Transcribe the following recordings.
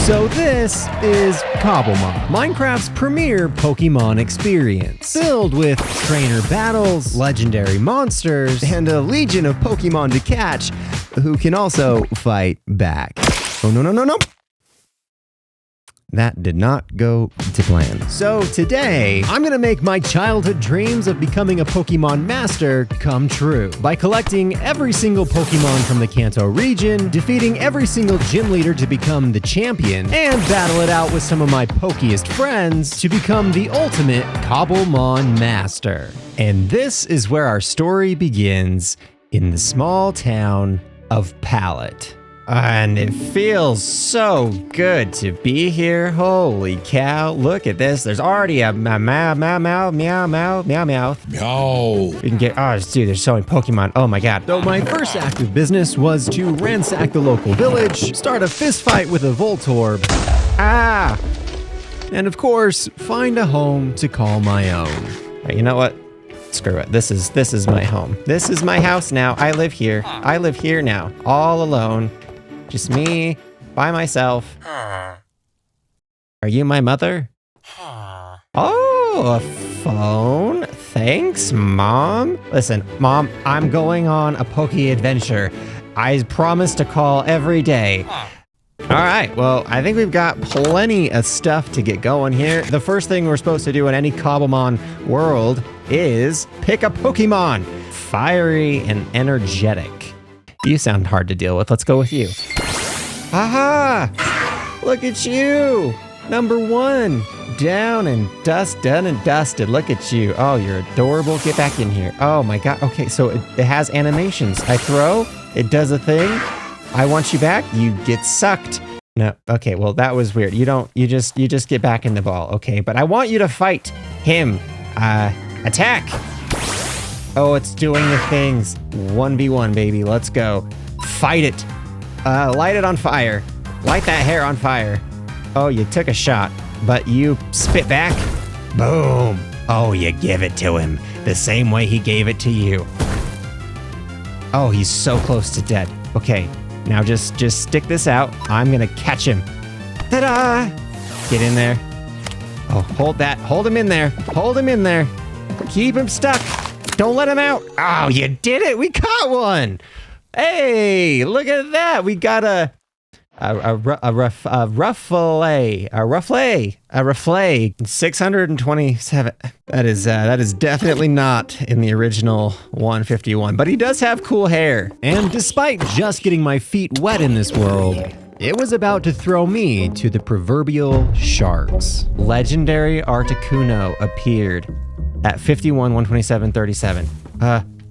So this is Cobblemon, Minecraft's premier Pokemon experience, filled with trainer battles, legendary monsters, and a legion of Pokemon to catch who can also fight back. Oh, no. That did not go to plan. So today, I'm gonna make my childhood dreams of becoming a Pokemon master come true by collecting every single Pokemon from the Kanto region, defeating every single gym leader to become the champion, and battle it out with some of my pokiest friends to become the ultimate Cobblemon master. And this is where our story begins, in the small town of Pallet. And it feels so good to be here. Holy cow, look at this. There's already a meow. We can get, dude, there's so many Pokemon. Oh my god. So my first active business was to ransack the local village, start a fist fight with a Voltorb. And of course, find a home to call my own. Right, you know what? Screw it. This is my home. This is my house now. I live here. I live here now, all alone. Just me, by myself. Are you my mother? Oh, a phone? Thanks, Mom. Listen, Mom, I'm going on a Poke adventure. I promise to call every day. All right, well, I think we've got plenty of stuff to get going here. The first thing we're supposed to do in any Cobblemon world is pick a Pokemon. Fiery and energetic. You sound hard to deal with. Let's go with you. Aha! Look at you! Number 1. Done and dusted. Look at you. Oh, you're adorable. Get back in here. Oh my god. Okay, so it has animations. I throw, it does a thing. I want you back, you get sucked. No, okay, well that was weird. You just get back in the ball, okay? But I want you to fight him. Attack! Oh, it's doing the things. 1v1, baby, let's go. Fight it. Light it on fire. Light that hair on fire. Oh, you took a shot, but you spit back. Boom. Oh, you give it to him the same way he gave it to you. Oh, he's so close to dead. Okay, now just stick this out. I'm gonna catch him. Ta-da! Get in there. Oh, hold that. Hold him in there. Hold him in there. Keep him stuck. Don't let him out. Oh, you did it. We caught one. Hey, look at that. We got a ruffle. 627. That is definitely not in the original 151, but he does have cool hair. And despite just getting my feet wet in this world, it was about to throw me to the proverbial sharks. Legendary Articuno appeared at 51, 127, 37.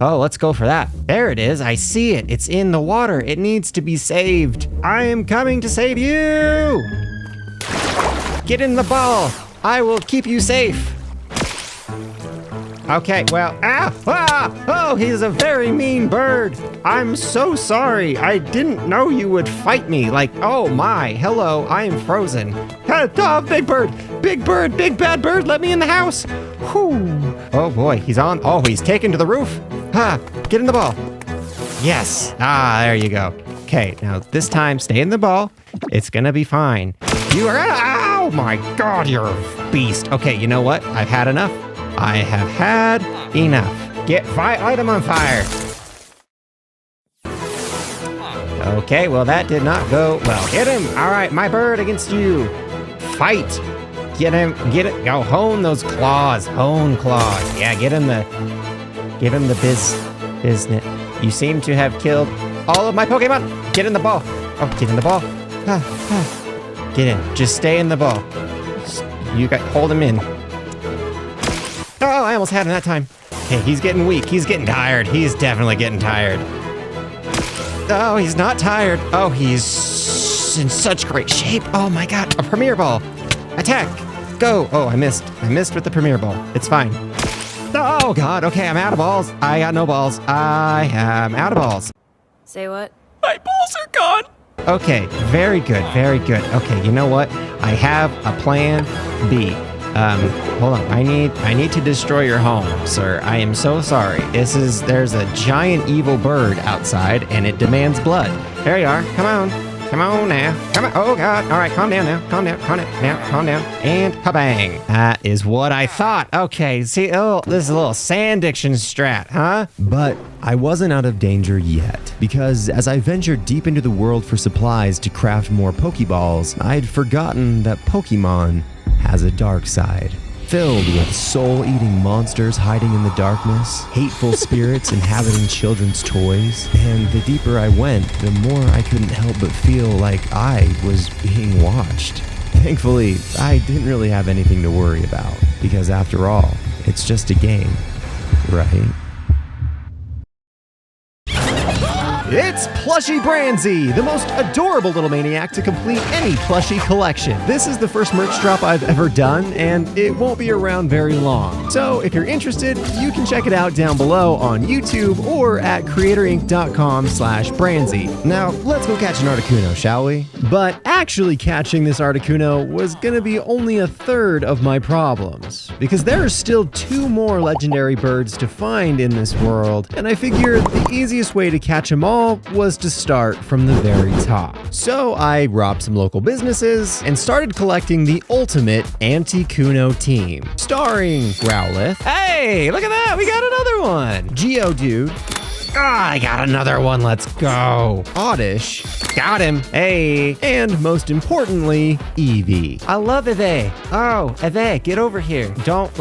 Oh, let's go for that. There it is. I see it. It's in the water. It needs to be saved. I am coming to save you. Get in the ball. I will keep you safe. Okay, well, oh, he's a very mean bird. I'm so sorry. I didn't know you would fight me. Like, oh my, hello, I am frozen. Oh, big bird, big bad bird, let me in the house. Whew. Oh boy, he's on. Oh, he's taken to the roof. Get in the ball. Yes, there you go. Okay, now this time, stay in the ball. It's gonna be fine. You are, oh my God, you're a beast. Okay, you know what? I've had enough. I have had enough. Light him on fire. Okay, well that did not go well. Get him. All right, my bird against you. Fight. Get him. Get it. Go hone those claws. Hone claws. Yeah, give him the business. You seem to have killed all of my Pokemon. Get in the ball. Oh, get in the ball. Get in. Just stay in the ball. Hold him in. Oh, I almost had him that time. Okay, he's getting weak. He's getting tired. He's definitely getting tired. Oh, he's not tired. Oh, he's in such great shape. Oh my God, a Premier Ball. Attack, go. Oh, I missed. I missed with the Premier Ball. It's fine. Oh God, okay, I'm out of balls. I got no balls. I am out of balls. Say what? My balls are gone. Okay, very good, very good. Okay, you know what? I have a plan B. Hold on. I need to destroy your home, sir. I am so sorry. There's a giant evil bird outside and it demands blood. There you are. Come on. Come on now. Come on. Oh, God. All right, calm down now. Calm down. Calm down. Now, calm down. And kabang. That is what I thought. Okay, see, this is a little sand diction strat, huh? But I wasn't out of danger yet, because as I ventured deep into the world for supplies to craft more Pokeballs, I'd forgotten that Pokemon has a dark side. Filled with soul-eating monsters hiding in the darkness, hateful spirits inhabiting children's toys, and the deeper I went, the more I couldn't help but feel like I was being watched. Thankfully, I didn't really have anything to worry about, because after all, it's just a game, right? It's Plushie Branzy, the most adorable little maniac to complete any plushie collection. This is the first merch drop I've ever done, and it won't be around very long. So if you're interested, you can check it out down below on YouTube or at creatorinc.com/Branzy. Now, let's go catch an Articuno, shall we? But actually catching this Articuno was gonna be only a third of my problems, because there are still 2 more legendary birds to find in this world, and I figured the easiest way to catch them all was to start from the very top. So I robbed some local businesses and started collecting the ultimate Articuno team, starring Growlithe. Hey, look at that, we got another one. Geodude. I got another one, let's go. Oddish. Got him. Hey. And most importantly, Eevee. I love Eevee. Oh, Eevee, get over here. Don't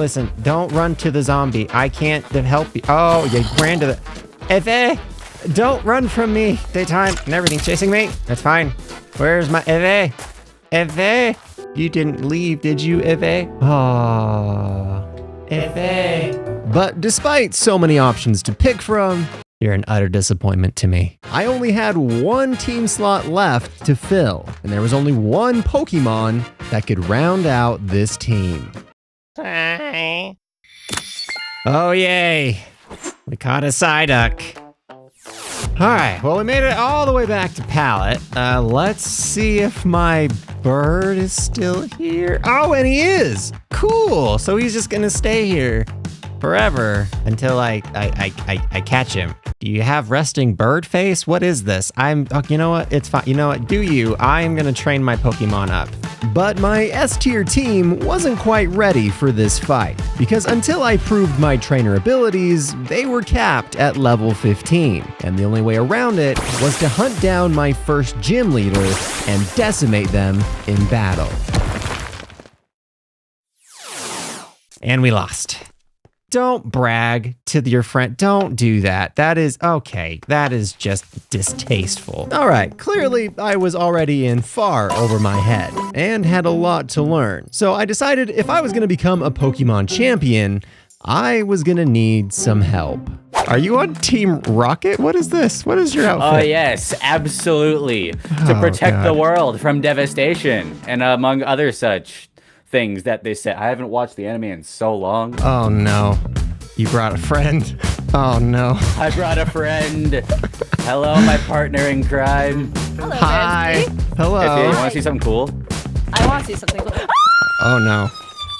run to the zombie. I can't help you. Oh, you ran to the... Eevee. Don't run from me. Daytime and everything's chasing me. That's fine. Where's my Eevee? Eevee? You didn't leave, did you, Eevee? Aww. Eevee. But despite so many options to pick from, you're an utter disappointment to me. I only had 1 team slot left to fill, and there was only 1 Pokemon that could round out this team. Oh, yay. We caught a Psyduck. All right, well, we made it all the way back to Pallet. Let's see if my bird is still here. Oh, and he is. Cool. So he's just gonna stay here forever until I catch him. Do you have resting bird face? What is this? You know what? It's fine. You know what? Do you? I'm gonna train my Pokemon up. But my S-tier team wasn't quite ready for this fight, because until I proved my trainer abilities, they were capped at level 15. And the only way around it was to hunt down my first gym leader and decimate them in battle. And we lost. Don't brag to your friend. Don't do that. That is, okay, that is just distasteful. All right, clearly I was already in far over my head and had a lot to learn. So I decided if I was gonna become a Pokemon champion, I was gonna need some help. Are you on Team Rocket? What is this? What is your outfit? Oh, yes, absolutely. To protect the world from devastation and among other such things that they said. I haven't watched the anime in so long. Oh no. You brought a friend. Oh no. I brought a friend. Hello, my partner in crime. Hello, Hi. Nancy. Hello. If you want to see something cool? I want to see something cool. Oh no.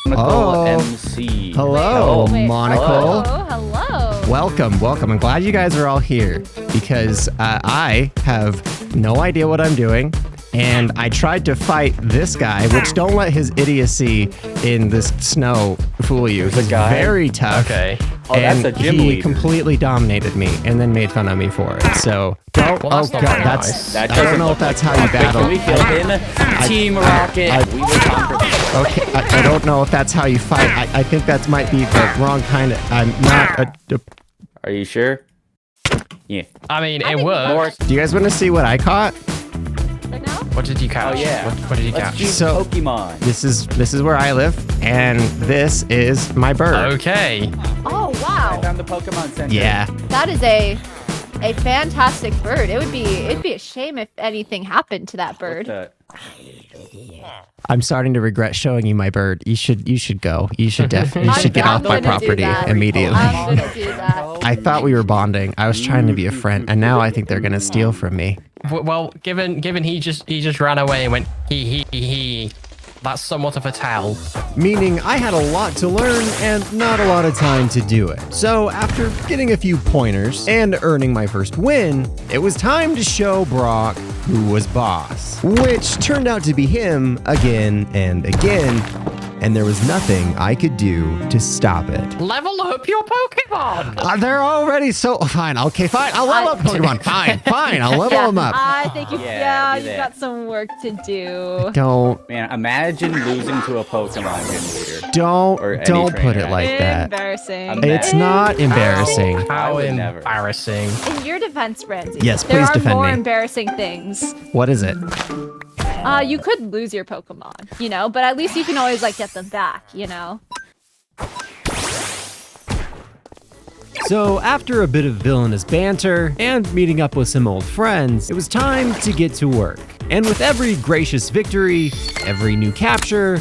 Monocle MC. Hello, Wait. Monocle. Hello. Welcome. I'm glad you guys are all here because I have no idea what I'm doing. And I tried to fight this guy, which don't let his idiocy in this snow fool you. He's very tough. Okay. Oh, and that's a gym he leader. completely dominated me and then made fun of me for it. So don't. Well, that's oh not god, very that's. nice. I don't know if that's how you battle. Can we kill him? Team Rocket. We will conquer this. Okay, I don't know if that's how you fight. I think that might be the wrong kind of. I'm not. Are you sure? Yeah. I mean, it works. Do you guys want to see what I caught? Like now? What did you catch? Oh, yeah. What did you Let's catch? choose So- Pokemon. This is where I live, and this is my bird. Okay. Oh I wow, found the Pokemon Center. Yeah. that is a fantastic bird. It'd be a shame if anything happened to that bird. I'm starting to regret showing you my bird. You should go. You should definitely I'm get off my gonna do property that. immediately. I'm gonna do that. I thought we were bonding. I was trying to be a friend, and now I think they're gonna steal from me. Well, given he just ran away and went he. That's somewhat of a tell. Meaning I had a lot to learn and not a lot of time to do it. So after getting a few pointers and earning my first win, it was time to show Brock who was boss, which turned out to be him again and again, and there was nothing I could do to stop it. Level up your Pokemon. They're already so fine. Okay, fine. I'll level up Pokemon. Fine. I'll level them up. I think you've Yeah, do you've that. got some work to do. Don't Man, imagine losing to a Pokemon gym leader. Or don't any put it trainer. like that. Embarrassing. It's not embarrassing. How would never. embarrassing. In your defense, Brandy. Yes, there please are defend more me. embarrassing things. What is it? You could lose your Pokemon, you know, but at least you can always like get them back, you know. So after a bit of villainous banter and meeting up with some old friends, it was time to get to work. And with every gracious victory, every new capture,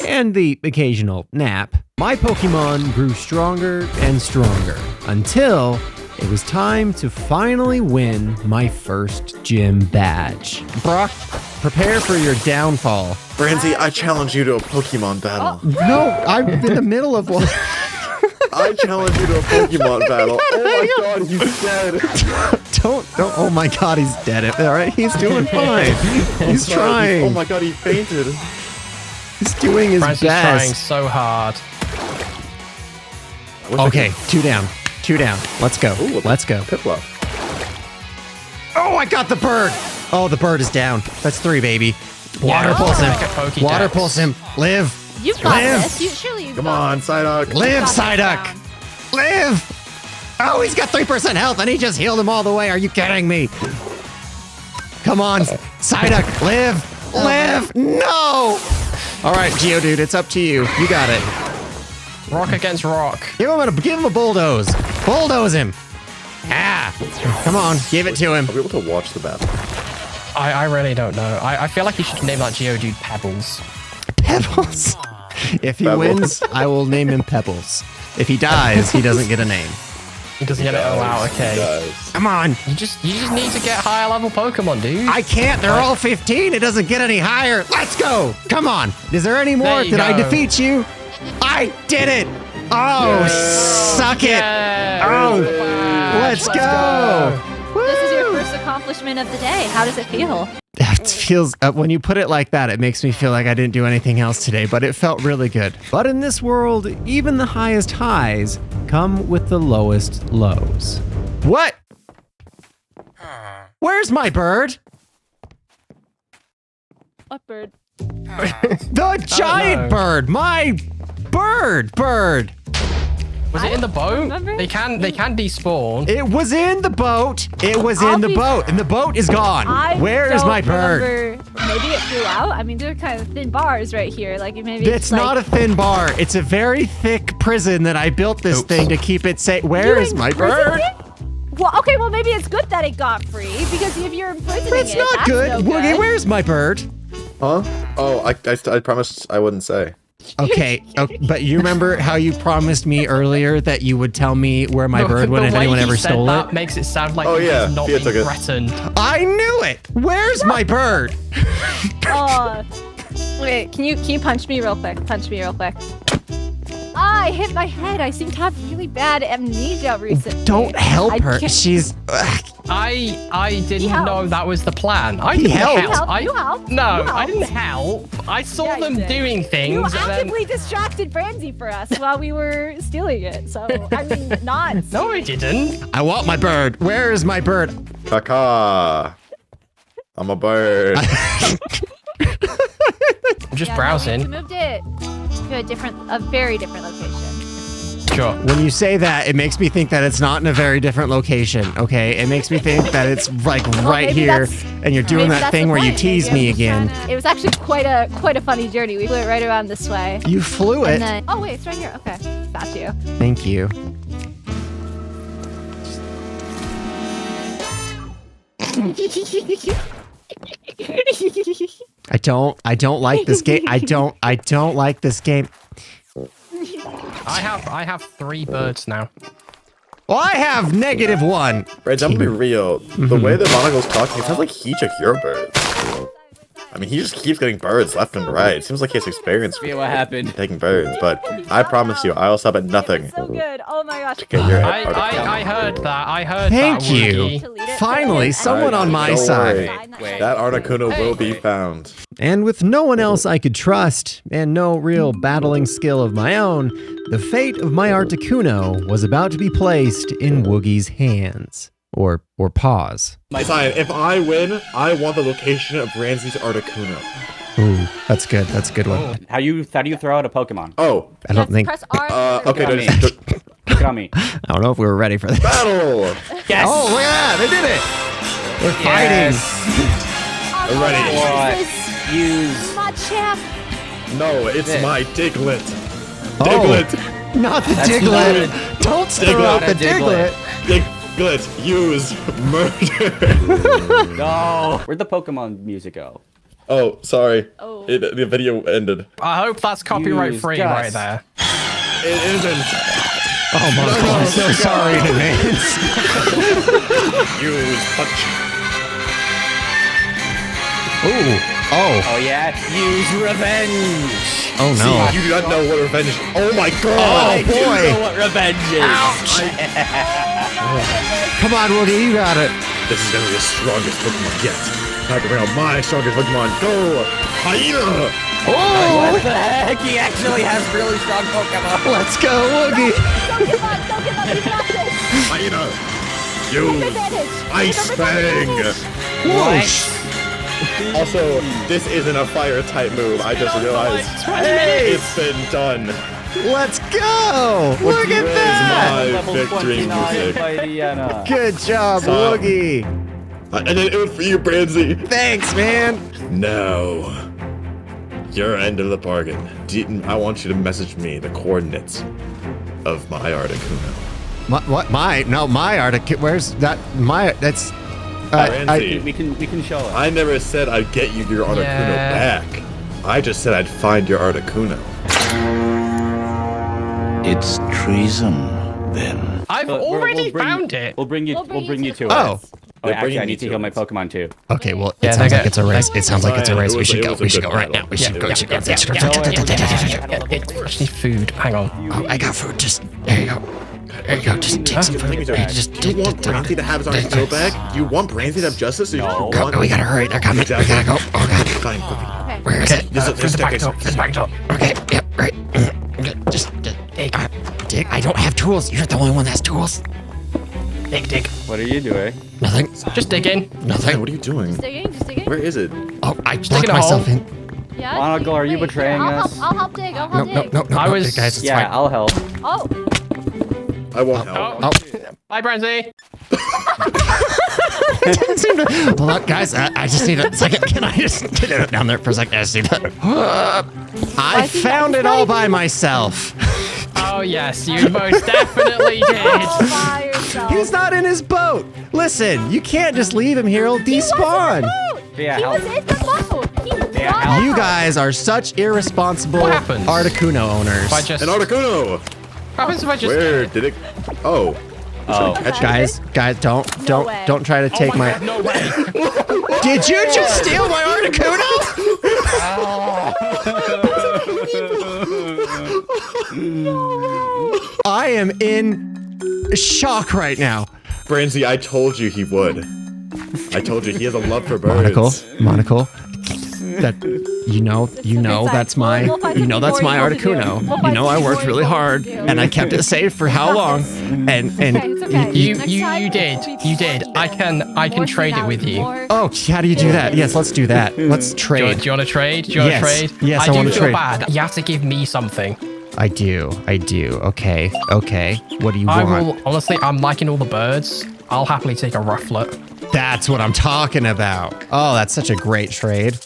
and the occasional nap, my Pokemon grew stronger and stronger until it was time to finally win my first gym badge. Brock, prepare for your downfall. Brandy, I challenge you to a Pokemon battle. No, I'm in the middle of one. I challenge you to a Pokemon battle. Oh my god, he's dead. Don't, oh my god, he's dead. All right, he's doing fine. He's Oh trying. my god, he fainted. He's doing his Francis is trying best. so hard. I wish I Okay, two down. Let's go. Ooh, Let's go. could Piplup. Oh, I got the bird. Oh, the bird is down. That's 3, baby. Water Yeah, pulls him. make a Pokédex. Water pulls him. Live. You've got Live. this. Surely you've Come got on, Psyduck. Live, this Psyduck. down. Live. Oh, he's got 3% health and he just healed him all the way. Are you kidding me? Come on, Psyduck. Live. Live. No. All right, Geodude, it's up to you. You got it. Rock against rock. Give him a bulldoze. Bulldoze him. Ah. Come on, give it to him. I'll be able to watch the battle. I really don't know. I feel like you should name that Geodude Pebbles. Pebbles. If he Pebbles. wins, I will name him Pebbles. If he dies, he doesn't get a name. He doesn't get it. Oh wow, He okay. does. Come on. You just need to get higher level Pokemon, dude. I can't. They're all 15. It doesn't get any higher. Let's go. Come on. Is there any more? There you Did I go. defeat you? I did it. Oh, suck it. Yeah. Oh, Let's go. This is your first accomplishment of the day. How does it feel? It feels, when you put it like that, it makes me feel like I didn't do anything else today, but it felt really good. But in this world, even the highest highs come with the lowest lows. What? Where's my bird? What bird? The giant no. bird. My bird. Was it in the boat? remember. They can despawn. It was in the boat. It was in the boat, and the boat is gone. Where is my bird? Remember. Maybe it flew out. I mean, they're kind of thin bars right here. Like maybe It's not a thin bar. It's a very thick prison that I built this thing to keep it safe. Where is my bird? Well, okay. Well, maybe it's good that it got free because if you're imprisoning It's it, not that's good. No Woogie, good. where's my bird? Huh? Oh, I promised I wouldn't say. Okay, but you remember how you promised me earlier that you would tell me where my bird went if way anyone he ever said stole that it? makes it sound like Oh, he's yeah, not Fia being took it. threatened. I knew it. Where's my bird? Oh, wait. Can you punch me real quick? Punch me real quick. Ah, I hit my head. I seem to have really bad amnesia recently. Don't help I her. can't- She's. I didn't helped. know that was the plan. I He didn't helped. help. You helped. No, You I didn't helped. help. I saw Yeah, you them did. doing things. You and then- actively distracted Brandy for us while we were stealing it. So, I mean, not. No, I didn't. I want my bird. Where is my bird? Caca. I'm a bird. I'm just Yeah, browsing. No, we moved it to a very different location. Sure. When you say that, it makes me think that it's not in a very different location, okay? It makes me think that it's like right maybe here, that's- and you're doing Maybe that that's thing the where you point. tease Maybe me I'm just again. trying to- It was actually quite a funny journey. We flew it right around this way. You flew it. And then, oh wait, it's right here. Okay, got you. Thank you. I don't like this game. I don't like this game. I have 3 birds now. Well, I have -1. Brandy, I'm gonna be real. The way that Monogle's talking, it sounds like he took your bird. I mean, he just keeps getting birds left and right. Seems like he has experience See what happened. taking birds, but I promise you, I'll stop at nothing. So good. Oh my gosh. to get your I heard that. I heard Thank that. you. Woogie. Finally, someone on my Don't side. Wait. That Articuno will be found. And with no one else I could trust, and no real battling skill of my own, the fate of my Articuno was about to be placed in Woogie's hands. Or paws. Fine, if I win, I want the location of Branzy's Articuno. Ooh, that's good. That's a good one. How do you throw out a Pokemon? Oh, I don't think. Press R. okay, Look at just Look at me. I don't know if we were ready for this. battle! Yes. Oh, look at that! They did it! We're fighting! Ready. Use. My champ. No, it's This. my Diglett. Oh. Diglett! Not the That's Diglett! not Don't throw Diglett. out the Not a Diglett. Diglett! Diglett, use murder! No. Where'd the Pokemon music go? Oh, sorry. Oh. The video ended. I hope that's copyright Use free Gus. right there. It isn't. Oh my god, I'm so sorry in advance. Use punch. Ooh. Oh. Oh yeah. Use revenge. Oh no. See, you do not know what revenge is. Oh my Oh god! I do know boy. what revenge is. Come on, Woogie, you got it. This is gonna be the strongest Pokemon yet. Time to bring out my strongest Pokemon. Go! Hyena! What the heck? He actually has really strong Pokemon. Let's go, Woogie. Don't give up. Don't give up. You got this. Hyena! Use Advantage. Ice Fang! Whoosh. Also, this isn't a fire type move. I just realized. Hey! It's been done. Let's go. Look at that. My Level victory 29 music. by Deanna. Good job, So- Woogie. And then it was for you, Branzy. Thanks, man. No. Your end of the bargain. I want you to message me the coordinates of my Articuno. What? My Arctic. Where's that? That's. Branzy. We can show it. I never said I'd get you your Articuno Yeah. back. I just said I'd find your Articuno. It's treason, then. I've But we'll already bring- found it. We'll bring you to it. Oh. Oh, actually, bringing I me need to to heal my it. Pokemon too. Okay, well, Yeah, it sounds they like got- it's a race. It sounds like it's a race. It We was- should it go. was a We should good go right now. battle. We should go. We should go. I need food. Hang on. Oh, I got food. Just there you go. There you go. Just take some food. Hey, just Do you want Branzy to have his Articuno back? Do you want Branzy to have justice? Or you No. want... we gotta hurry. They're coming. We gotta go. Oh god. Fine, quickly. Where is it? This is There's the back door. There's the back door. Okay. Yep. Right. Just dig. I don't have tools. You're the only one that has tools. Dig. What are you doing? Nothing. Just dig in. Hey, Nothing. what are you doing? Just digging. Just digging. Where is it? Oh, I digging locked a myself hole. in. Yeah. Monocle, are you wait, betraying I'll us? I'll help dig. I'll No, help no, dig. no, no. I was- guys. It's Yeah, fine. I'll help. Oh. I won't help. Oh. Oh. Bye, Branzy. Hold on, guys. I just need a second. Can I just get it down there for a second? I just need that. I found it all by myself. Oh, yes, you most definitely did. All by yourself. He's not in his boat. Listen, you can't just leave him here. He'll despawn. Yeah, He help. was in the boat. He Yeah, got help. You out. guys are such irresponsible What happens? Articuno owners. If I just... An Articuno! What happens if I just... Where did it... Oh. Oh. Guys, don't way. try to take Oh my my. God, no way. Did you just steal my Articuno? I am in shock right now. Branzy, I told you he would. I told you he has a love for birds. Monocle. That that's my We'll find something that's my more evil to do. Articuno. We'll find I something worked more really evil to hard do. and I kept it safe for how long? And Okay, it's okay. You Next time, did. it'll be You did. more I evil. can trade it with you. More- oh, how do you do that? Yes, let's do that. Let's Do trade. you want to trade? Do you want to Yes. trade? Yes, I I wanna do feel trade. bad. You have to give me something. I do. Okay. What do you I want? will, honestly, I'm liking all the birds. I'll happily take a rufflet. That's what I'm talking about. Oh, that's such a great trade.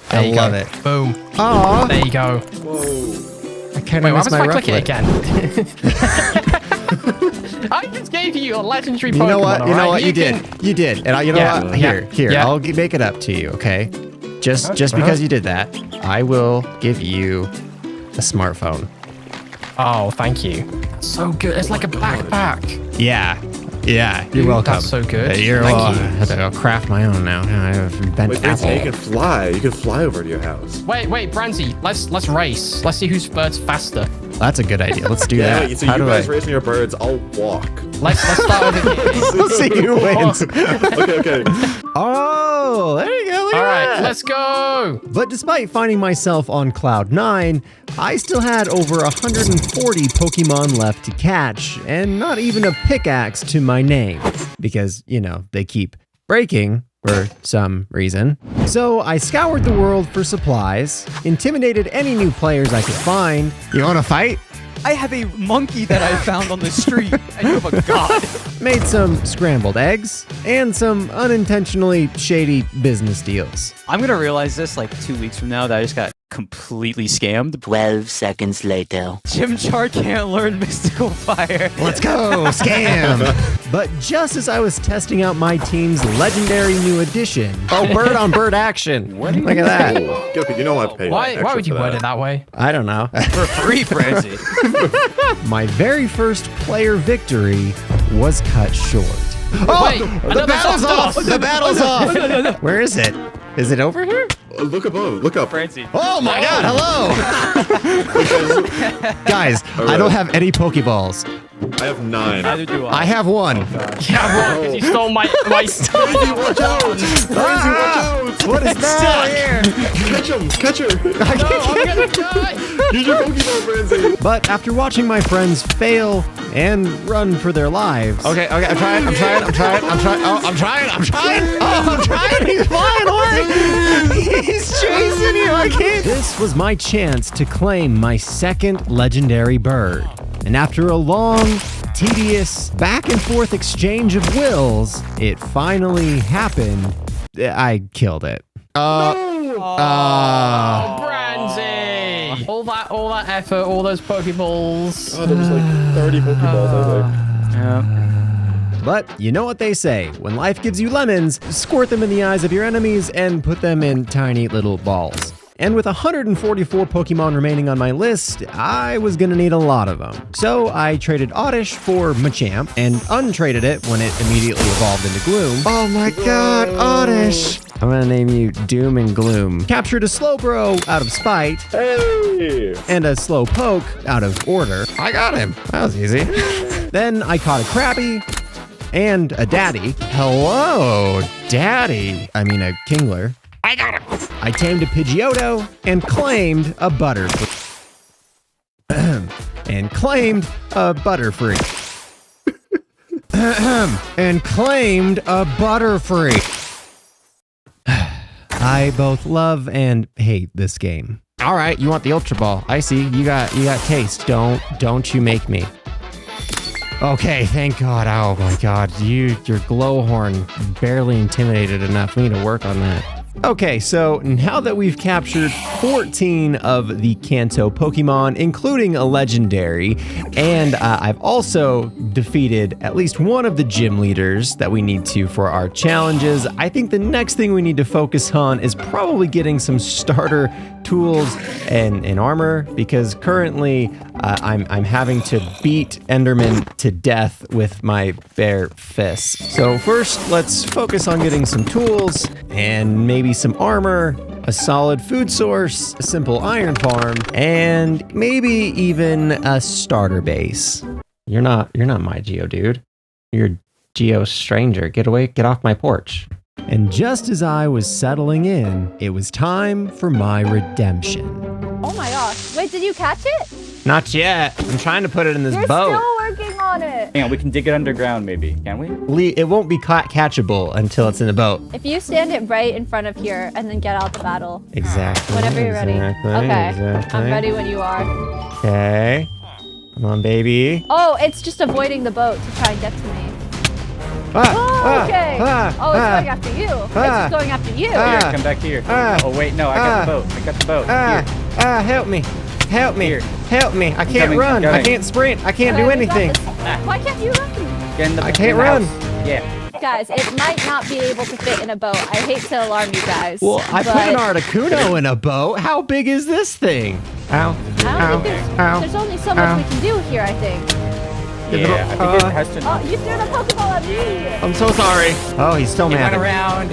There I you love go. it. Boom. Aw, There you go. Whoa. I kind Wait, of what miss happens my if I click it rufflet. again? I just gave you a legendary Pokemon, You know what? You know alright? what? You did. You did. And you know Yeah, what? yeah, Here. yeah. I'll make it up to you. Okay. Just because you did that, I will give you a smartphone. Oh, thank you. That's so good. It's like a backpack. Yeah. Yeah, you're welcome. That's so good. You're Thank welcome. you. I have to go craft my own now. I have bent Wait, apple. you can fly. You can fly over to your house. Wait, Brandy, let's race. Let's see whose bird's faster. That's a good idea. Let's do Yeah, that. wait, so How you do guys I? racing your birds, I'll walk. Let's start over here. Let's see who wins. Okay. Oh, there you go. Look All at right, that. let's go. But despite finding myself on cloud 9, I still had over 140 Pokemon left to catch, and not even a pickaxe to my name. Because, you know, they keep breaking for some reason. So I scoured the world for supplies, intimidated any new players I could find. You wanna fight? I have a monkey that I found on the street, and you have a god. Made some scrambled eggs, and some unintentionally shady business deals. I'm gonna realize this like 2 weeks from now that I just got completely scammed. 12 seconds later. Chimchar can't learn Mystical Fire. Let's go, scam! But just as I was testing out my team's Legendary New Edition, bird on bird action. Look at that. Gilpy, you know I paid Why extra would you for word that. it that way? I don't know. For free, Francie. My very first player victory was cut short. Oh, Wait, the another battle's soft off! The battle's off! Where is it? Is it over here? Look above. Look up. Francie. Oh my god, hello! Guys, I don't have any Pokeballs. I have 9. Neither do I have one. Yeah, well, 'cause you stole my Watch out! What is that? Catch her! I'm gonna die. Use your Pokeball, Francie! But after watching my friends fail and run for their lives. Okay, I'm trying. Oh, I'm trying. He's flying away. He's chasing you. I can't. This was my chance to claim my second legendary bird. And after a long, tedious, back and forth exchange of wills, it finally happened. I killed it. Brandy! All that effort, all those Pokeballs. Oh, there was like 30 Pokeballs, I think. But you know what they say, when life gives you lemons, squirt them in the eyes of your enemies and put them in tiny little balls. And with 144 Pokemon remaining on my list, I was gonna need a lot of them. So I traded Oddish for Machamp and untraded it when it immediately evolved into Gloom. Oh my god, Oddish! I'm gonna name you Doom and Gloom. Captured a Slowbro out of spite. Hey! And a Slowpoke out of order. I got him. That was easy. Then I caught a Krabby and a Daddy. Hello, Daddy. I mean a Kingler. I got him. I tamed a Pidgeotto and claimed a Butterfree. And claimed a Butterfree. And claimed a Butterfree. I both love and hate this game. All right, you want the Ultra Ball? I see. You got taste. Don't you make me. Okay, thank God. Oh my God, your glowhorn barely intimidated enough. We need to work on that. Okay, so now that we've captured 14 of the Kanto Pokemon, including a legendary, and I've also defeated at least one of the gym leaders that we need to for our challenges, I think the next thing we need to focus on is probably getting some starter tools and armor, because currently I'm having to beat Enderman to death with my bare fists. So first, let's focus on getting some tools and maybe some armor, a solid food source, a simple iron farm, and maybe even a starter base. You're not my Geodude. You're a Geo stranger. Get off my porch. And just as I was settling in, it was time for my redemption. Oh my gosh. Wait, did you catch it? Not yet. I'm trying to put it in this You're boat. still working on it. Hang on, we can dig it underground maybe, can we? It won't be catchable until it's in the boat. If you stand it right in front of here and then get out the battle. Exactly. Whenever you're ready. Exactly, Okay. exactly. I'm ready when you are. Okay. Come on, baby. Oh, it's just avoiding the boat to try and get to me. Oh, okay. Oh, it's going after you. It's just going after you. Here, come back here. Oh wait, no, I got the boat. I got the boat. Here. Help me. Help me. Here. Help me. I can't coming, run. coming. I can't sprint. I can't Okay, do we got anything. this. Why can't you run? Get in the, I can't in the run. house. Yeah. Guys, it might not be able to fit in a boat. I hate to alarm you guys. Well, I put but an Articuno in a boat. How big is this thing? Ow. I don't think there's only so much we can do here, I think. Yeah, I think it has to. Oh, you threw the Pokeball at me! I'm so sorry. Oh, he's still It mad. went around.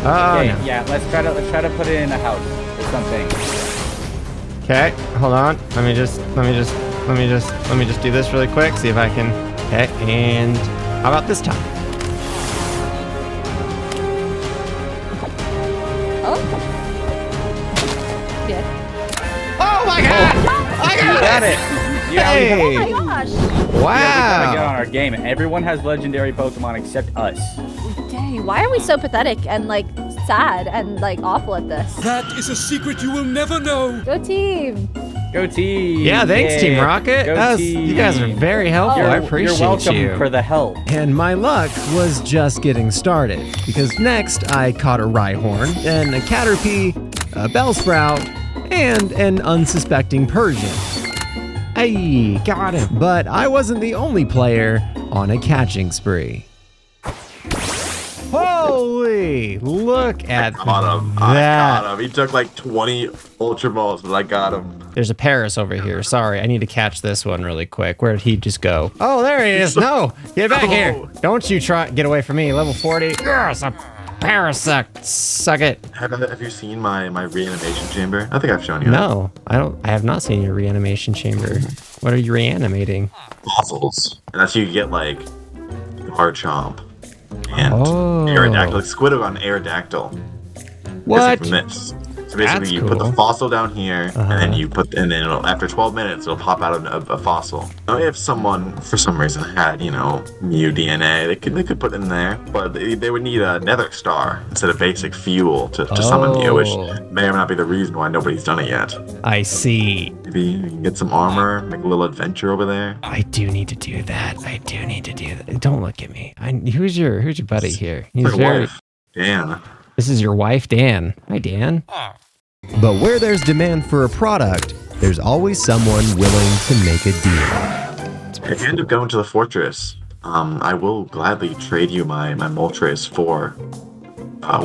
Oh, Okay, no. yeah, let's try to put it in a house or something. Okay, hold on. Let me just do this really quick. See if I can. Okay, and how about this time? Oh? Yeah. Oh my God! I You got it. Yeah, Hey! Oh my gosh! we gotta get Wow! on our game. Everyone has legendary Pokemon except us. Dang, why are we so pathetic and like sad and like awful at this? That is a secret you will never know. Go team! Go team. Yeah, thanks, Team Rocket. Go You guys are team. very helpful. I appreciate You're welcome you. for the help. And my luck was just getting started, because next I caught a Rhyhorn, then a Caterpie, a Bellsprout, and an unsuspecting Persian. Hey, got him. But I wasn't the only player on a catching spree. Holy, look at Caught him. I that. got him. He took like 20 Ultra Balls, but I got him. There's a Paris over here. Sorry, I need to catch this one really quick. Where did he just go? Oh, there he is. No, get back here. Don't you try get away from me. Level 40. Yes, a Paris suck it. Have you seen my reanimation chamber? I think I've shown you. No, I have not seen your reanimation chamber. What are you reanimating? Fossils. And that's you get like Garchomp and Oh. Aerodactyl. Like Squidward Aerodactyl. What? From this. So basically, That's you put the cool. fossil down here, and then after 12 minutes, it'll pop out of a fossil. Now, if someone, for some reason, had, Mew DNA, they could put it in there, but they would need a nether star instead of basic fuel to summon Mew, which may or may not be the reason why nobody's done it yet. I see. Maybe you can get some armor, make a little adventure over there. I do need to do that. Don't look at me. Who's your buddy here? He's My very. wife, Dan. This is your wife, Dan. Hi, Dan. But where there's demand for a product, there's always someone willing to make a deal. If you end up going to the fortress, I will gladly trade you my Moltres for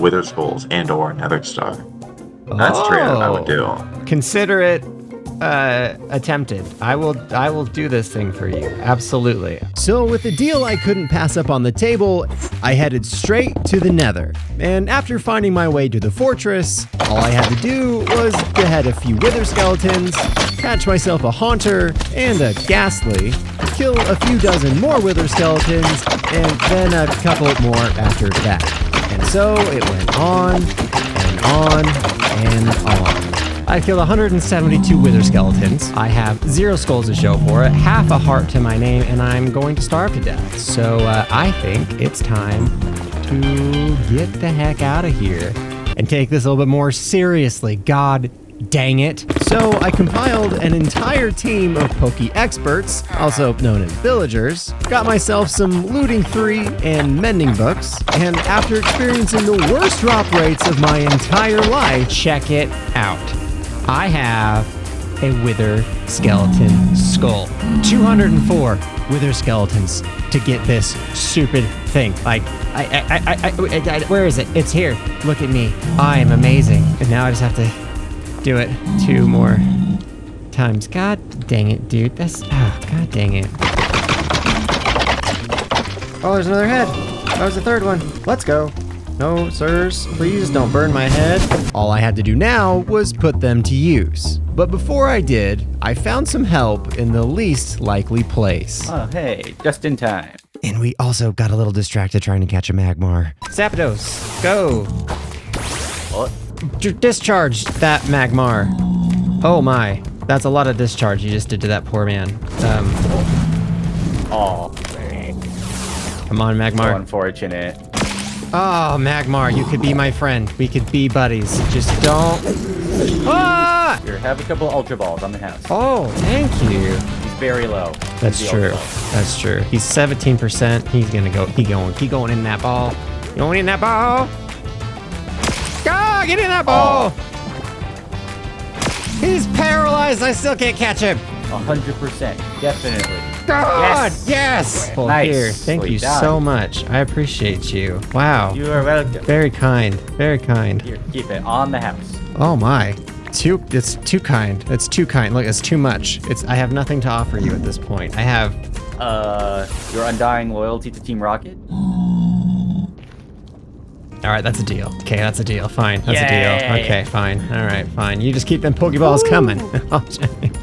Wither Skulls and or Nether Star. That's a trade I would do. Consider it attempted. I will do this thing for you. Absolutely. So with the deal I couldn't pass up on the table, I headed straight to the Nether. And after finding my way to the fortress, all I had to do was behead a few wither skeletons, catch myself a haunter and a ghastly, kill a few dozen more wither skeletons, and then a couple more after that. And so it went on and on and on. I killed 172 wither skeletons. I have 0 skulls to show for it, half a heart to my name, and I'm going to starve to death. So I think it's time to get the heck out of here and take this a little bit more seriously. God dang it. So I compiled an entire team of Poke experts, also known as villagers, got myself some looting 3 and mending books, and after experiencing the worst drop rates of my entire life, check it out. I have a wither skeleton skull. 204 wither skeletons to get this stupid thing. Like, where is it? It's here. Look at me. I am amazing. And now I just have to do it 2 more times. God dang it, dude. God dang it. Oh, there's another head. That was the 3rd one. Let's go. No, sirs, please don't burn my head. All I had to do now was put them to use. But before I did, I found some help in the least likely place. Oh, hey, just in time. And we also got a little distracted trying to catch a Magmar. Zapdos, go! What? Discharge that Magmar. Oh my, that's a lot of discharge you just did to that poor man. Oh, Come on, so Magmar. unfortunate. Oh, Magmar, you could be my friend. We could be buddies. Just don't. Ah! Here, have a couple Ultra Balls on the house. Oh, thank you. He's very low. That's He's true. ultra low. That's true. He's 17%. He's gonna go. Keep going in that ball. Going in that ball. Go! Get in that ball. He's paralyzed. I still can't catch him. 100%, definitely. God, yes. Well, Nice. here. Thank you Sweet so much. I appreciate you. Wow. You are welcome. Very kind. Very kind. Here, keep it on the house. Oh my. It's too kind. It's too kind. Look, it's too much. I have nothing to offer you at this point. I have your undying loyalty to Team Rocket? All right, that's a deal. Okay, that's a deal. Fine, that's a deal. Yay. Okay, fine. All right, fine. You just keep them Pokeballs coming.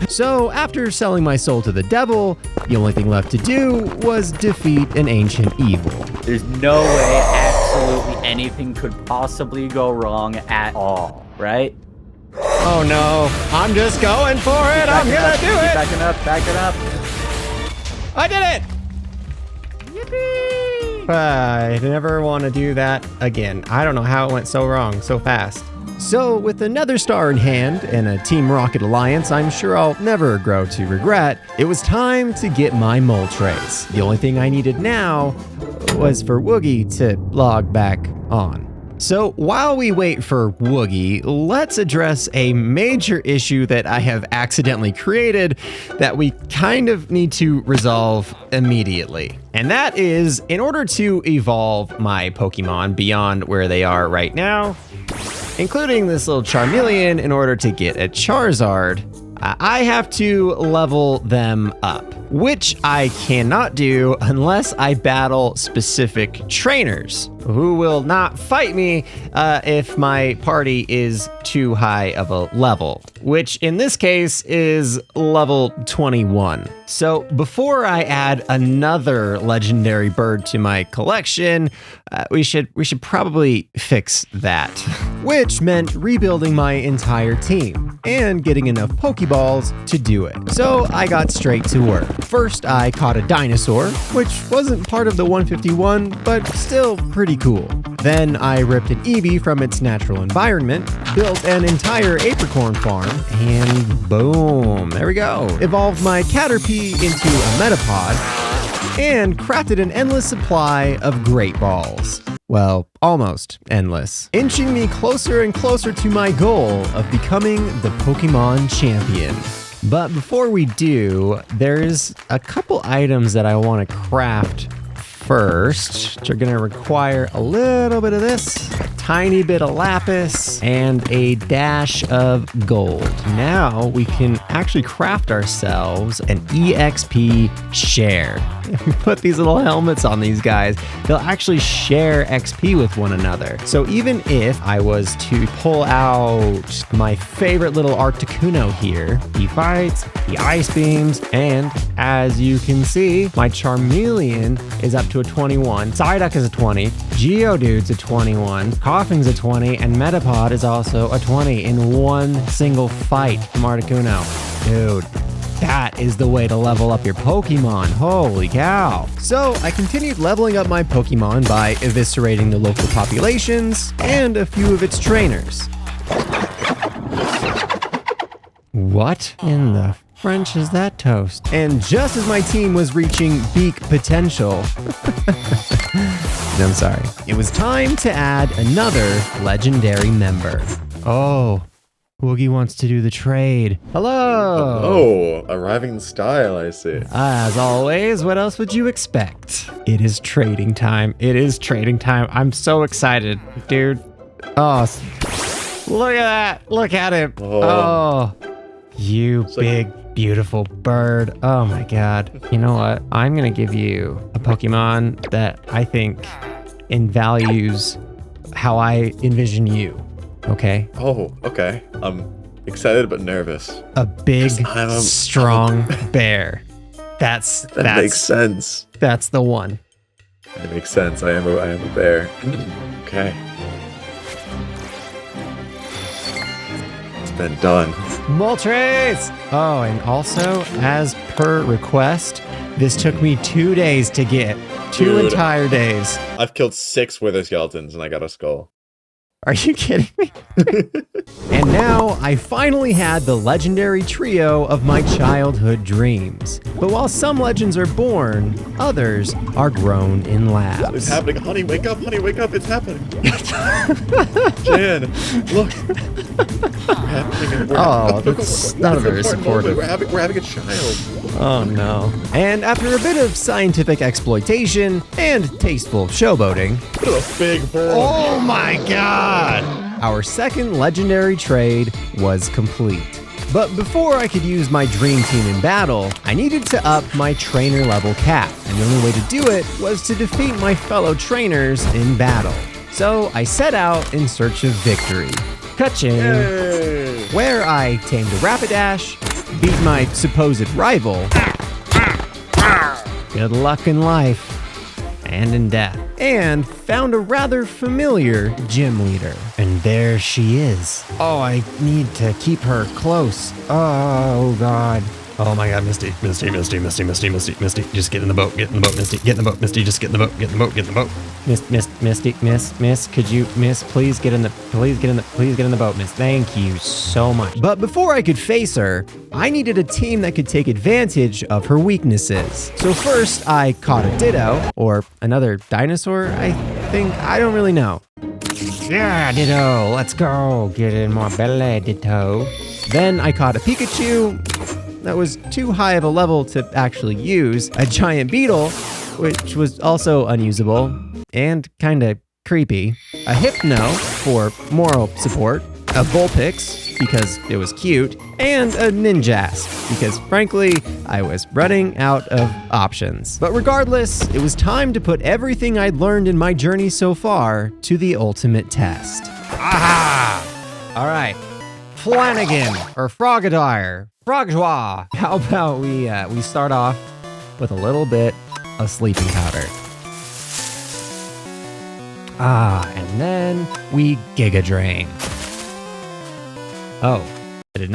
So after selling my soul to the devil, the only thing left to do was defeat an ancient evil. There's no way absolutely anything could possibly go wrong at all, right? Oh no, I'm just going for it. I'm gonna do it. Backing up, backing up. I did it. Yippee! I never want to do that again. I don't know how it went so wrong so fast. So with another star in hand and a Team Rocket alliance I'm sure I'll never grow to regret, it was time to get my Moltres. The only thing I needed now was for Woogie to log back on. So while we wait for Woogie, let's address a major issue that I have accidentally created that we kind of need to resolve immediately. And that is, in order to evolve my Pokemon beyond where they are right now, including this little Charmeleon in order to get a Charizard, I have to level them up, which I cannot do unless I battle specific trainers who will not fight me if my party is too high of a level, which in this case is level 21. So before I add another legendary bird to my collection, we should probably fix that, which meant rebuilding my entire team and getting enough Pokeballs to do it. So I got straight to work. First, I caught a dinosaur, which wasn't part of the 151, but still pretty cool. Then I ripped an Eevee from its natural environment, built an entire apricorn farm, and boom, there we go. Evolved my Caterpie into a Metapod, and crafted an endless supply of Great Balls. Well, almost endless, inching me closer and closer to my goal of becoming the Pokemon champion. But before we do, there's a couple items that I want to craft first, which are going to require a little bit of this, a tiny bit of lapis, and a dash of gold. Now we can actually craft ourselves an EXP share. If we put these little helmets on these guys, they'll actually share XP with one another. So even if I was to pull out my favorite little Articuno here, he fights, he ice beams, and as you can see, my Charmeleon is up to a 21, Psyduck is a 20, Geodude's a 21, Coughing's a 20, and Metapod is also a 20 in one single fight from Articuno. Dude, that is the way to level up your Pokemon. Holy cow. So I continued leveling up my Pokemon by eviscerating the local populations and a few of its trainers. What in the French is that toast? And just as my team was reaching peak potential, I'm sorry, it was time to add another legendary member. Oh, Woogie wants to do the trade. Hello. Oh, arriving in style, I see. As always, what else would you expect? It is trading time. It is trading time. I'm so excited, dude. Oh, look at that. Look at him. Oh, you big, beautiful bird. Oh my God. You know what? I'm going to give you a Pokemon that I think values how I envision you. Okay. Oh, okay. I'm excited but nervous. A big, strong bear. That makes sense. That's the one. It makes sense. I am a bear. Okay. It's been done. Moltres! Oh, and also, as per request, this took me 2 days to get. Two entire days. I've killed 6 wither skeletons and I got a skull. Are you kidding me? And now I finally had the legendary trio of my childhood dreams. But while some legends are born, others are grown in labs. What is happening? Honey, wake up! Honey, wake up! It's happening! Jan, look! Oh, that's not very supportive. We're having a child. Oh no. And after a bit of scientific exploitation and tasteful showboating, What a big boy! oh my God! Our second legendary trade was complete. But before I could use my dream team in battle, I needed to up my trainer level cap, and the only way to do it was to defeat my fellow trainers in battle. So I set out in search of victory. Ka-ching! Where I tamed a Rapidash, beat my supposed rival. Good luck in life and in death. And found a rather familiar gym leader. And there she is. Oh, I need to keep her close. Oh, God. Oh my God, Misty. Just get in the boat, Misty. Get in the boat, Misty. Just get in the boat, get in the boat. Miss, could you, please get in the boat, Miss. Thank you so much. But before I could face her, I needed a team that could take advantage of her weaknesses. So first, I caught a Ditto, or another dinosaur, I think. I don't really know. Yeah, Ditto, let's go. Get in my belly, Ditto. Then I caught a Pikachu. That was too high of a level to actually use, a giant beetle, which was also unusable and kind of creepy, a Hypno for moral support, a Vulpix because it was cute, and a Ninjask because frankly, I was running out of options. But regardless, it was time to put everything I'd learned in my journey so far to the ultimate test. Aha! All right, Flanagan or Frogadier. Frogjoie. How about we start off with a little bit of sleeping powder. And then we Giga Drain. Oh, I did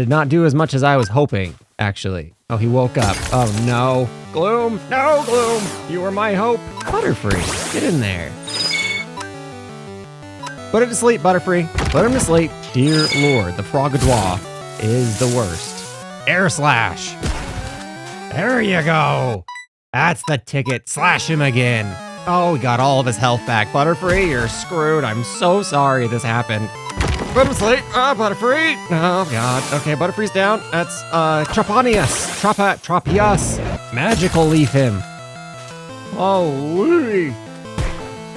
not do as much as I was hoping, actually. Oh, he woke up. Oh no. Gloom, no Gloom, you were my hope. Butterfree, get in there. Put it to sleep, Butterfree. Put him to sleep. Dear Lord, the Frogadier is the worst. Air Slash. There you go. That's the ticket. Slash him again. Oh, we got all of his health back. Butterfree, you're screwed. I'm so sorry this happened. Put him to sleep. Butterfree. Oh, God. Okay, Butterfree's down. That's, Trapanius. Trapius. Magical Leaf him. Holy.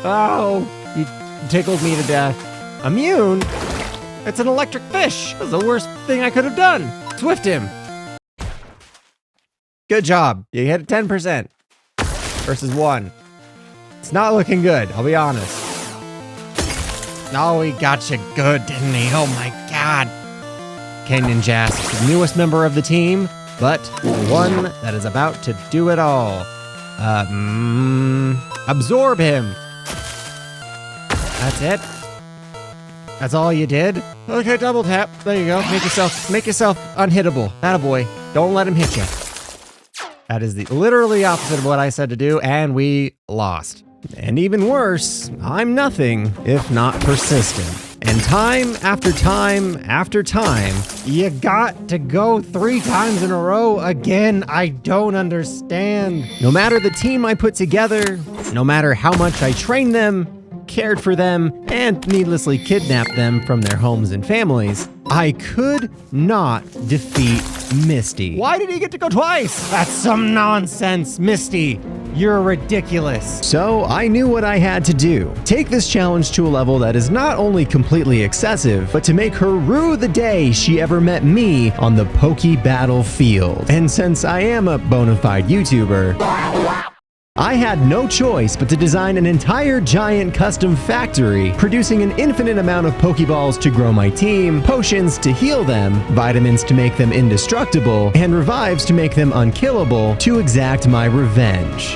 Oh, you tickled me to death. Immune? It's an electric fish. That's the worst thing I could have done. Swift him. Good job. You hit 10% versus 1. It's not looking good, I'll be honest. Oh, he got you good, didn't he? Oh my God. Okay, Ninjask, the newest member of the team, but the one that is about to do it all. Absorb him. That's it. That's all you did? Okay, double tap. There you go. Make yourself unhittable. Attaboy. Don't let him hit you. That is the literally opposite of what I said to do, and we lost. And even worse, I'm nothing if not persistent. And time after time after time, you got to go 3 times in a row again. I don't understand. No matter the team I put together, no matter how much I trained them, cared for them, and needlessly kidnapped them from their homes and families, I could not defeat Misty. Why did he get to go twice? That's some nonsense, Misty. You're ridiculous. So I knew what I had to do. Take this challenge to a level that is not only completely excessive, but to make her rue the day she ever met me on the Poke battlefield. And since I am a bona fide YouTuber, I had no choice but to design an entire giant custom factory, producing an infinite amount of Pokeballs to grow my team, potions to heal them, vitamins to make them indestructible, and revives to make them unkillable to exact my revenge.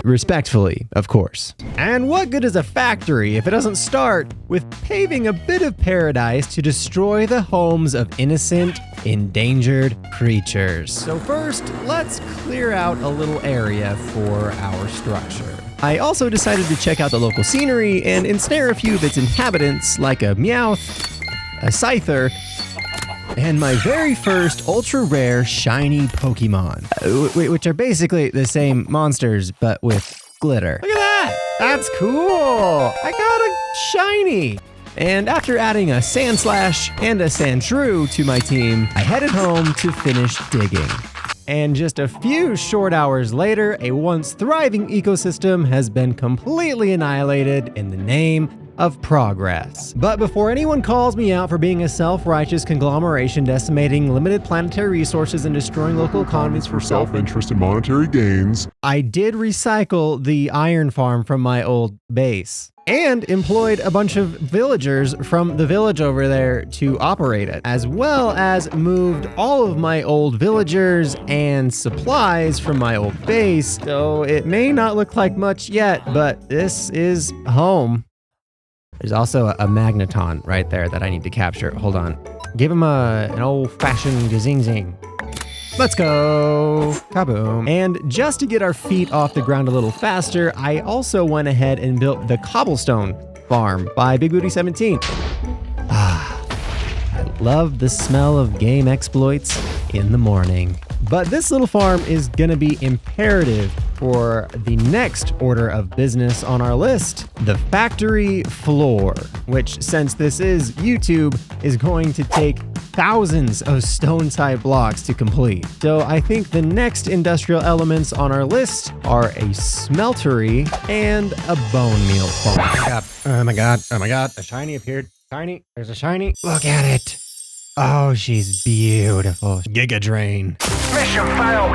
Respectfully, of course. And what good is a factory if it doesn't start with paving a bit of paradise to destroy the homes of innocent, endangered creatures? So first, let's clear out a little area for our structure. I also decided to check out the local scenery and ensnare a few of its inhabitants like a Meowth, a Scyther, and my very first ultra-rare shiny Pokemon, which are basically the same monsters, but with glitter. Look at that! That's cool! I got a shiny! And after adding a Sandslash and a Sandshrew to my team, I headed home to finish digging. And just a few short hours later, a once thriving ecosystem has been completely annihilated in the name of progress. But before anyone calls me out for being a self-righteous conglomeration decimating limited planetary resources and destroying local economies for self-interest and monetary gains, I did recycle the iron farm from my old base and employed a bunch of villagers from the village over there to operate it, as well as moved all of my old villagers and supplies from my old base. So it may not look like much yet, but this is home. There's also a magneton right there that I need to capture. Hold on. Give him an old-fashioned zing-zing. Let's go. Kaboom. And just to get our feet off the ground a little faster, I also went ahead and built the cobblestone farm by Big Booty 17. I love the smell of game exploits in the morning. But this little farm is gonna be imperative for the next order of business on our list, the factory floor, which, since this is YouTube, is going to take thousands of stone-type blocks to complete. So I think the next industrial elements on our list are a smeltery and a bone meal farm. Oh my god, oh my god, a shiny appeared. Shiny, there's a shiny. Look at it. Oh, she's beautiful. Giga Drain. Mission failed.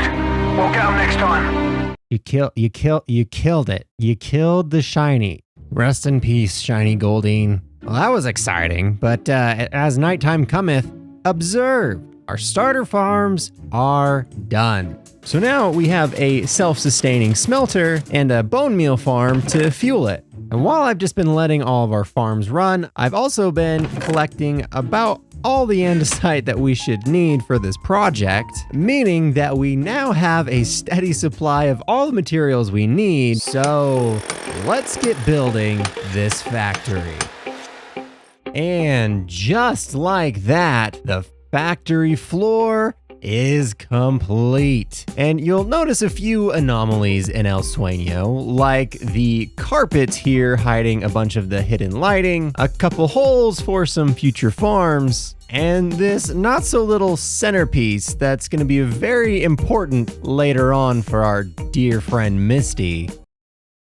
We'll get them next time. You killed it. You killed the shiny. Rest in peace, shiny Goldine. Well, that was exciting, but as nighttime cometh, observe, our starter farms are done. So now we have a self-sustaining smelter and a bone meal farm to fuel it. And while I've just been letting all of our farms run, I've also been collecting about all the andesite that we should need for this project, meaning that we now have a steady supply of all the materials we need. So let's get building this factory. And just like that, the factory floor is complete. And you'll notice a few anomalies in El Sueño, like the carpet here hiding a bunch of the hidden lighting, a couple holes for some future farms, and this not so little centerpiece that's gonna be very important later on for our dear friend Misty.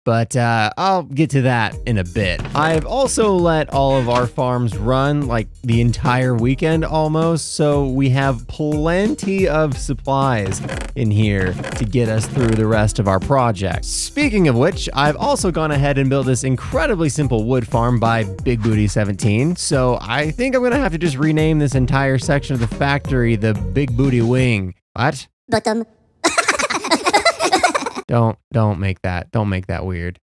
But I'll get to that in a bit. I've also let all of our farms run like the entire weekend almost, so we have plenty of supplies in here to get us through the rest of our project. Speaking of which, I've also gone ahead and built this incredibly simple wood farm by Big Booty 17, so I think I'm gonna have to just rename this entire section of the factory the Big Booty Wing. What? Bottom. Don't make that weird.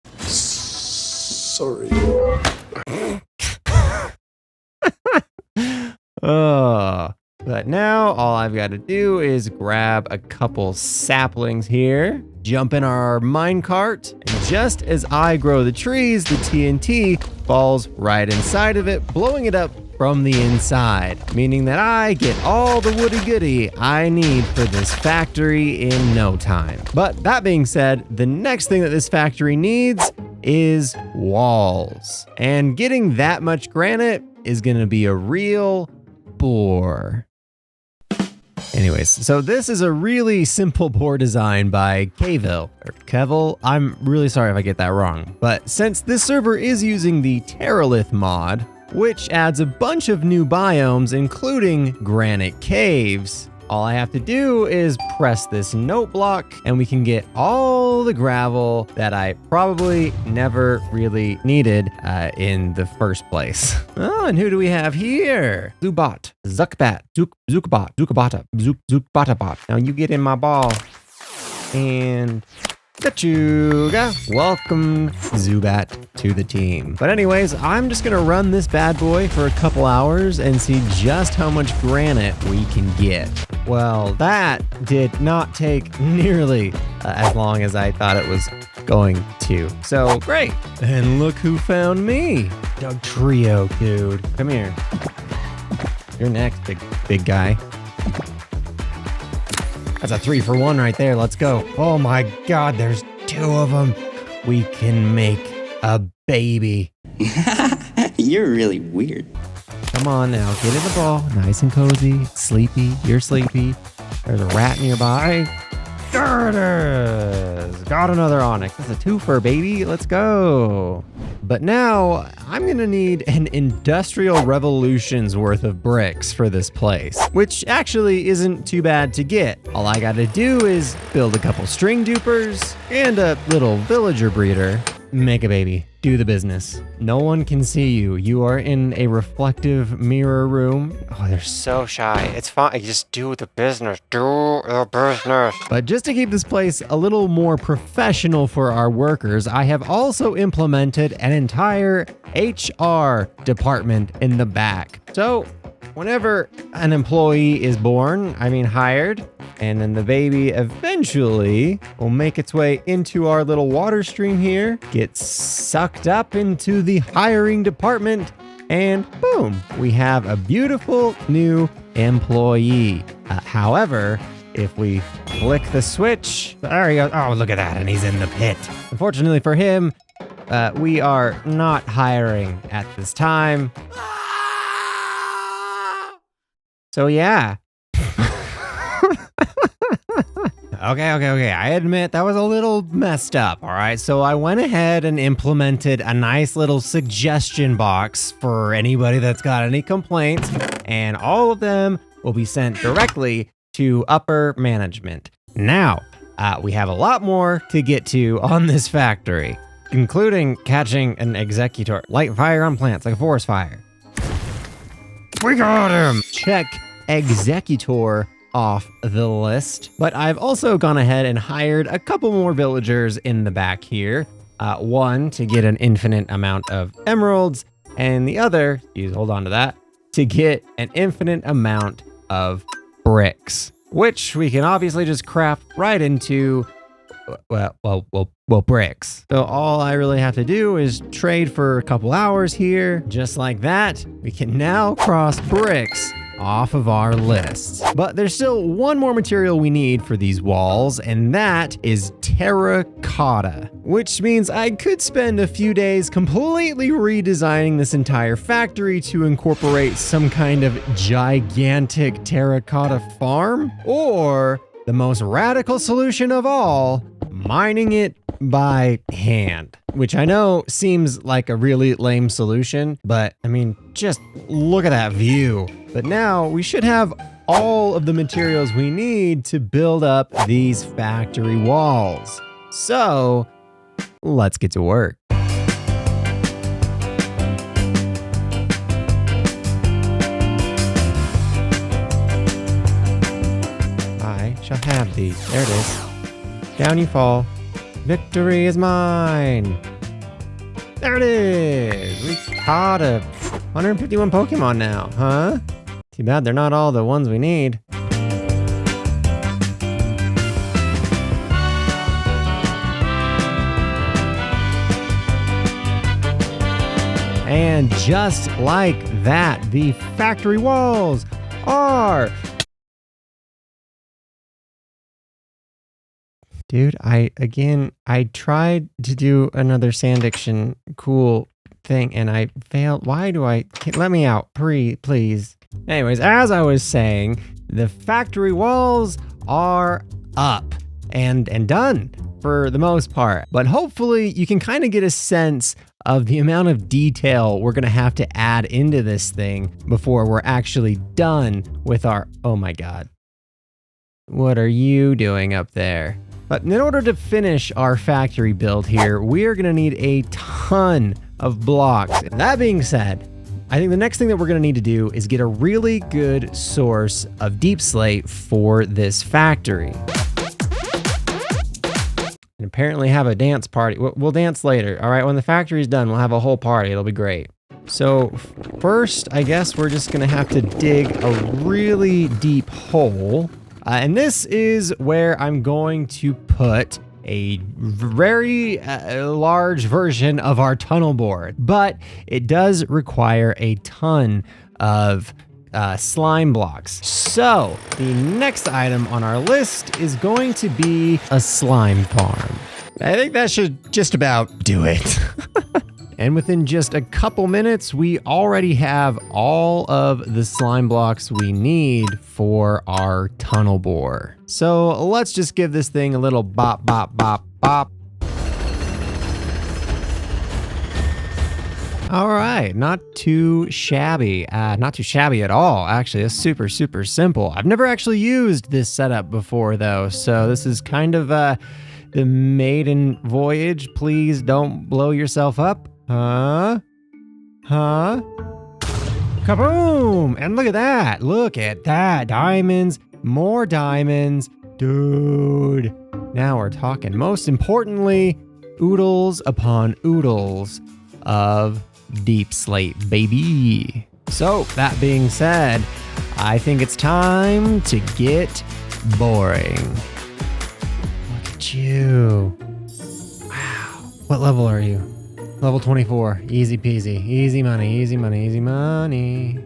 sorry. But now all I've got to do is grab a couple saplings here, jump in our minecart, and just as I grow the trees, the TNT falls right inside of it, blowing it up from the inside, meaning that I get all the woody goody I need for this factory in no time. But that being said, the next thing that this factory needs is walls. And getting that much granite is gonna be a real bore. Anyways, so this is a really simple board design by Kevil, or Kevil. I'm really sorry if I get that wrong. But since this server is using the Terralith mod, which adds a bunch of new biomes, including granite caves, all I have to do is press this note block and we can get all the gravel that I probably never really needed in the first place. Oh, and who do we have here? Zubat, Zuckbat, Zukbatabot. Now you get in my ball. And Kachuga. Welcome, Zubat, to the team. But anyways, I'm just gonna run this bad boy for a couple hours and see just how much granite we can get. Well, that did not take nearly as long as I thought it was going to. So great. And look who found me. Doug Trio, dude. Come here. You're next, big guy. That's a 3-for-1 right there. Let's go. Oh my God, there's 2 of them. We can make a baby. You're really weird. Come on now, get in the ball. Nice and cozy. Sleepy. You're sleepy. There's a rat nearby. There it is. Got another Onyx. That's a twofer, baby. Let's go. But now I'm gonna need an industrial revolution's worth of bricks for this place, which actually isn't too bad to get. All I gotta do is build a couple string dupers and a little villager breeder. Make a baby. Do the business. No one can see you. You are in a reflective mirror room. Oh, they're so shy. It's fine. Just do the business. Do the business. But just to keep this place a little more professional for our workers, I have also implemented an entire HR department in the back. So whenever an employee is born, hired, and then the baby eventually will make its way into our little water stream here, get sucked up into the hiring department, and boom, we have a beautiful new employee. However, if we flick the switch, there he goes. Oh, look at that, and he's in the pit. Unfortunately for him, we are not hiring at this time. So yeah. Okay. I admit that was a little messed up, all right? So I went ahead and implemented a nice little suggestion box for anybody that's got any complaints, and all of them will be sent directly to upper management. Now, we have a lot more to get to on this factory, including catching an executor. Light fire on plants like a forest fire. We got him! Check executor off the list. But I've also gone ahead and hired a couple more villagers in the back here. One to get an infinite amount of emeralds, and the other, hold on to that, to get an infinite amount of bricks, which we can obviously just craft right into, well, bricks. So all I really have to do is trade for a couple hours here. Just like that, we can now cross bricks off of our list. But there's still one more material we need for these walls, and that is terracotta, which means I could spend a few days completely redesigning this entire factory to incorporate some kind of gigantic terracotta farm, or the most radical solution of all, mining it by hand, which I know seems like a really lame solution, but just look at that view. But now we should have all of the materials we need to build up these factory walls. So let's get to work. I shall have thee. There it is. Down you fall. Victory is mine. There it is. We caught 151 Pokemon now, huh? Too bad they're not all the ones we need. And just like that, the factory walls are... Dude, I tried to do another Sandiction cool thing and I failed. Why do let me out, please. Anyways, as I was saying, the factory walls are up and done for the most part. But hopefully you can kind of get a sense of the amount of detail we're gonna have to add into this thing before we're actually done with our, oh my God. What are you doing up there? But in order to finish our factory build here, we are gonna need a ton of blocks. That being said, I think the next thing that we're gonna need to do is get a really good source of deep slate for this factory. And apparently have a dance party. We'll dance later, all right? When the factory's done, we'll have a whole party. It'll be great. So first, I guess we're just gonna have to dig a really deep hole. And this is where I'm going to put a very large version of our tunnel board, but it does require a ton of slime blocks. So the next item on our list is going to be a slime farm. I think that should just about do it. And within just a couple minutes, we already have all of the slime blocks we need for our tunnel bore. So let's just give this thing a little bop, bop, bop, bop. All right, not too shabby. Not too shabby at all, actually. It's super, super simple. I've never actually used this setup before, though, so this is kind of the maiden voyage. Please don't blow yourself up. Huh? Kaboom! And look at that. Look at that. Diamonds. More diamonds. Dude. Now we're talking. Most importantly, oodles upon oodles of deep slate, baby. So, that being said, I think it's time to get boring. Look at you. Wow. What level are you? Level 24. Easy peasy. Easy money, easy money, easy money.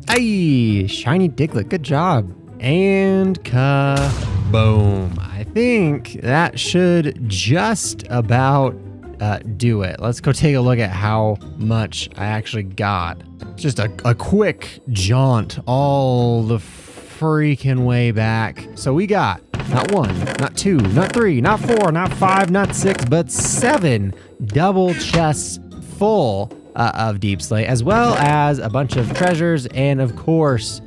Hey, shiny Diglett. Good job. And kaboom. I think that should just about do it. Let's go take a look at how much I actually got. Just a quick jaunt all the freaking way back. So we got not 1, not 2, not 3, not 4, not 5, not 6, but 7 double chests full of deep slate, as well as a bunch of treasures and, of course,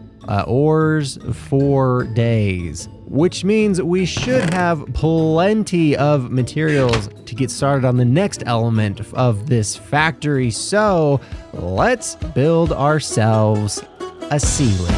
ores for days, which means we should have plenty of materials to get started on the next element of this factory. So let's build ourselves a ceiling.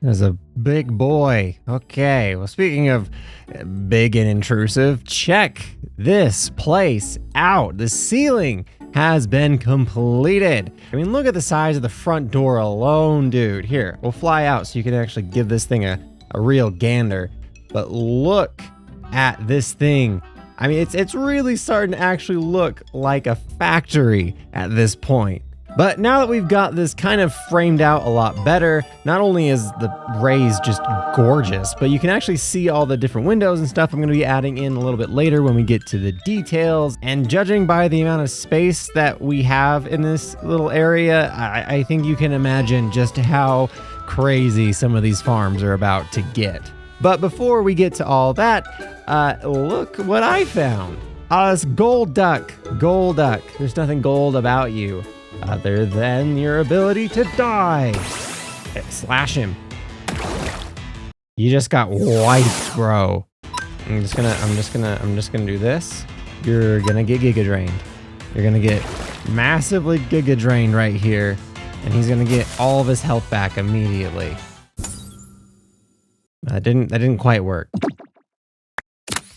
There's a big boy. Okay, well, speaking of big and intrusive, check this place out. The ceiling has been completed. I mean, look at the size of the front door alone, dude. Here, we'll fly out so you can actually give this thing a real gander. But look at this thing. I mean, it's really starting to actually look like a factory at this point. But now that we've got this kind of framed out a lot better, not only is the rays just gorgeous, but you can actually see all the different windows and stuff I'm going to be adding in a little bit later when we get to the details. And judging by the amount of space that we have in this little area, I think you can imagine just how crazy some of these farms are about to get. But before we get to all that, look what I found. This gold duck. Gold duck. There's nothing gold about you other than your ability to die. Okay, slash him. You just got wiped, bro. I'm just gonna do this. You're gonna get Giga Drained. You're gonna get massively Giga Drained right here, and he's gonna get all of his health back immediately. That didn't quite work.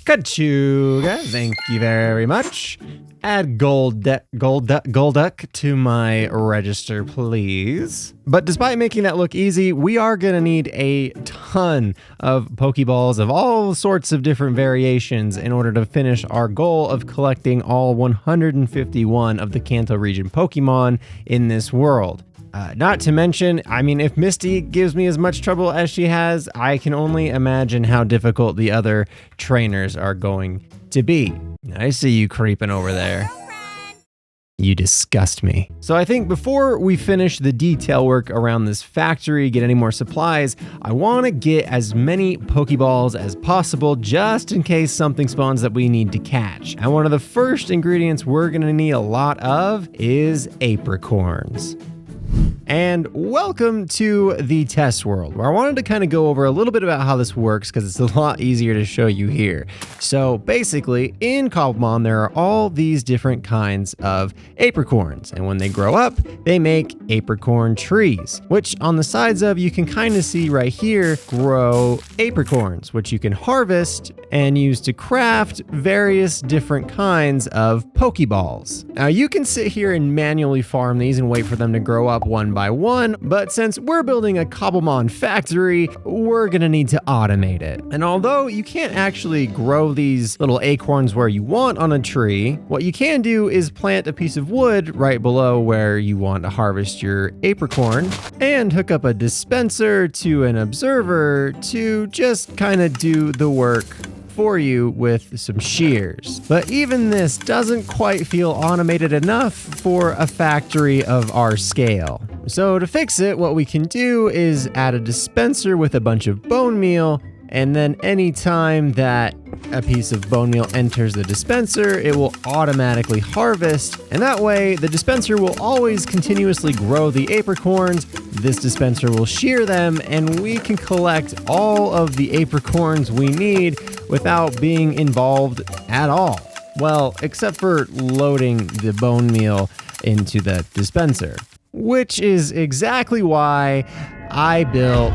Kachuga, thank you very much. Add gold duck to my register, please. But despite making that look easy, we are gonna need a ton of Pokeballs of all sorts of different variations in order to finish our goal of collecting all 151 of the Kanto region Pokemon in this world. Not to mention, I mean, if Misty gives me as much trouble as she has, I can only imagine how difficult the other trainers are going to be. I see you creeping over there. You disgust me. So I think before we finish the detail work around this factory, get any more supplies, I want to get as many Pokeballs as possible just in case something spawns that we need to catch. And one of the first ingredients we're going to need a lot of is apricorns. And welcome to the test world, where I wanted to kind of go over a little bit about how this works because it's a lot easier to show you here. So basically, in Cobblemon, there are all these different kinds of apricorns, and when they grow up, they make apricorn trees, which on the sides of, you can kind of see right here, grow apricorns, which you can harvest and use to craft various different kinds of Pokeballs. Now, you can sit here and manually farm these and wait for them to grow up one by one, but since we're building a Cobblemon factory, we're gonna need to automate it. And although you can't actually grow these little acorns where you want on a tree, what you can do is plant a piece of wood right below where you want to harvest your apricorn and hook up a dispenser to an observer to just kind of do the work for you with some shears. But even this doesn't quite feel automated enough for a factory of our scale. So to fix it, what we can do is add a dispenser with a bunch of bone meal, and then anytime that a piece of bone meal enters the dispenser, it will automatically harvest, and that way the dispenser will always continuously grow the apricorns. This dispenser will shear them, and we can collect all of the apricorns we need without being involved at all. Well, except for loading the bone meal into the dispenser, which is exactly why I built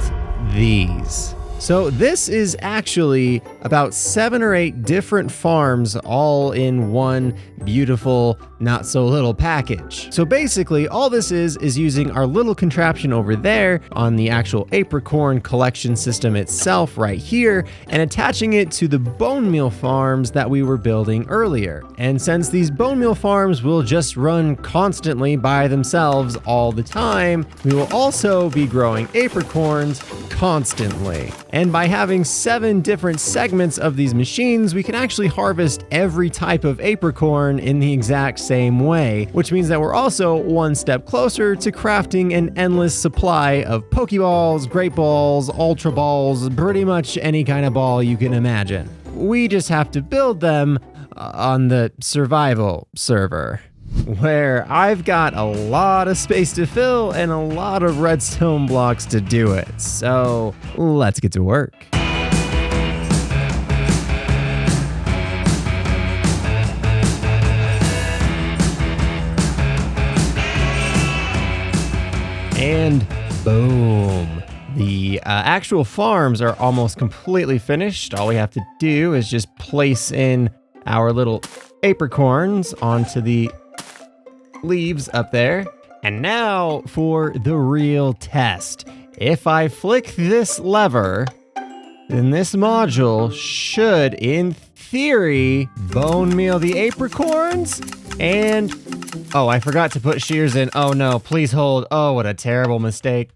these. So this is actually about 7 or 8 different farms all in one beautiful, not so little package. So basically all this is using our little contraption over there on the actual apricorn collection system itself right here and attaching it to the bone meal farms that we were building earlier. And since these bone meal farms will just run constantly by themselves all the time, we will also be growing apricorns constantly. And by having 7 different segments of these machines, we can actually harvest every type of apricorn in the exact same way, which means that we're also one step closer to crafting an endless supply of Pokeballs, Great Balls, Ultra Balls, pretty much any kind of ball you can imagine. We just have to build them on the survival server, where I've got a lot of space to fill and a lot of redstone blocks to do it. So let's get to work. And boom. The actual farms are almost completely finished. All we have to do is just place in our little apricorns onto the leaves up there. And now for the real test. If I flick this lever, then this module should, in theory, bone meal the apricorns. And, oh, I forgot to put shears in. Oh no, please hold. Oh, what a terrible mistake.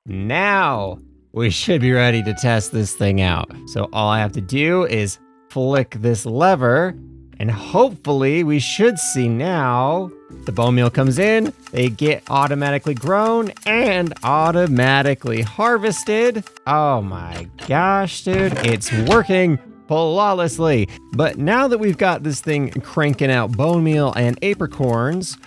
Now we should be ready to test this thing out. So all I have to do is flick this lever, and hopefully we should see now the bone meal comes in, they get automatically grown and automatically harvested. Oh my gosh, dude, it's working flawlessly. But now that we've got this thing cranking out bone meal and apricorns,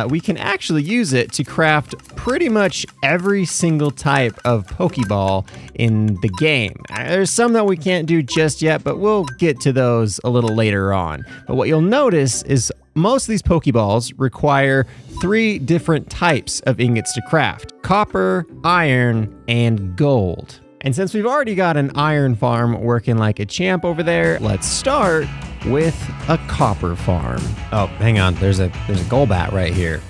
we can actually use it to craft pretty much every single type of Pokeball in the game. There's some that we can't do just yet, but we'll get to those a little later on. But what you'll notice is most of these Pokeballs require 3 different types of ingots to craft: copper, iron, and gold. And since we've already got an iron farm working like a champ over there, let's start with a copper farm. Oh, hang on, there's a Golbat right here.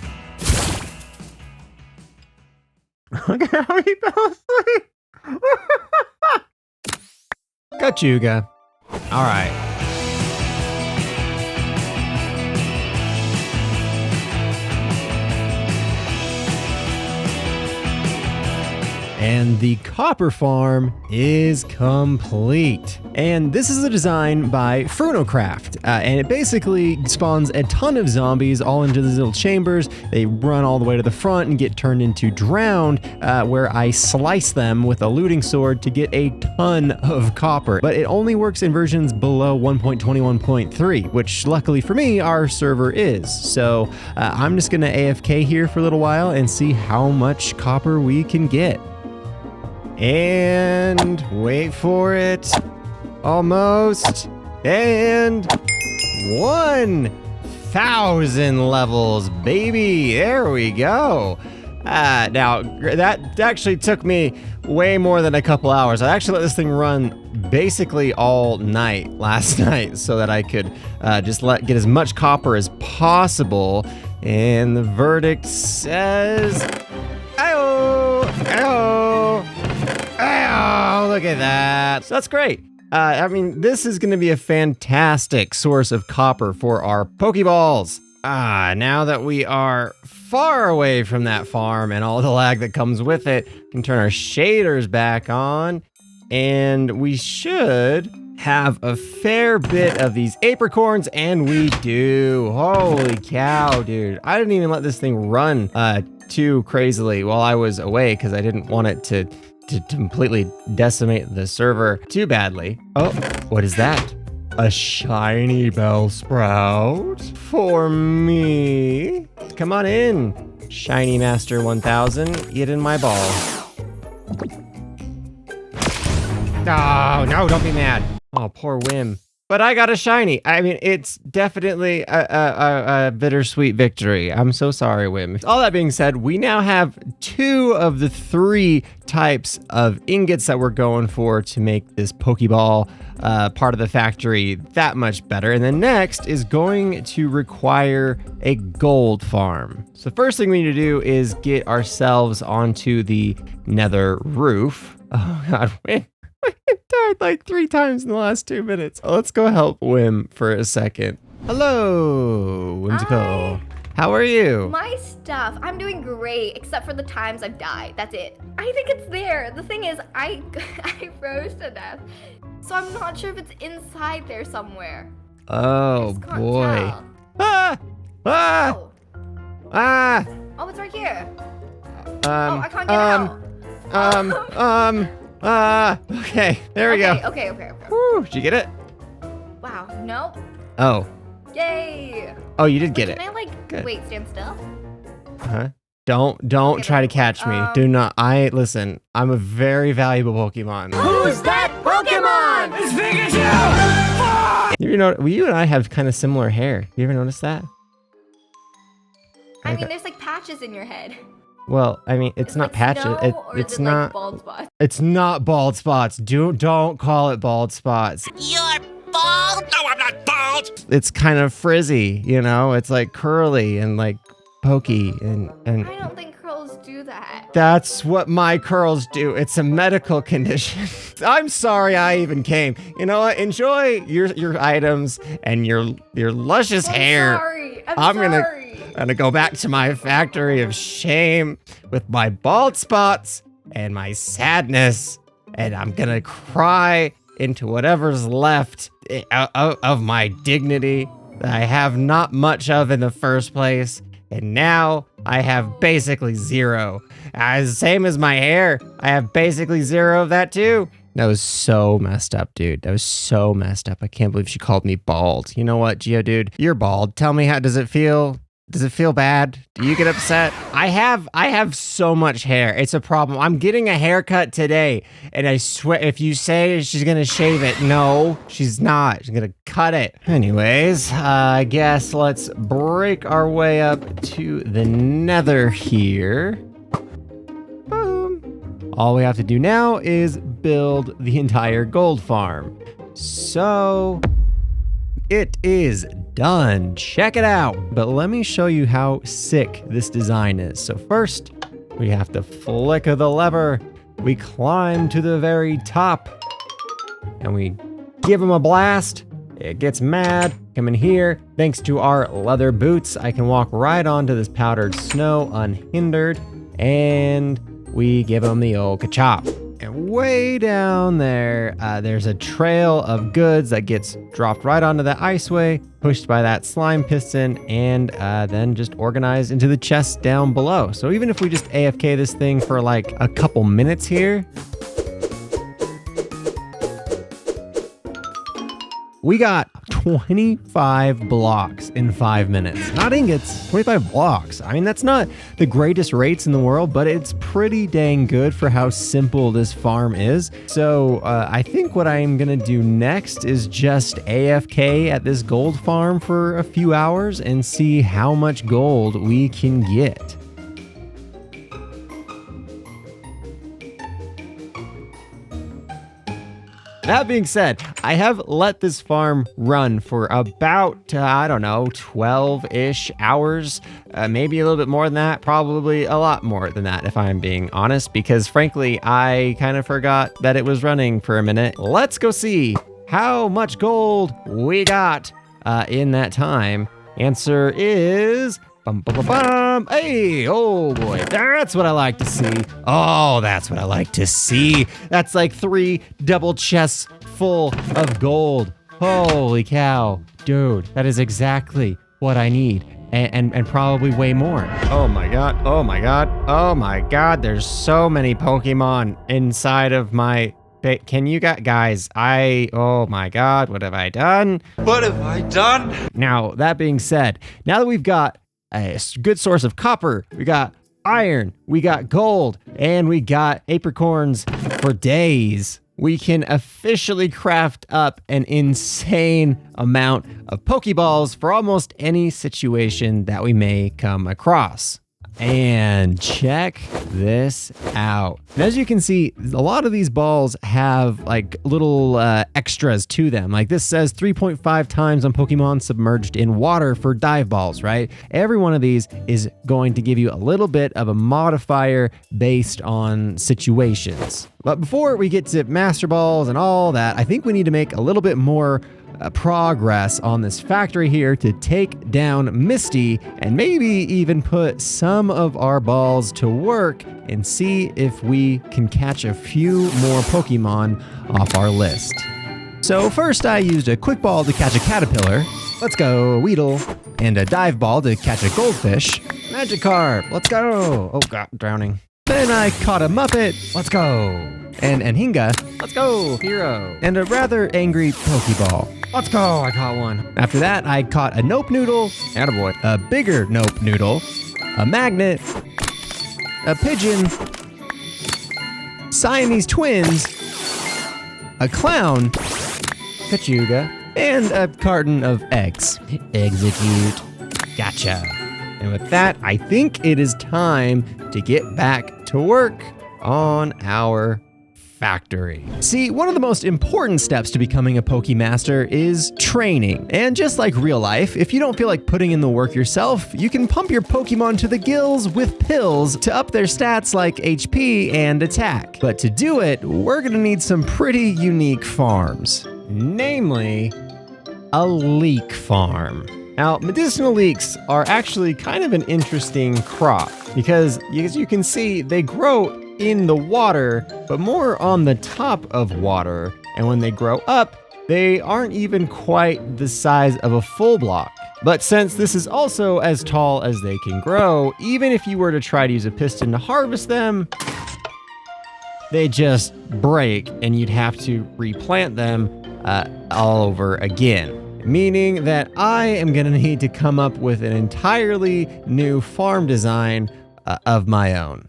Look at how he fell asleep. Kachuga. All right. And the copper farm is complete. And this is a design by FrunoCraft. And it basically spawns a ton of zombies all into these little chambers. They run all the way to the front and get turned into drowned, where I slice them with a looting sword to get a ton of copper. But it only works in versions below 1.21.3, which luckily for me, our server is. So I'm just gonna AFK here for a little while and see how much copper we can get. And wait for it. Almost. And 1,000 levels, baby. There we go. Now, that actually took me way more than a couple hours. I actually let this thing run basically all night last night so that I could just get as much copper as possible. And the verdict says... look at that. So that's great. I mean, this is going to be a fantastic source of copper for our Pokeballs. Now that we are far away from that farm and all the lag that comes with it, we can turn our shaders back on, and we should have a fair bit of these apricorns, and we do. Holy cow, dude. I didn't even let this thing run too crazily while I was away because I didn't want it to completely decimate the server too badly. Oh, what is that? A shiny Bellsprout for me. Come on in, Shiny Master 1000. Get in my ball. Oh, no, don't be mad. Oh, poor Whim. But I got a shiny. I mean, it's definitely a bittersweet victory. I'm so sorry, Whim. All that being said, we now have 2 of the 3 types of ingots that we're going for to make this Pokeball part of the factory that much better. And then next is going to require a gold farm. So the first thing we need to do is get ourselves onto the nether roof. Oh God, Whim. I died like 3 times in the last 2 minutes. Let's go help Whim for a second. Hello, Whimsical. Hi. How are you? My stuff. I'm doing great, except for the times I've died. That's it. I think it's there. The thing is, I froze to death. So I'm not sure if it's inside there somewhere. Oh, boy. Tell. Ah! Ah! Oh. Ah! Oh, it's right here. I can't get out. Okay, there we go. Okay. Woo, did you get it? Wow, no. Oh. Yay. Oh, you did get it. Can I like, Good. wait, stand still? Huh? Don't try to catch me. Do not. Listen, I'm a very valuable Pokemon. Who's that Pokemon? It's Pikachu! You know, you and I have kind of similar hair. You ever notice that? I mean, there's like patches in your head. Well, I mean, it's not like patches. snow, or It's is it not like bald spots? It's not bald spots. Don't call it bald spots. You're bald? No, I'm not bald! It's kind of frizzy, you know? It's like curly and like pokey and I don't think curls do that. that's what my curls do. It's a medical condition. I'm sorry I even came. You know what? Enjoy your items and your luscious hair. Sorry. I'm gonna go back to my factory of shame with my bald spots and my sadness, and I'm gonna cry into whatever's left of my dignity that I have not much of in the first place, and now I have basically 0. Same as my hair, I have basically 0 of that too. That was so messed up, dude. That was so messed up. I can't believe she called me bald. You know what, Geodude? You're bald. Tell me, how does it feel? Does it feel bad? Do you get upset? I have so much hair. It's a problem. I'm getting a haircut today, and I swear, if you say she's gonna shave it, no, she's not. She's gonna cut it. Anyways, I guess let's break our way up to the nether here. Boom. All we have to do now is build the entire gold farm. So it is done. Check it out. But let me show you how sick this design is. So first, we have to flick of the lever. We climb to the very top and we give him a blast. It gets mad. Come in here. Thanks to our leather boots, I can walk right onto this powdered snow unhindered, and we give him the old ka-chop. And way down there, there's a trail of goods that gets dropped right onto the iceway, pushed by that slime piston, and then just organized into the chest down below. So even if we just AFK this thing for like a couple minutes here, we got 25 blocks in 5 minutes. Not ingots, 25 blocks. I mean, that's not the greatest rates in the world, but it's pretty dang good for how simple this farm is. So I think what I'm gonna do next is just AFK at this gold farm for a few hours and see how much gold we can get. That being said, I have let this farm run for about, I don't know, 12-ish hours. Maybe a little bit more than that, probably a lot more than that if I'm being honest, because frankly, I kind of forgot that it was running for a minute. Let's go see how much gold we got in that time. Answer is... Bum, bum, bum, bum. Hey, oh boy, that's what I like to see. Oh, that's what I like to see. That's like 3 double chests full of gold. Holy cow, dude, that is exactly what I need. And probably way more. Oh my god, oh my god, oh my god, there's so many Pokemon inside of my... Can you guys, oh my god, what have I done? What have I done? Now, that being said, now that we've got a good source of copper, we got iron, we got gold, and we got apricorns for days, we can officially craft up an insane amount of Pokeballs for almost any situation that we may come across. And check this out. And as you can see, a lot of these balls have like little extras to them. Like this says 3.5 times on Pokemon submerged in water for dive balls, right? Every one of these is going to give you a little bit of a modifier based on situations. But before we get to Master Balls and all that, I think we need to make a little bit more progress on this factory here to take down Misty and maybe even put some of our balls to work and see if we can catch a few more Pokemon off our list. So first I used a quick ball to catch a caterpillar. Let's go, Weedle. And a dive ball to catch a goldfish. Magikarp, let's go. Oh god, I'm drowning. Then I caught a Muppet. Let's go. And Hinga. Let's go, Hero. And a rather angry Pokeball. Let's go, I caught one. After that, I caught a Nope Noodle. Attaboy. A bigger Nope Noodle. A Magnet. A Pigeon. Siamese Twins. A Clown. Kachuga. And a carton of eggs. Execute. Gotcha. And with that, I think it is time to get back to work on our factory. See, one of the most important steps to becoming a Pokemaster is training. And just like real life, if you don't feel like putting in the work yourself, you can pump your Pokemon to the gills with pills to up their stats like HP and attack. But to do it, we're gonna need some pretty unique farms. Namely, a leek farm. Now, medicinal leeks are actually kind of an interesting crop because, as you can see, they grow in the water, but more on the top of water. And when they grow up, they aren't even quite the size of a full block. But since this is also as tall as they can grow, even if you were to try to use a piston to harvest them, they just break and you'd have to replant them all over again. Meaning that I am gonna need to come up with an entirely new farm design of my own.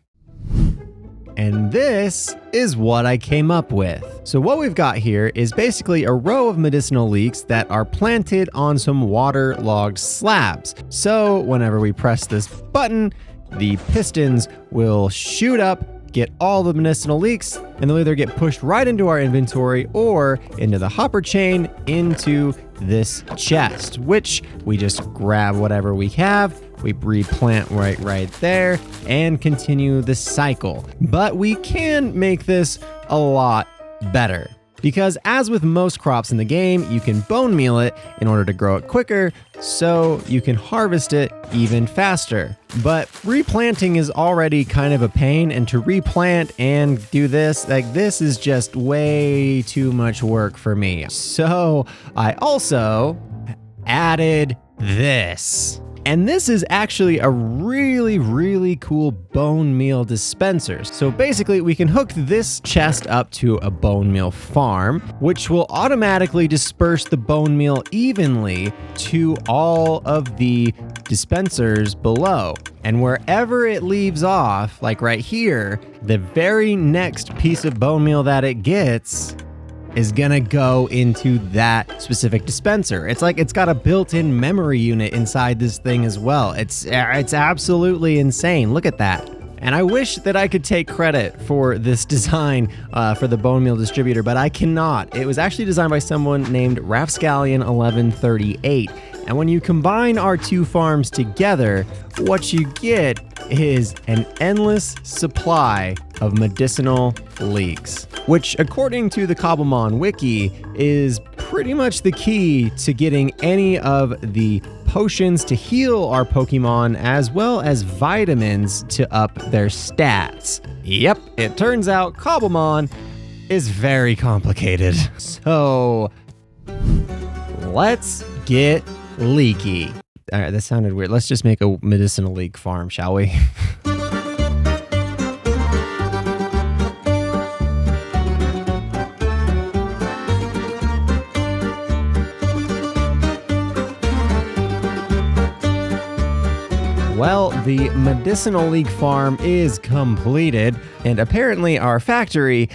And this is what I came up with. So what we've got here is basically a row of medicinal leeks that are planted on some waterlogged slabs. So whenever we press this button, the pistons will shoot up, get all the medicinal leeks, and they'll either get pushed right into our inventory or into the hopper chain into this chest, which we just grab whatever we have, we replant right there, and continue the cycle. But we can make this a lot better. Because as with most crops in the game, you can bone meal it in order to grow it quicker, so you can harvest it even faster. But replanting is already kind of a pain, and to replant and do this, like this is just way too much work for me. So I also added this. And this is actually a really cool bone meal dispenser. So basically we can hook this chest up to a bone meal farm, which will automatically disperse the bone meal evenly to all of the dispensers below. And wherever it leaves off, like right here, the very next piece of bone meal that it gets is gonna go into that specific dispenser. It's like it's got a built-in memory unit inside this thing as well. It's absolutely insane. Look at that. And I wish that I could take credit for this design for the bone meal distributor, but I cannot. It was actually designed by someone named Rapscallion1138. And when you combine our two farms together, what you get is an endless supply of medicinal leeks, which according to the Cobblemon wiki is pretty much the key to getting any of the potions to heal our Pokemon as well as vitamins to up their stats. Yep, it turns out Cobblemon is very complicated. So let's get leaky. All right, that sounded weird. Let's just make a medicinal leek farm, shall we? Well, the medicinal leek farm is completed, and apparently our factory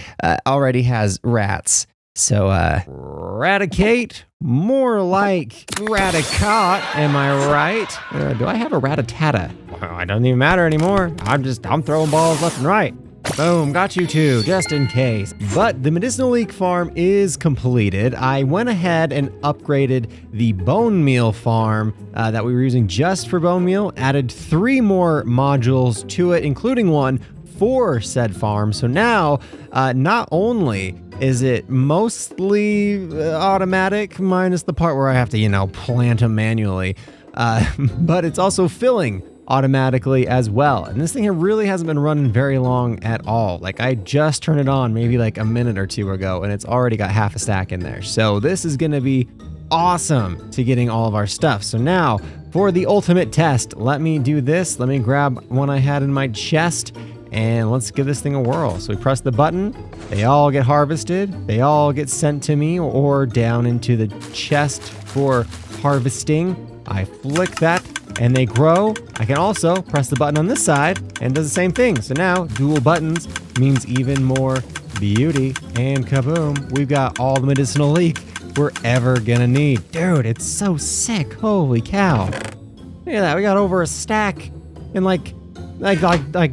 already has rats. So, Raticate? More like Raticat, am I right? Do I have a Ratatata? Well, it doesn't even matter anymore. I'm throwing balls left and right. Boom, got you two, just in case. But the medicinal leek farm is completed. I went ahead and upgraded the bone meal farm that we were using just for bone meal, added 3 more modules to it, including one for said farm. So now, not only is it mostly automatic, minus the part where I have to, plant them manually, but it's also filling automatically as well. And this thing here really hasn't been running very long at all. Like, I just turned it on maybe like a minute or two ago, and it's already got half a stack in there. So this is gonna be awesome to getting all of our stuff. So now, for the ultimate test, let me do this. Let me grab one I had in my chest, and let's give this thing a whirl. So we press the button, they all get harvested, they all get sent to me or down into the chest for harvesting. I flick that and they grow. I can also press the button on this side and it does the same thing. So now dual buttons means even more beauty, and kaboom, we've got all the medicinal leek we're ever gonna need. Dude, it's so sick, holy cow. Look at that, we got over a stack in like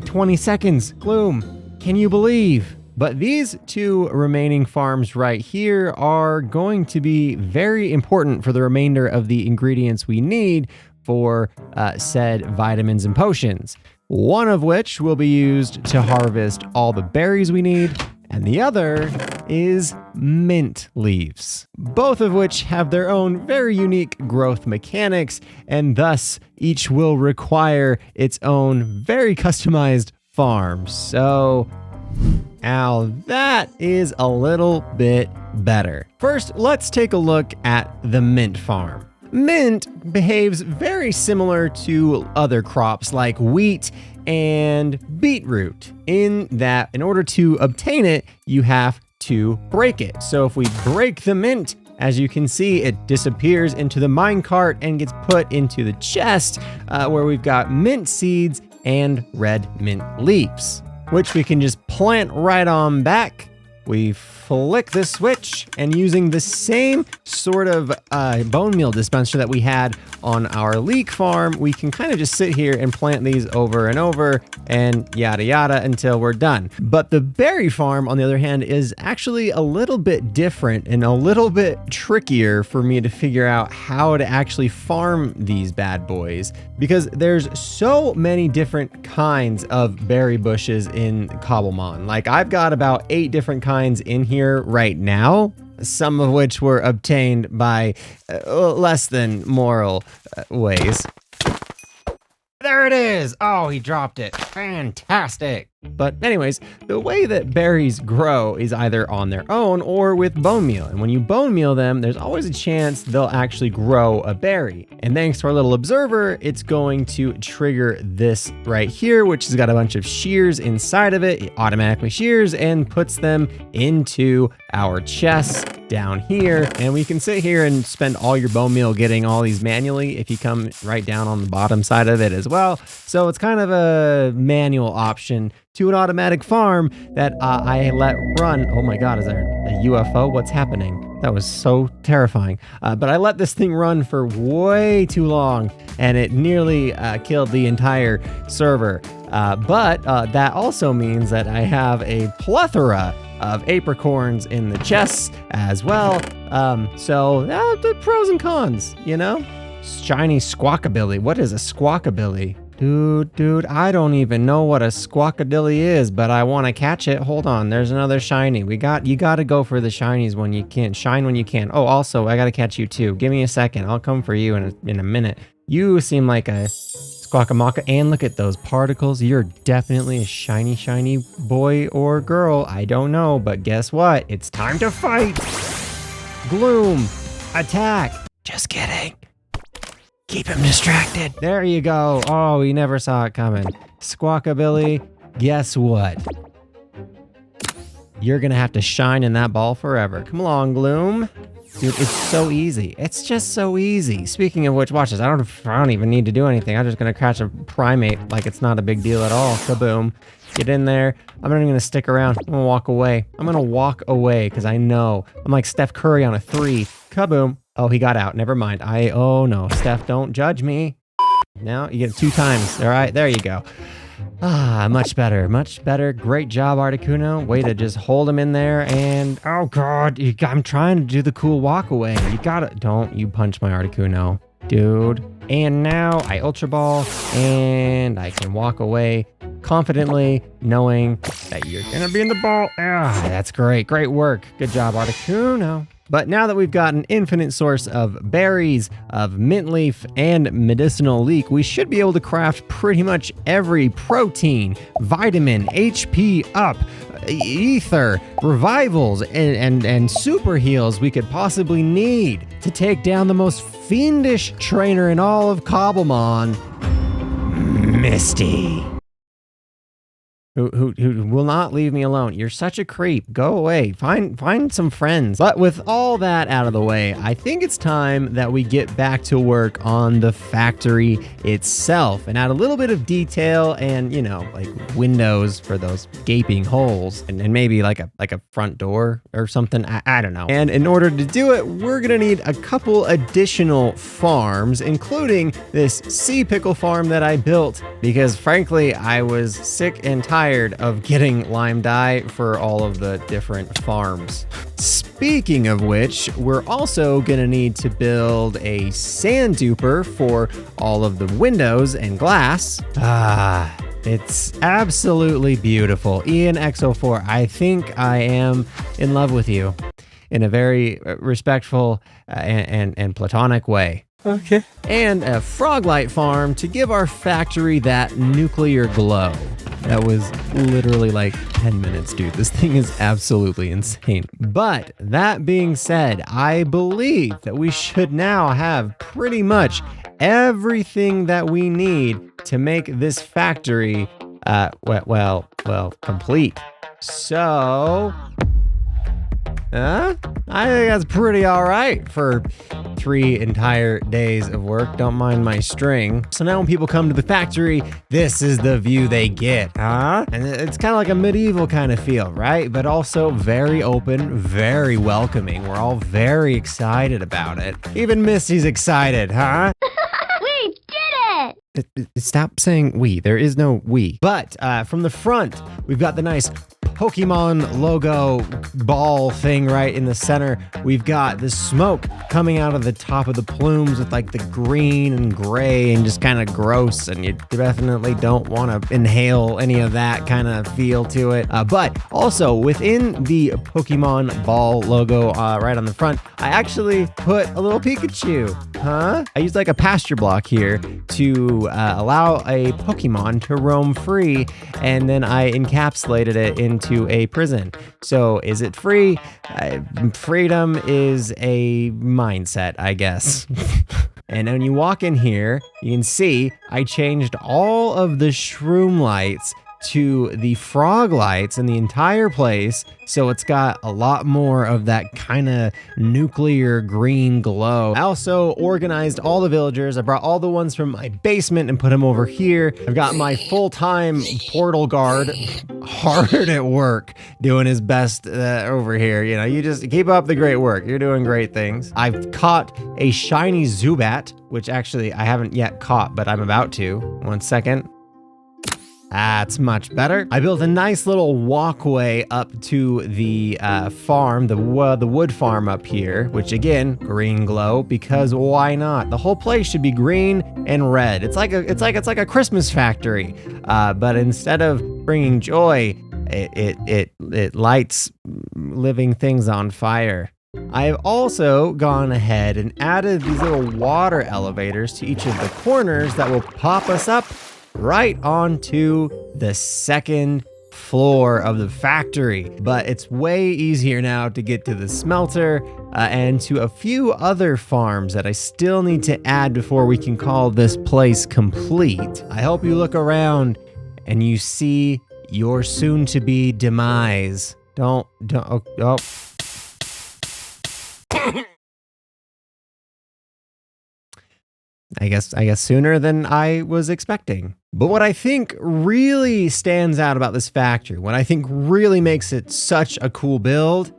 20 seconds. Gloom, can you believe? But these 2 remaining farms right here are going to be very important for the remainder of the ingredients we need for said vitamins and potions. One of which will be used to harvest all the berries we need, and the other is mint leaves, both of which have their own very unique growth mechanics, and thus each will require its own very customized farm. So now that is a little bit better. First, let's take a look at the mint farm. Mint behaves very similar to other crops like wheat and beetroot, in that in order to obtain it, you have to break it. So if we break the mint, as you can see, it disappears into the minecart and gets put into the chest where we've got mint seeds and red mint leaves, which we can just plant right on back. We flick this switch, and using the same sort of bone meal dispenser that we had on our leek farm, we can kind of just sit here and plant these over and over and yada yada until we're done. But the berry farm, on the other hand, is actually a little bit different and a little bit trickier for me to figure out how to actually farm these bad boys, because there's so many different kinds of berry bushes in Cobblemon. Like, I've got about 8 different kinds in here right now, some of which were obtained by less than moral ways. There it is! Oh, he dropped it. Fantastic! But anyways, the way that berries grow is either on their own or with bone meal. And when you bone meal them, there's always a chance they'll actually grow a berry. And thanks to our little observer, it's going to trigger this right here, which has got a bunch of shears inside of it. It automatically shears and puts them into our chests down here. And we can sit here and spend all your bone meal getting all these manually if you come right down on the bottom side of it as well. So it's kind of a manual option to an automatic farm that I let run. Oh my God, is there a UFO? What's happening? That was so terrifying. But I let this thing run for way too long, and it nearly killed the entire server. But that also means that I have a plethora of apricorns in the chests as well. So the pros and cons, you know? Shiny Squawkabilly. What is a Squawkabilly? Dude, I don't even know what a Squawkabilly is, but I want to catch it. Hold on, there's another shiny. You got to go for the shinies when you can. Shine when you can. Oh, also, I got to catch you too. Give me a second. I'll come for you in a minute. You seem like a Squawkamaka, and look at those particles. You're definitely a shiny boy or girl. I don't know, but guess what? It's time to fight. Gloom, attack. Just kidding. Keep him distracted. There you go. Oh, he never saw it coming. Squawkabilly, guess what? You're gonna have to shine in that ball forever. Come along, Gloom. Dude, it's so easy. It's just so easy. Speaking of which, watch this. I don't even need to do anything. I'm just gonna catch a primate like it's not a big deal at all. Kaboom. Get in there. I'm not even gonna stick around. I'm gonna walk away. I'm gonna walk away because I know. I'm like Steph Curry on a 3. Kaboom. Oh, he got out. Never mind. Oh no, Steph, don't judge me. Now you get it 2 times. All right, there you go. Much better. Great job, Articuno. Way to just hold him in there. And oh god, I'm trying to do the cool walk away. Don't you punch my Articuno, dude. And now I Ultra Ball, and I can walk away confidently, knowing that you're gonna be in the ball. That's great. Great work. Good job, Articuno. But now that we've got an infinite source of berries, of mint leaf, and medicinal leek, we should be able to craft pretty much every protein, vitamin, HP up, ether, revivals, and super heals we could possibly need to take down the most fiendish trainer in all of Cobblemon, Misty. Who will not leave me alone. You're such a creep. Go away. Find some friends. But with all that out of the way, I think it's time that we get back to work on the factory itself and add a little bit of detail and, you know, like windows for those gaping holes and maybe like a front door or something. I don't know. And in order to do it, we're gonna need a couple additional farms, including this sea pickle farm that I built because frankly, I was sick and tired of getting lime dye for all of the different farms. Speaking of which, we're also gonna need to build a sand duper for all of the windows and glass. It's absolutely beautiful. Ian X04, I think I am in love with you in a very respectful and platonic way. Okay. And a Froglight farm to give our factory that nuclear glow. That was literally like 10 minutes, dude. This thing is absolutely insane. But that being said, I believe that we should now have pretty much everything that we need to make this factory, complete. So, I think that's pretty all right for 3 entire days of work. Don't mind my string. So now when people come to the factory, this is the view they get, huh? And it's kind of like a medieval kind of feel, right? But also very open, very welcoming. We're all very excited about it. Even Misty's excited, huh? We did it! Stop saying we. There is no we. But from the front, we've got the nice Pokemon logo ball thing right in the center. We've got the smoke coming out of the top of the plumes with like the green and gray and just kind of gross, and you definitely don't want to inhale any of that kind of feel to it. But also within the Pokemon ball logo right on the front, I actually put a little Pikachu. Huh? I used like a pasture block here to allow a Pokemon to roam free, and then I encapsulated it into a prison. So is it free? Freedom is a mindset, I guess. And when you walk in here, you can see I changed all of the shroom lights to the frog lights in the entire place. So it's got a lot more of that kind of nuclear green glow. I also organized all the villagers. I brought all the ones from my basement and put them over here. I've got my full-time portal guard hard at work doing his best over here. You know, you just keep up the great work. You're doing great things. I've caught a shiny Zubat, which actually I haven't yet caught, but I'm about to. 1 second. That's much better. I built a nice little walkway up to the farm, the wood farm up here, which again, green glow, because why not? The whole place should be green and red. It's like a Christmas factory, but instead of bringing joy, it lights living things on fire. I've also gone ahead and added these little water elevators to each of the corners that will pop us up right onto the second floor of the factory. But it's way easier now to get to the smelter and to a few other farms that I still need to add before we can call this place complete. I hope you look around and you see your soon-to-be demise. Oh. I guess sooner than I was expecting. But what I think really stands out about this factory, what I think really makes it such a cool build,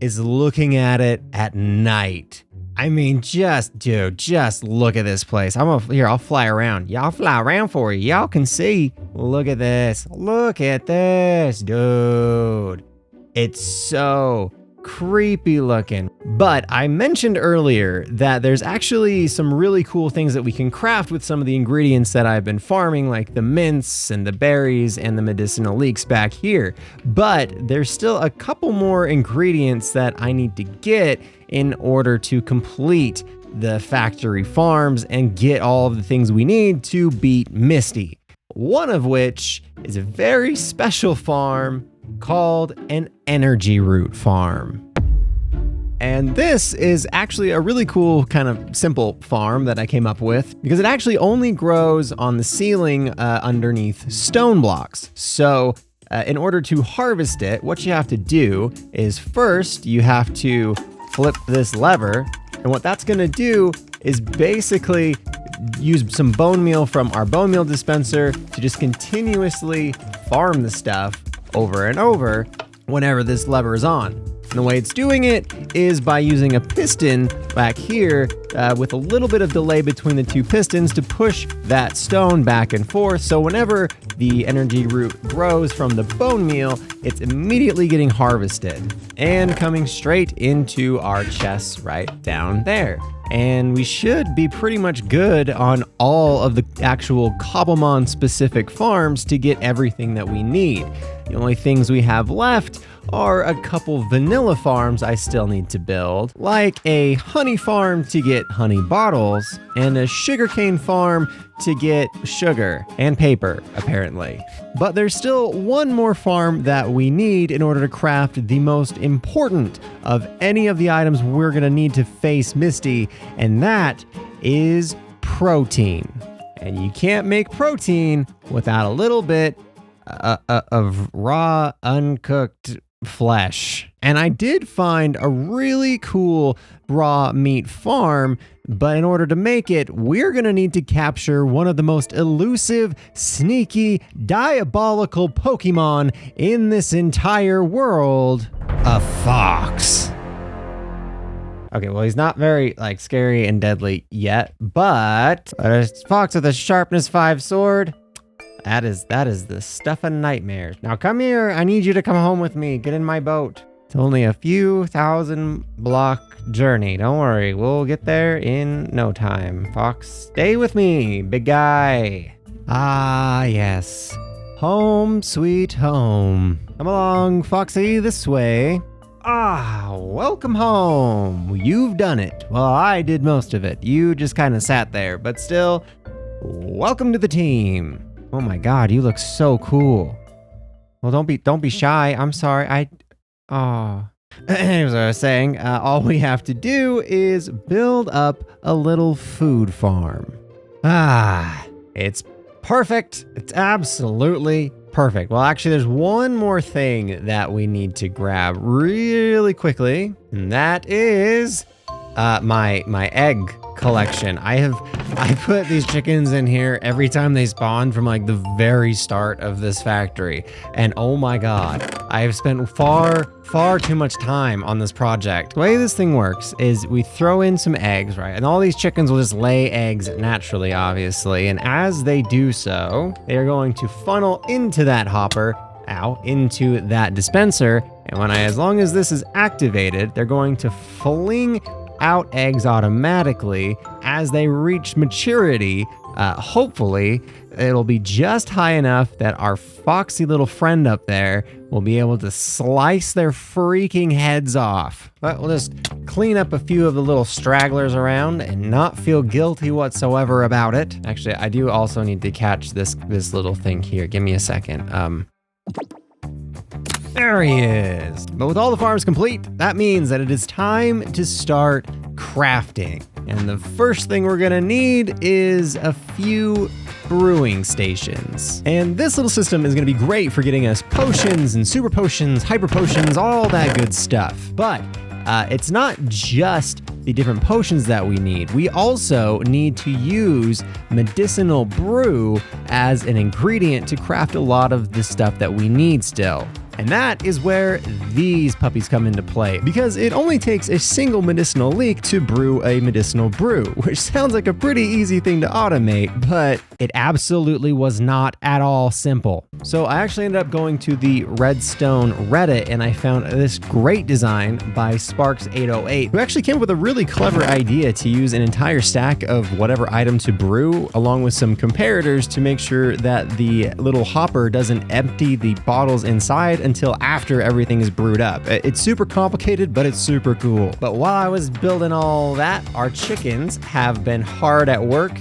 is looking at it at night. I mean, just look at this place. I'll fly around. Y'all fly around for you. Y'all can see. Look at this. Look at this, dude. It's so creepy looking. But I mentioned earlier that there's actually some really cool things that we can craft with some of the ingredients that I've been farming, like the mints and the berries and the medicinal leeks back here. But there's still a couple more ingredients that I need to get in order to complete the factory farms and get all of the things we need to beat Misty. One of which is a very special farm called an energy root farm. And this is actually a really cool kind of simple farm that I came up with because it actually only grows on the ceiling underneath stone blocks. So in order to harvest it, what you have to do is first you have to flip this lever, and what that's gonna do is basically use some bone meal from our bone meal dispenser to just continuously farm the stuff over and over whenever this lever is on. And the way it's doing it is by using a piston back here with a little bit of delay between the two pistons to push that stone back and forth. So whenever the energy root grows from the bone meal, it's immediately getting harvested and coming straight into our chests right down there. And we should be pretty much good on all of the actual Cobblemon specific farms to get everything that we need. The only things we have left are a couple vanilla farms I still need to build, like a honey farm to get honey bottles and a sugarcane farm to get sugar and paper, apparently. But there's still one more farm that we need in order to craft the most important of any of the items we're gonna need to face Misty, and that is protein. And you can't make protein without a little bit of raw, uncooked flesh. And I did find a really cool raw meat farm, but in order to make it, we're gonna need to capture one of the most elusive, sneaky, diabolical Pokemon in this entire world, a fox. Okay, well, he's not very scary and deadly yet, but a fox with a sharpness 5 sword. That is the stuff of nightmares. Now come here, I need you to come home with me. Get in my boat. It's only a few thousand block journey. Don't worry, we'll get there in no time. Fox, stay with me, big guy. Ah, yes. Home sweet home. Come along, Foxy, this way. Ah, welcome home. You've done it. Well, I did most of it. You just kind of sat there, but still, welcome to the team. Oh my God, you look so cool. Well, don't be shy. I'm sorry. Here's what I was saying. All we have to do is build up a little food farm. It's perfect. It's absolutely perfect. Well, actually, there's one more thing that we need to grab really quickly, and that is my egg collection. I put these chickens in here every time they spawn from like the very start of this factory, and oh my god, I have spent far too much time on this project. The way this thing works is we throw in some eggs, right? And all these chickens will just lay eggs naturally, obviously, and as they do so, they are going to funnel into that hopper, into that dispenser, and as long as this is activated, they're going to fling out eggs automatically. As they reach maturity, hopefully it'll be just high enough that our foxy little friend up there will be able to slice their freaking heads off. But we'll just clean up a few of the little stragglers around and not feel guilty whatsoever about it. Actually, I do also need to catch this little thing here. Give me a second. There he is. But with all the farms complete, that means that it is time to start crafting. And the first thing we're gonna need is a few brewing stations. And this little system is gonna be great for getting us potions and super potions, hyper potions, all that good stuff. But it's not just the different potions that we need. We also need to use medicinal brew as an ingredient to craft a lot of the stuff that we need still. And that is where these puppies come into play, because it only takes a single medicinal leek to brew a medicinal brew, which sounds like a pretty easy thing to automate, but it absolutely was not at all simple. So I actually ended up going to the Redstone Reddit, and I found this great design by Sparks808, who actually came up with a really clever idea to use an entire stack of whatever item to brew, along with some comparators to make sure that the little hopper doesn't empty the bottles inside until after everything is brewed up. It's super complicated, but it's super cool. But while I was building all that, our chickens have been hard at work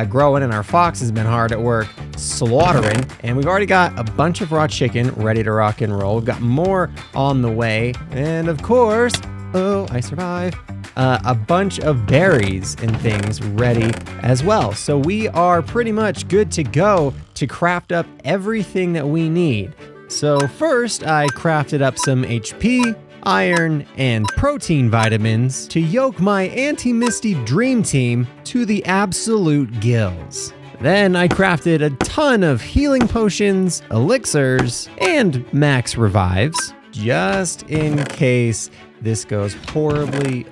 growing, and our fox has been hard at work slaughtering, and we've already got a bunch of raw chicken ready to rock and roll. We've got more on the way, and of course, oh, I survived, a bunch of berries and things ready as well. So we are pretty much good to go to craft up everything that we need. So first, I crafted up some HP, iron, and protein vitamins to yoke my anti-Misty dream team to the absolute gills. Then I crafted a ton of healing potions, elixirs, and max revives, just in case this goes horribly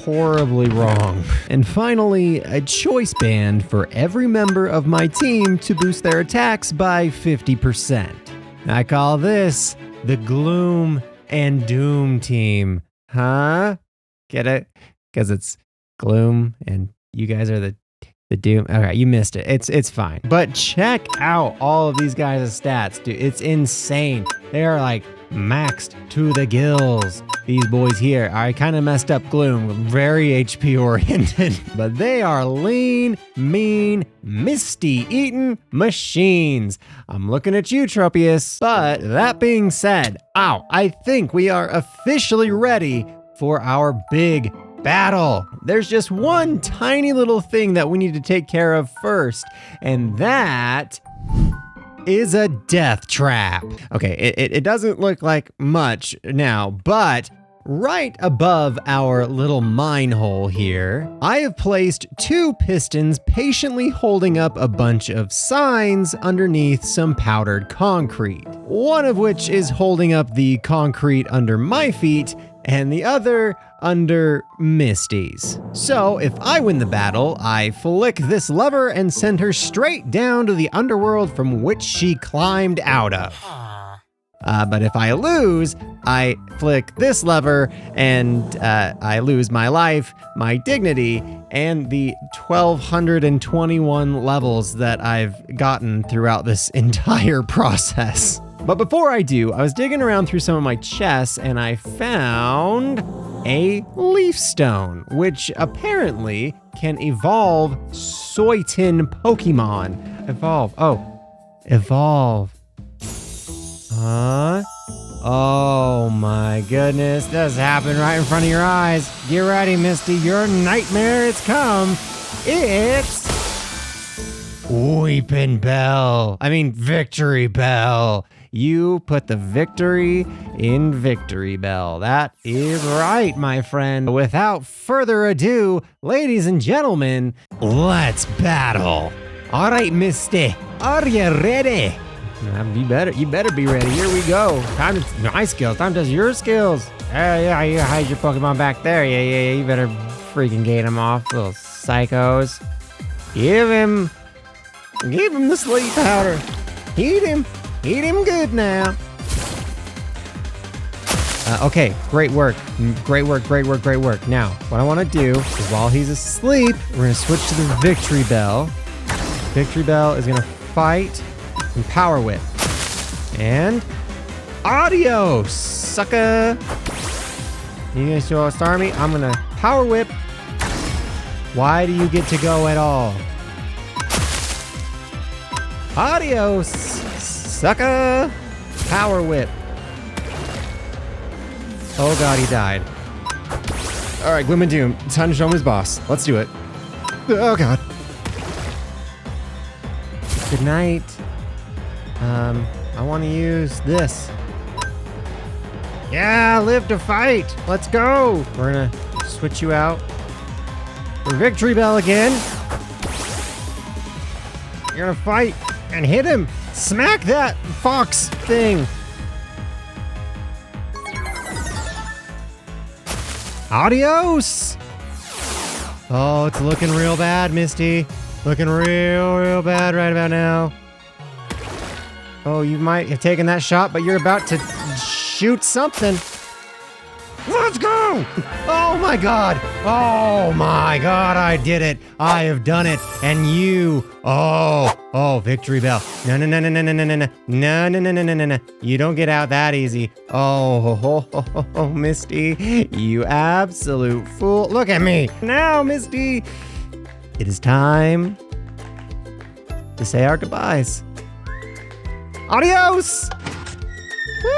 wrong. And finally, a choice band for every member of my team to boost their attacks by 50%. I call this the Gloom and Doom team. Huh? Get it? Because it's Gloom and you guys are the Doom. Okay, you missed it. It's fine. But check out all of these guys' stats, dude. It's insane. They are like maxed to the gills. These boys here. I kind of messed up Gloom. Very HP oriented. But they are lean, mean, Misty eating machines. I'm looking at you, Tropius. But that being said, I think we are officially ready for our big battle. There's just one tiny little thing that we need to take care of first, and that is a death trap. Okay, it doesn't look like much now, but right above our little mine hole here, I have placed 2 pistons patiently holding up a bunch of signs underneath some powdered concrete. One of which is holding up the concrete under my feet, and the other under Misty's. So if I win the battle, I flick this lever and send her straight down to the underworld from which she climbed out of. But if I lose, I flick this lever and I lose my life, my dignity, and the 1,221 levels that I've gotten throughout this entire process. But before I do, I was digging around through some of my chests and I found a leaf stone, which apparently can evolve Soytin Pokemon. Evolve. Huh? Oh my goodness, this happened right in front of your eyes. Get ready, Misty, your nightmare has come. It's Weeping Bell. I mean, Victory Bell. You put the victory in Victory Bell. That is right, my friend. Without further ado, ladies and gentlemen, let's battle. All right, Misty, are you ready? You better be ready. Here we go. Time to my skills. Time to your skills. Yeah, you hide your Pokemon back there. Yeah. You better freaking gate him off, little psychos. Give him the sleep powder. Heat him good now. Okay, great work. Now, what I want to do is while he's asleep, we're going to switch to the Victory Bell. Victory Bell is going to fight and Power Whip. And adios, sucker. You going to star me? I'm going to Power Whip. Why do you get to go at all? Adios, sucker. Power Whip. Oh god, he died. All right, Gloom and Doom, time to show him his boss. Let's do it. Oh god. Good night. I want to use this. Yeah, live to fight. Let's go. We're gonna switch you out for Victory Bell again. You're gonna fight and hit him. Smack that fox thing. Adios. Oh, it's looking real bad, Misty. Looking real bad right about now. Oh, you might have taken that shot, but you're about to shoot something. Let's go! Oh my god! Oh my god, I did it! I have done it! And you... Oh, Victory Bell. No. No. You don't get out that easy. Oh, Misty. You absolute fool. Look at me! Now, Misty! It is time to say our goodbyes. Adios! Woo!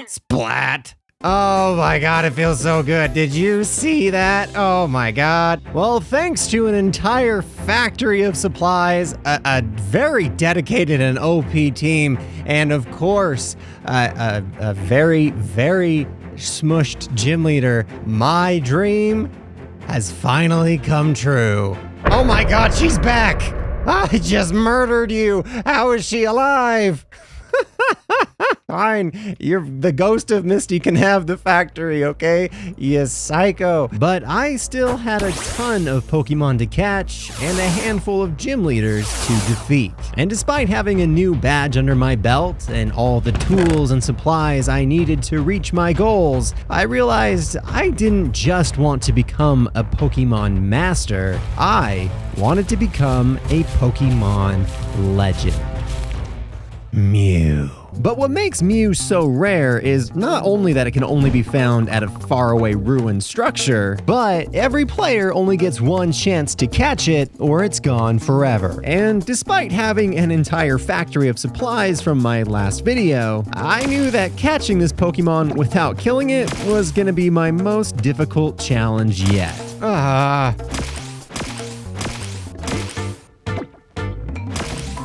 Splat! Oh my god, it feels so good. Did you see that? Oh my god. Well, thanks to an entire factory of supplies, a very dedicated and OP team, and of course, a very smushed gym leader, my dream has finally come true. Oh my god, she's back! I just murdered you! How is she alive? Fine, the ghost of Misty can have the factory, okay? You psycho. But I still had a ton of Pokemon to catch and a handful of gym leaders to defeat. And despite having a new badge under my belt and all the tools and supplies I needed to reach my goals, I realized I didn't just want to become a Pokemon master, I wanted to become a Pokemon legend. Mew. But what makes Mew so rare is not only that it can only be found at a faraway ruined structure, but every player only gets one chance to catch it or it's gone forever. And despite having an entire factory of supplies from my last video, I knew that catching this Pokemon without killing it was gonna be my most difficult challenge yet.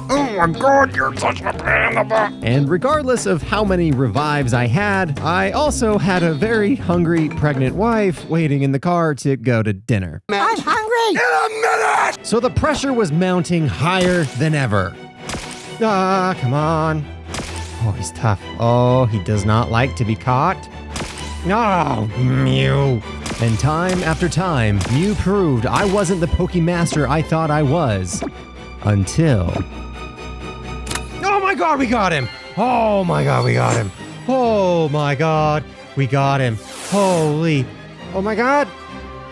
Oh my god, you're such a pain in the butt. And regardless of how many revives I had, I also had a very hungry pregnant wife waiting in the car to go to dinner. I'm hungry! In a minute! So the pressure was mounting higher than ever. Come on. Oh, he's tough. Oh, he does not like to be caught. Oh, Mew. And time after time, Mew proved I wasn't the Pokemaster I thought I was. Until... Oh my god, we got him! Oh my god, we got him! Oh my god, we got him! Holy! Oh my god!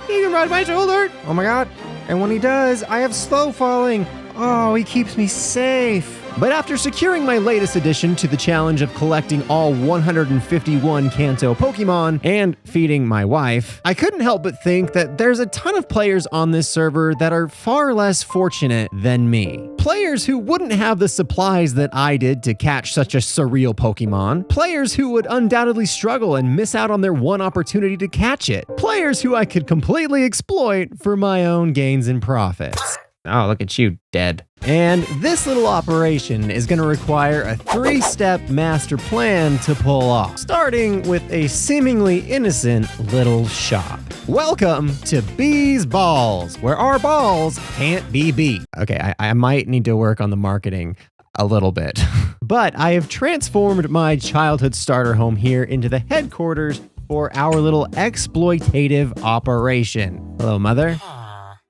He can ride my shoulder! Oh my god! And when he does, I have slow falling! Oh, he keeps me safe. But after securing my latest addition to the challenge of collecting all 151 Kanto Pokemon and feeding my wife, I couldn't help but think that there's a ton of players on this server that are far less fortunate than me. Players who wouldn't have the supplies that I did to catch such a surreal Pokemon. Players who would undoubtedly struggle and miss out on their one opportunity to catch it. Players who I could completely exploit for my own gains and profits. Oh, look at you, dead. And this little operation is going to require a 3-step master plan to pull off, starting with a seemingly innocent little shop. Welcome to Bees Balls, where our balls can't be beat. Okay, I might need to work on the marketing a little bit. But I have transformed my childhood starter home here into the headquarters for our little exploitative operation. Hello, Mother.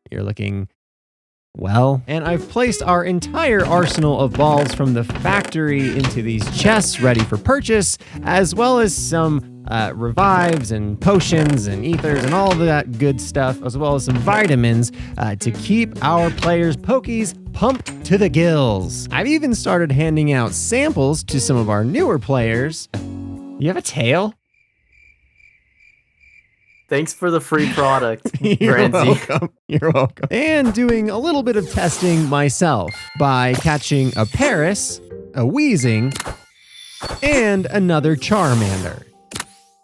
You're looking well. And I've placed our entire arsenal of balls from the factory into these chests ready for purchase, as well as some revives and potions and ethers and all of that good stuff, as well as some vitamins to keep our players' Pokies pumped to the gills. I've even started handing out samples to some of our newer players. You have a tail? Thanks for the free product, You're welcome. You're welcome. And doing a little bit of testing myself by catching a Paris, a Weezing, and another Charmander.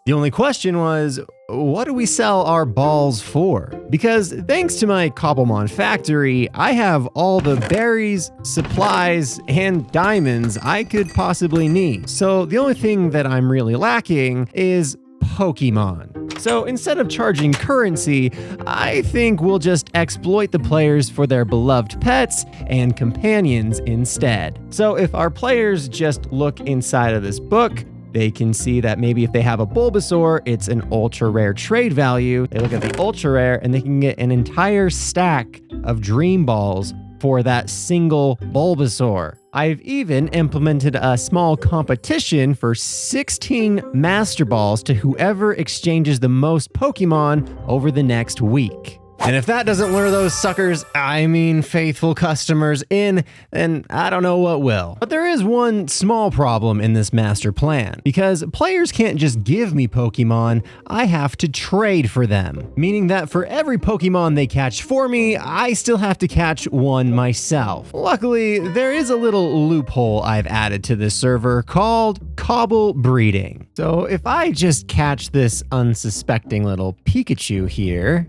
The only question was, what do we sell our balls for? Because thanks to my Cobblemon factory, I have all the berries, supplies, and diamonds I could possibly need. So the only thing that I'm really lacking is Pokemon. So instead of charging currency, I think we'll just exploit the players for their beloved pets and companions instead. So if our players just look inside of this book, they can see that maybe if they have a Bulbasaur, it's an ultra rare trade value. They look at the ultra rare and they can get an entire stack of Dream Balls for that single Bulbasaur. I've even implemented a small competition for 16 Master Balls to whoever exchanges the most Pokemon over the next week. And if that doesn't lure those suckers, I mean faithful customers in, then I don't know what will. But there is one small problem in this master plan, because players can't just give me Pokemon, I have to trade for them. Meaning that for every Pokemon they catch for me, I still have to catch one myself. Luckily, there is a little loophole I've added to this server called cobble breeding. So if I just catch this unsuspecting little Pikachu here,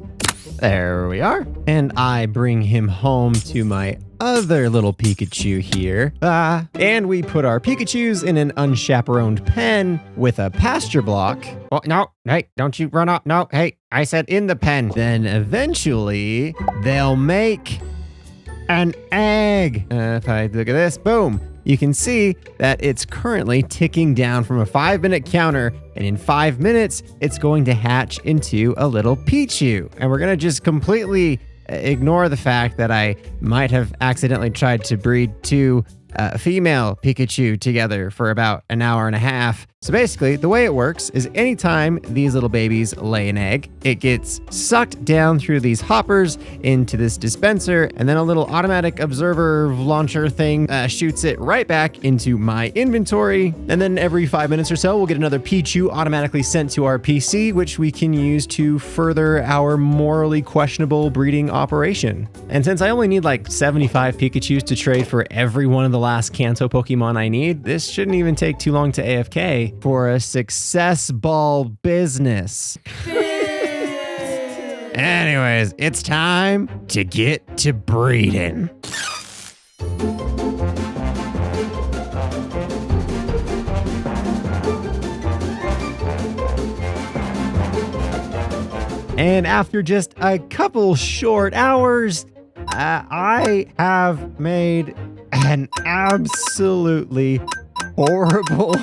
there we are. And I bring him home to my other little Pikachu here. And we put our Pikachus in an unchaperoned pen with a pasture block. Oh, no, hey, don't you run off. No, hey, I said in the pen. Then eventually they'll make an egg. If I look at this, boom. You can see that it's currently ticking down from a 5-minute counter, and in 5 minutes, it's going to hatch into a little Pichu. And we're gonna just completely ignore the fact that I might have accidentally tried to breed two female Pikachu together for about an hour and a half. So basically, the way it works is anytime these little babies lay an egg, it gets sucked down through these hoppers into this dispenser, and then a little automatic observer launcher thing shoots it right back into my inventory. And then every 5 minutes or so, we'll get another Pichu automatically sent to our PC, which we can use to further our morally questionable breeding operation. And since I only need like 75 Pikachus to trade for every one of the last Kanto Pokemon I need, this shouldn't even take too long to AFK for a success ball business. Anyways, it's time to get to breeding. And after just a couple short hours, I have made an absolutely horrible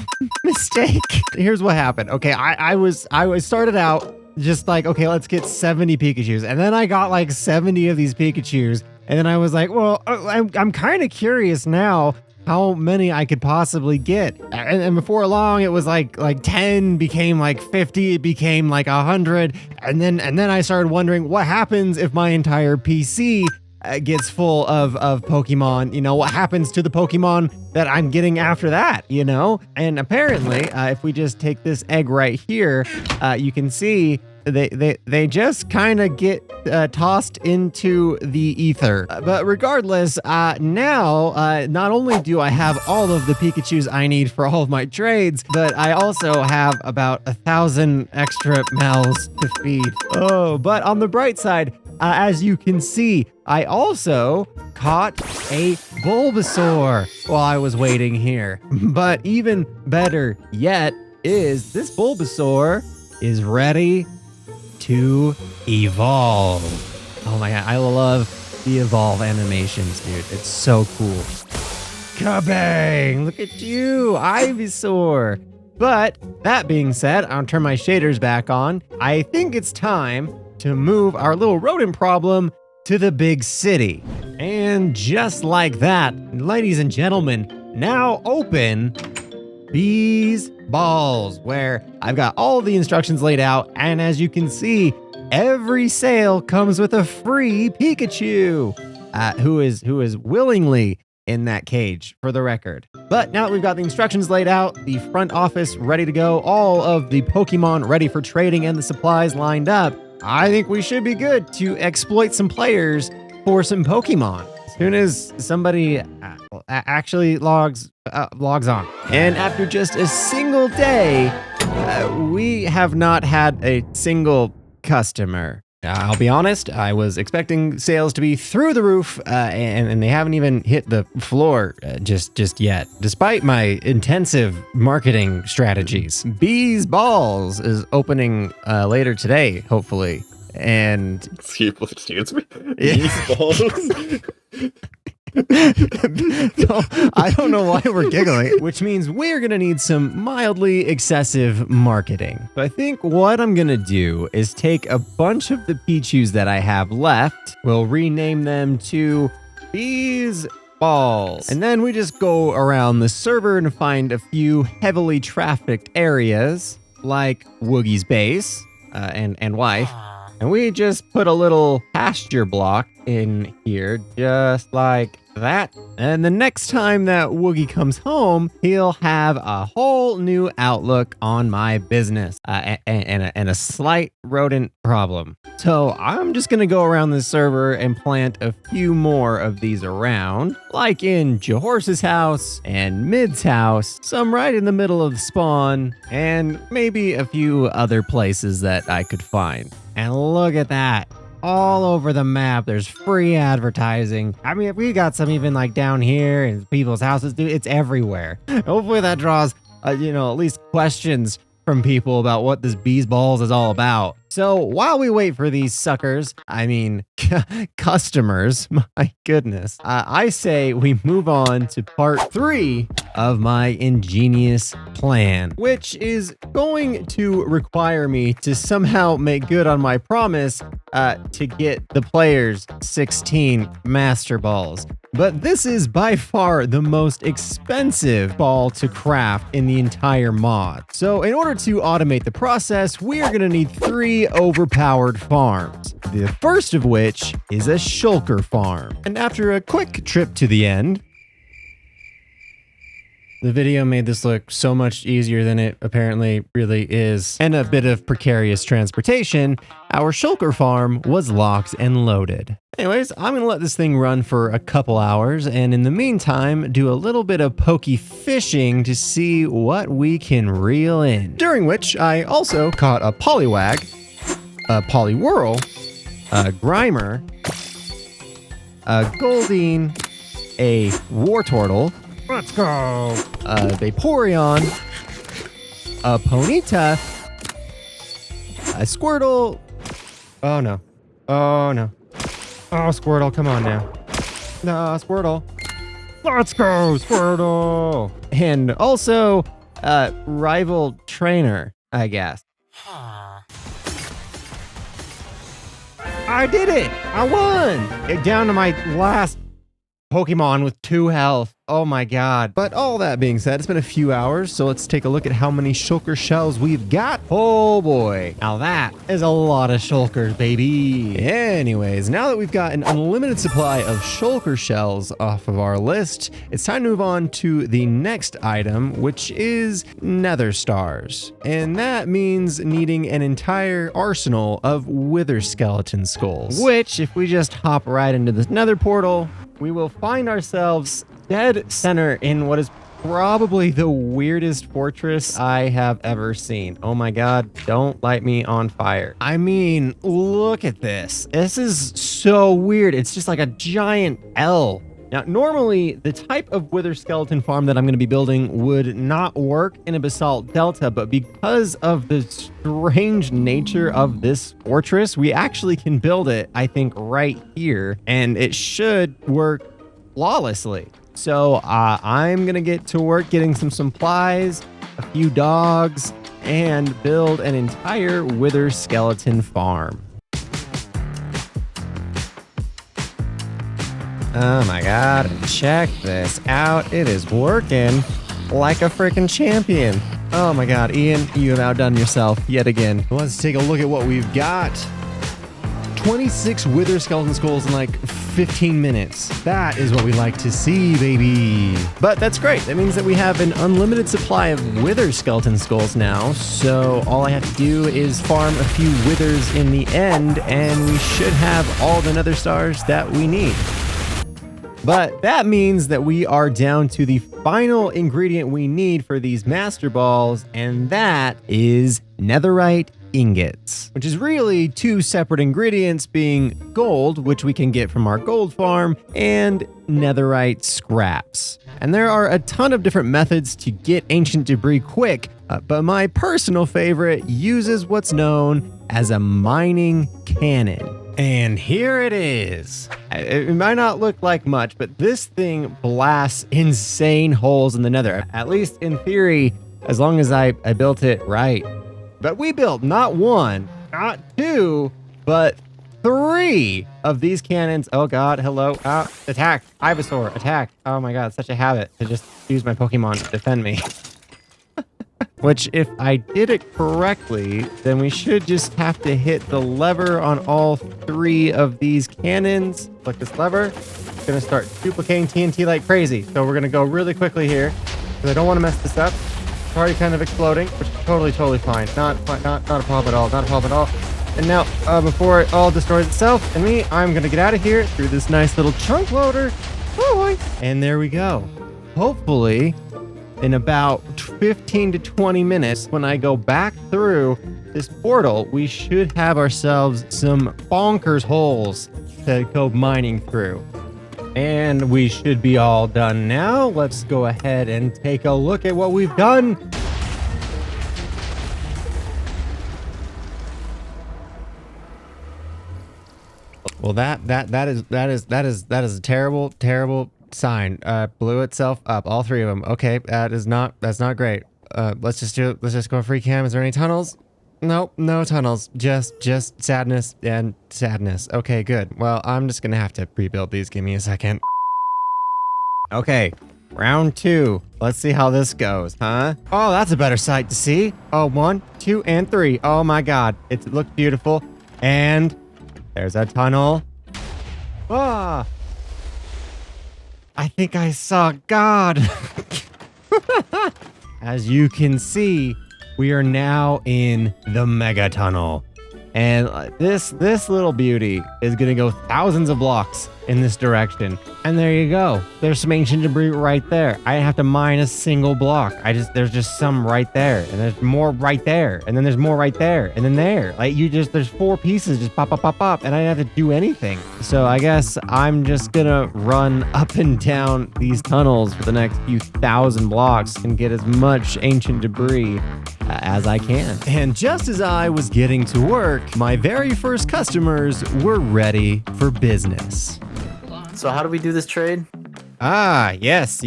mistake. Here's what happened. Okay, I started out just like, okay, let's get 70 Pikachus. And then I got like 70 of these Pikachus. And then I was like, well, I'm kind of curious now how many I could possibly get. And before long, it was like 10 became like 50, it became like 100. And then I started wondering what happens if my entire PC gets full of Pokemon, you know, what happens to the Pokemon that I'm getting after that, you know? And apparently, if we just take this egg right here, you can see they just kind of get tossed into the ether. But regardless, now, not only do I have all of the Pikachus I need for all of my trades, but I also have about 1,000 extra mouths to feed. Oh, but on the bright side, as you can see, I also caught a Bulbasaur while I was waiting here. But even better yet is this Bulbasaur is ready to evolve. Oh my god, I love the evolve animations, dude. It's so cool. Kabang! Look at you, Ivysaur. But that being said, I'll turn my shaders back on. I think it's time to move our little rodent problem to the big city. And just like that, ladies and gentlemen, now open Bees Balls, where I've got all the instructions laid out, and as you can see, every sale comes with a free Pikachu, who is willingly in that cage, for the record. But now that we've got the instructions laid out, the front office ready to go, all of the Pokemon ready for trading, and the supplies lined up, I think we should be good to exploit some players for some Pokemon as soon as somebody actually logs on. And after just a single day, we have not had a single customer. I'll be honest, I was expecting sales to be through the roof, and they haven't even hit the floor just yet, despite my intensive marketing strategies. Bees Balls is opening later today, hopefully. And Excuse me? Yeah. Bees Balls? So, I don't know why we're giggling, which means we're gonna need some mildly excessive marketing. So I think what I'm gonna do is take a bunch of the Pichus that I have left, we'll rename them to Bees Balls, and then we just go around the server and find a few heavily trafficked areas like Woogie's base and wife. And we just put a little pasture block in here, just like that. And the next time that Woogie comes home, he'll have a whole new outlook on my business and a slight rodent problem. So I'm just gonna go around this server and plant a few more of these around, like in Jahorse's house and Mid's house, some right in the middle of spawn, and maybe a few other places that I could find. And look at that. All over the map, there's free advertising. I mean, we got some even like down here in people's houses, dude. It's everywhere. Hopefully that draws, at least questions from people about what this Bees Balls is all about. So while we wait for these suckers, customers, my goodness, I say we move on to part 3 of my ingenious plan, which is going to require me to somehow make good on my promise to get the players 16 Master Balls. But this is by far the most expensive ball to craft in the entire mod. So in order to automate the process, we are gonna need 3 overpowered farms. The first of which is a shulker farm. And after a quick trip to the end, the video made this look so much easier than it apparently really is, and a bit of precarious transportation, our shulker farm was locked and loaded. Anyways, I'm gonna let this thing run for a couple hours, and in the meantime, do a little bit of pokey fishing to see what we can reel in. During which, I also caught a Poliwag, a Poliwhirl, a Grimer, a Goldeen, a Wartortle, let's go, a Vaporeon, a Ponyta, a Squirtle, oh no, oh Squirtle, come on now, no, Squirtle, let's go, Squirtle, and also rival trainer, I guess. I did it! I won! Down to my last Pokemon with 2 health. Oh my god. But all that being said, it's been a few hours, so let's take a look at how many shulker shells we've got. Oh boy. Now that is a lot of shulkers, baby. Anyways, now that we've got an unlimited supply of shulker shells off of our list, it's time to move on to the next item, which is nether stars. And that means needing an entire arsenal of wither skeleton skulls, which if we just hop right into this nether portal, we will find ourselves dead center in what is probably the weirdest fortress I have ever seen. Oh my god, don't light me on fire. I mean, look at this. This is so weird. It's just like a giant L. Now, normally, the type of wither skeleton farm that I'm going to be building would not work in a basalt delta, but because of the strange nature of this fortress, we actually can build it, I think, right here, and it should work flawlessly. So I'm going to get to work getting some supplies, a few dogs, and build an entire wither skeleton farm. Oh my god, check this out. It is working like a freaking champion. Oh my god, Ian, you have outdone yourself yet again. Let's take a look at what we've got. 26 wither skeleton skulls in like 15 minutes. That is what we like to see, baby. But that's great. That means that we have an unlimited supply of wither skeleton skulls now. So all I have to do is farm a few withers in the end, and we should have all the nether stars that we need. But that means that we are down to the final ingredient we need for these master balls, and that is netherite ingots, which is really two separate ingredients, being gold, which we can get from our gold farm, and netherite scraps. And there are a ton of different methods to get ancient debris quick, but my personal favorite uses what's known as a mining cannon. And here it is. It might not look like much, but this thing blasts insane holes in the nether. At least in theory, as long as I built it right. But we built not one, not two, but 3 of these cannons. Oh god, hello. Attack. Ivysaur, attack. Oh my god, such a habit to just use my Pokemon to defend me. Which, if I did it correctly, then we should just have to hit the lever on all 3 of these cannons. Click this lever. It's gonna start duplicating TNT like crazy. So we're gonna go really quickly here, because I don't want to mess this up. It's already kind of exploding, which is totally fine. Not a problem at all. Not a problem at all. And now, before it all destroys itself and me, I'm gonna get out of here through this nice little chunk loader. Oh boy. And there we go. Hopefully, in about 15 to 20 minutes, when I go back through this portal, we should have ourselves some bonkers holes to go mining through. And we should be all done now. Let's go ahead and take a look at what we've done. Well, that is a terrible sign. Blew itself up, all 3 of them. Okay, that's not great. Let's just go free cam. Is there any tunnels? Nope, no tunnels. Just sadness and sadness. Okay, good. Well, I'm just gonna have to rebuild these. Give me a second. Okay, round 2. Let's see how this goes, huh? Oh, that's a better sight to see. Oh, 1, 2, and 3. Oh my god, it looks beautiful. And there's a tunnel. Ah! I think I saw God. As you can see, we are now in the mega tunnel. And this little beauty is gonna go thousands of blocks in this direction. And there you go. There's some ancient debris right there. I didn't have to mine a single block. There's just some right there. And there's more right there. And then there's more right there. And then there. Like there's 4 pieces just pop. And I didn't have to do anything. So I guess I'm just gonna run up and down these tunnels for the next few thousand blocks and get as much ancient debris as I can. And just as I was getting to work, my very first customers were ready for business. So how do we do this trade? Yes.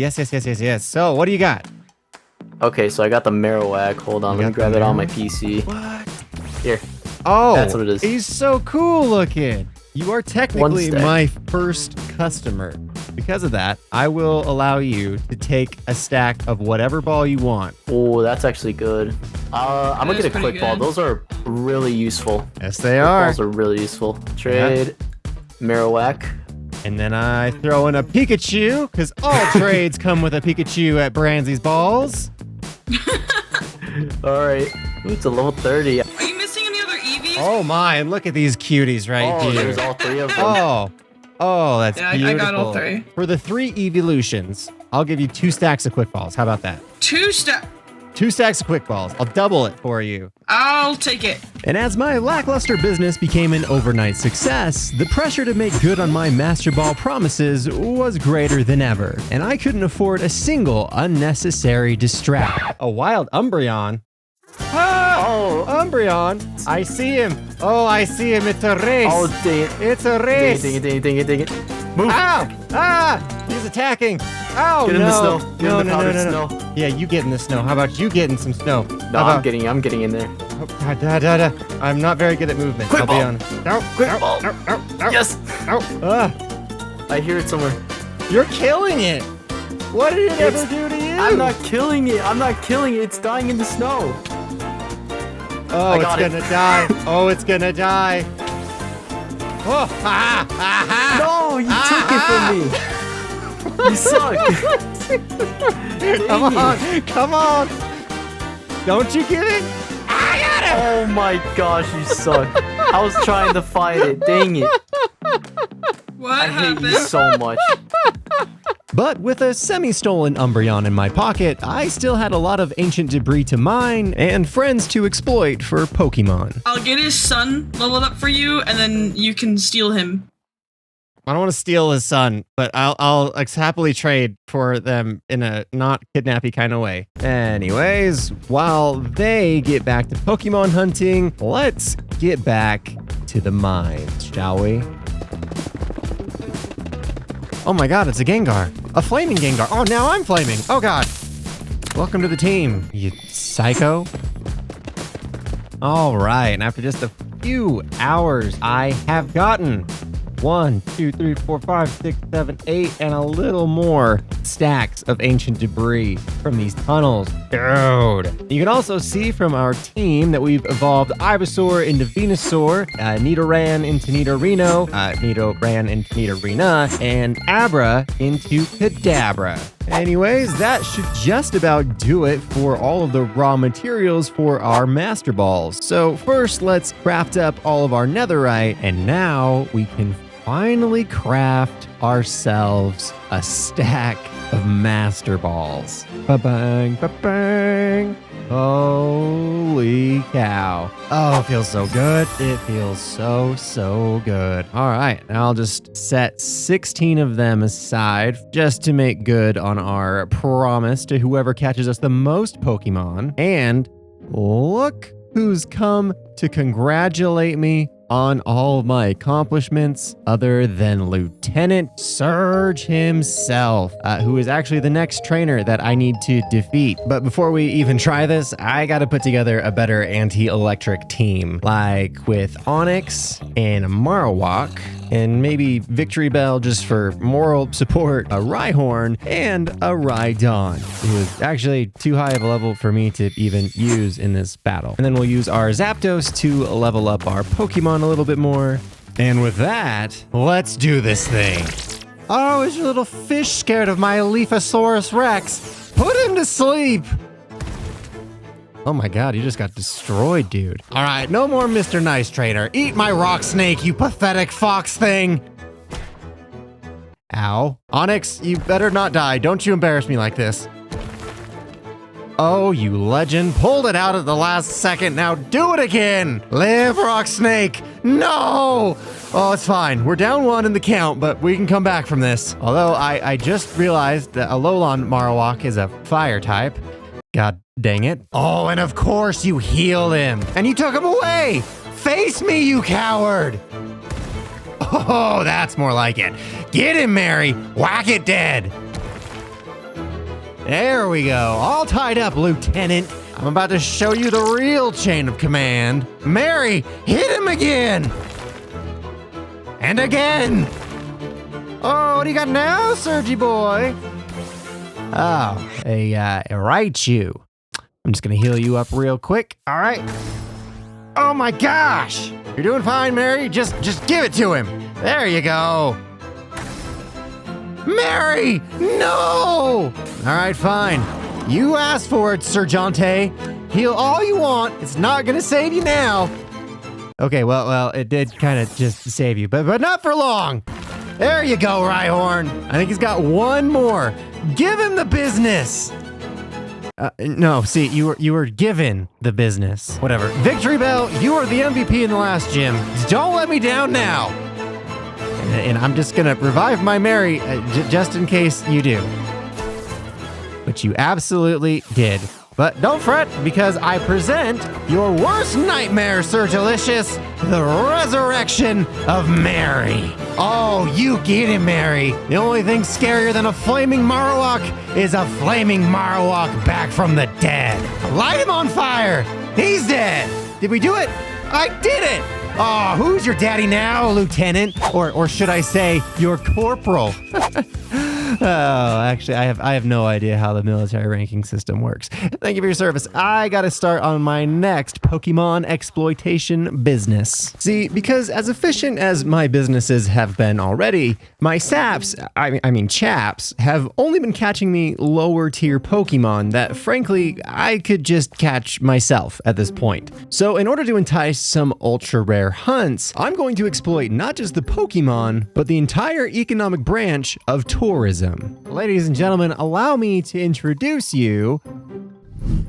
So what do you got? Okay, so I got the Marowak. Hold on, let me grab it on my PC. What? Here. Oh, that's what it is. He's so cool looking. You are technically my first customer because of that, I will allow you to take a stack of whatever ball you want. Oh, that's actually good. I'm gonna get a quick ball. Those are really useful. Yes, they are. Balls are really useful. Trade, Marowak. And then I throw in a Pikachu, because all trades come with a Pikachu at Branzy's balls. All right. Ooh, it's a level 30. Are you missing any other EVs? Oh my, and look at these cuties right here. There's all 3 of them. Oh, that's beautiful. I got all 3. For the 3 evolutions, I'll give you 2 stacks of quick balls. How about that? 2 stacks? 2 stacks of quick balls. I'll double it for you. I'll take it. And as my lackluster business became an overnight success, the pressure to make good on my Master Ball promises was greater than ever, and I couldn't afford a single unnecessary distract. A wild Umbreon? Ah! Oh, Umbreon! I see him. Oh, I see him. It's a race. Oh, dang it. It's a race. Dang it. Move. Ow! Ah! He's attacking. Oh, Get in the snow. Get in the powdered no. snow. Yeah, you get in the sno. How about you get in some snow? No, I'm getting in there. Oh, I'm not very good at movement. Quick I'll ball. be honest. No, Quick ball. no. Yes. I hear it somewhere. You're killing it. What did it ever do to you? I'm not killing it. It's dying in the snow. Oh, it's gonna die. Oh, it's gonna die. Oh, No, you took it from me. You suck. Come on. Don't you get it? I got it. Oh my gosh, you suck. I was trying to fight it. Dang it. What hate you so much. But with a semi-stolen Umbreon in my pocket, I still had a lot of ancient debris to mine and friends to exploit for Pokemon. I'll get his son leveled up for you, and then you can steal him. I don't want to steal his son, but I'll happily trade for them in a not kidnappy kind of way. Anyways, while they get back to Pokemon hunting, let's get back to the mines, shall we? Oh my god, it's a Gengar. A flaming Gengar. Oh, now I'm flaming. Oh god. Welcome to the team, you psycho. All right, and after just a few hours, I have gotten 1, 2, 3, 4, 5, 6, 7, 8, and a little more stacks of ancient debris from these tunnels. Dude. You can also see from our team that we've evolved Ivysaur into Venusaur, Nidoran into Nidorino, Nidoran into Nidorina, and Abra into Kadabra. Anyways, that should just about do it for all of the raw materials for our Master Balls. So first, let's craft up all of our netherite, and now we can finally craft ourselves a stack of Master Balls. Ba-bang, ba-bang. Holy cow. Oh, it feels so good. It feels so good. All right, now I'll just set 16 of them aside just to make good on our promise to whoever catches us the most Pokemon. And look who's come to congratulate me on all of my accomplishments other than Lieutenant Surge himself, who is actually the next trainer that I need to defeat. But before we even try this, I gotta put together a better anti-electric team, like with Onix and Marowak, and maybe Victory Bell just for moral support, a Rhyhorn, and a Rhydon, who is actually too high of a level for me to even use in this battle. And then we'll use our Zapdos to level up our Pokemon a little bit more. And with that, let's do this thing. Oh, is your little fish scared of my Lephosaurus Rex? Put him to sleep. Oh my god, you just got destroyed, dude. All right, no more Mr. Nice Trainer. Eat my rock snake, you pathetic fox thing. Ow. Onix, you better not die. Don't you embarrass me like this. Oh, you legend. Pulled it out at the last second. Now do it again. Live, Rock Snake. No. Oh, it's fine. We're down 1 in the count, but we can come back from this. Although I just realized that Alolan Marowak is a fire type. God dang it. Oh, and of course you healed him. And you took him away. Face me, you coward. Oh, that's more like it. Get him, Mary. Whack it dead. There we go. All tied up, Lieutenant. I'm about to show you the real chain of command. Mary, hit him again. And again. Oh, what do you got now, Surgy boy? Oh, a Raichu. I'm just gonna heal you up real quick. All right. Oh my gosh! You're doing fine, Mary. Just give it to him. There you go. Mary, no! All right, fine. You asked for it, Sergeante. Heal all you want. It's not gonna save you now. Okay, well, it did kind of just save you, but not for long. There you go, Rhyhorn. I think he's got one more. Give him the business. No, see, you were given the business. Whatever. Victory Bell, you are the MVP in the last gym. Don't let me down now. And I'm just gonna revive my Mary just in case you do. Which you absolutely did. But don't fret, because I present your worst nightmare, Sir Delicious, the resurrection of Mary. Oh, you get it, Mary. The only thing scarier than a flaming Marowak is a flaming Marowak back from the dead. Light him on fire. He's dead. Did we do it? I did it. Oh, who's your daddy now, Lieutenant? Or should I say, your corporal? Oh, actually, I have no idea how the military ranking system works. Thank you for your service. I gotta start on my next Pokemon exploitation business. See, because as efficient as my businesses have been already, my chaps have only been catching me lower tier Pokemon that, frankly, I could just catch myself at this point. So in order to entice some ultra rare hunts, I'm going to exploit not just the Pokemon, but the entire economic branch of tourism. Ladies and gentlemen, allow me to introduce you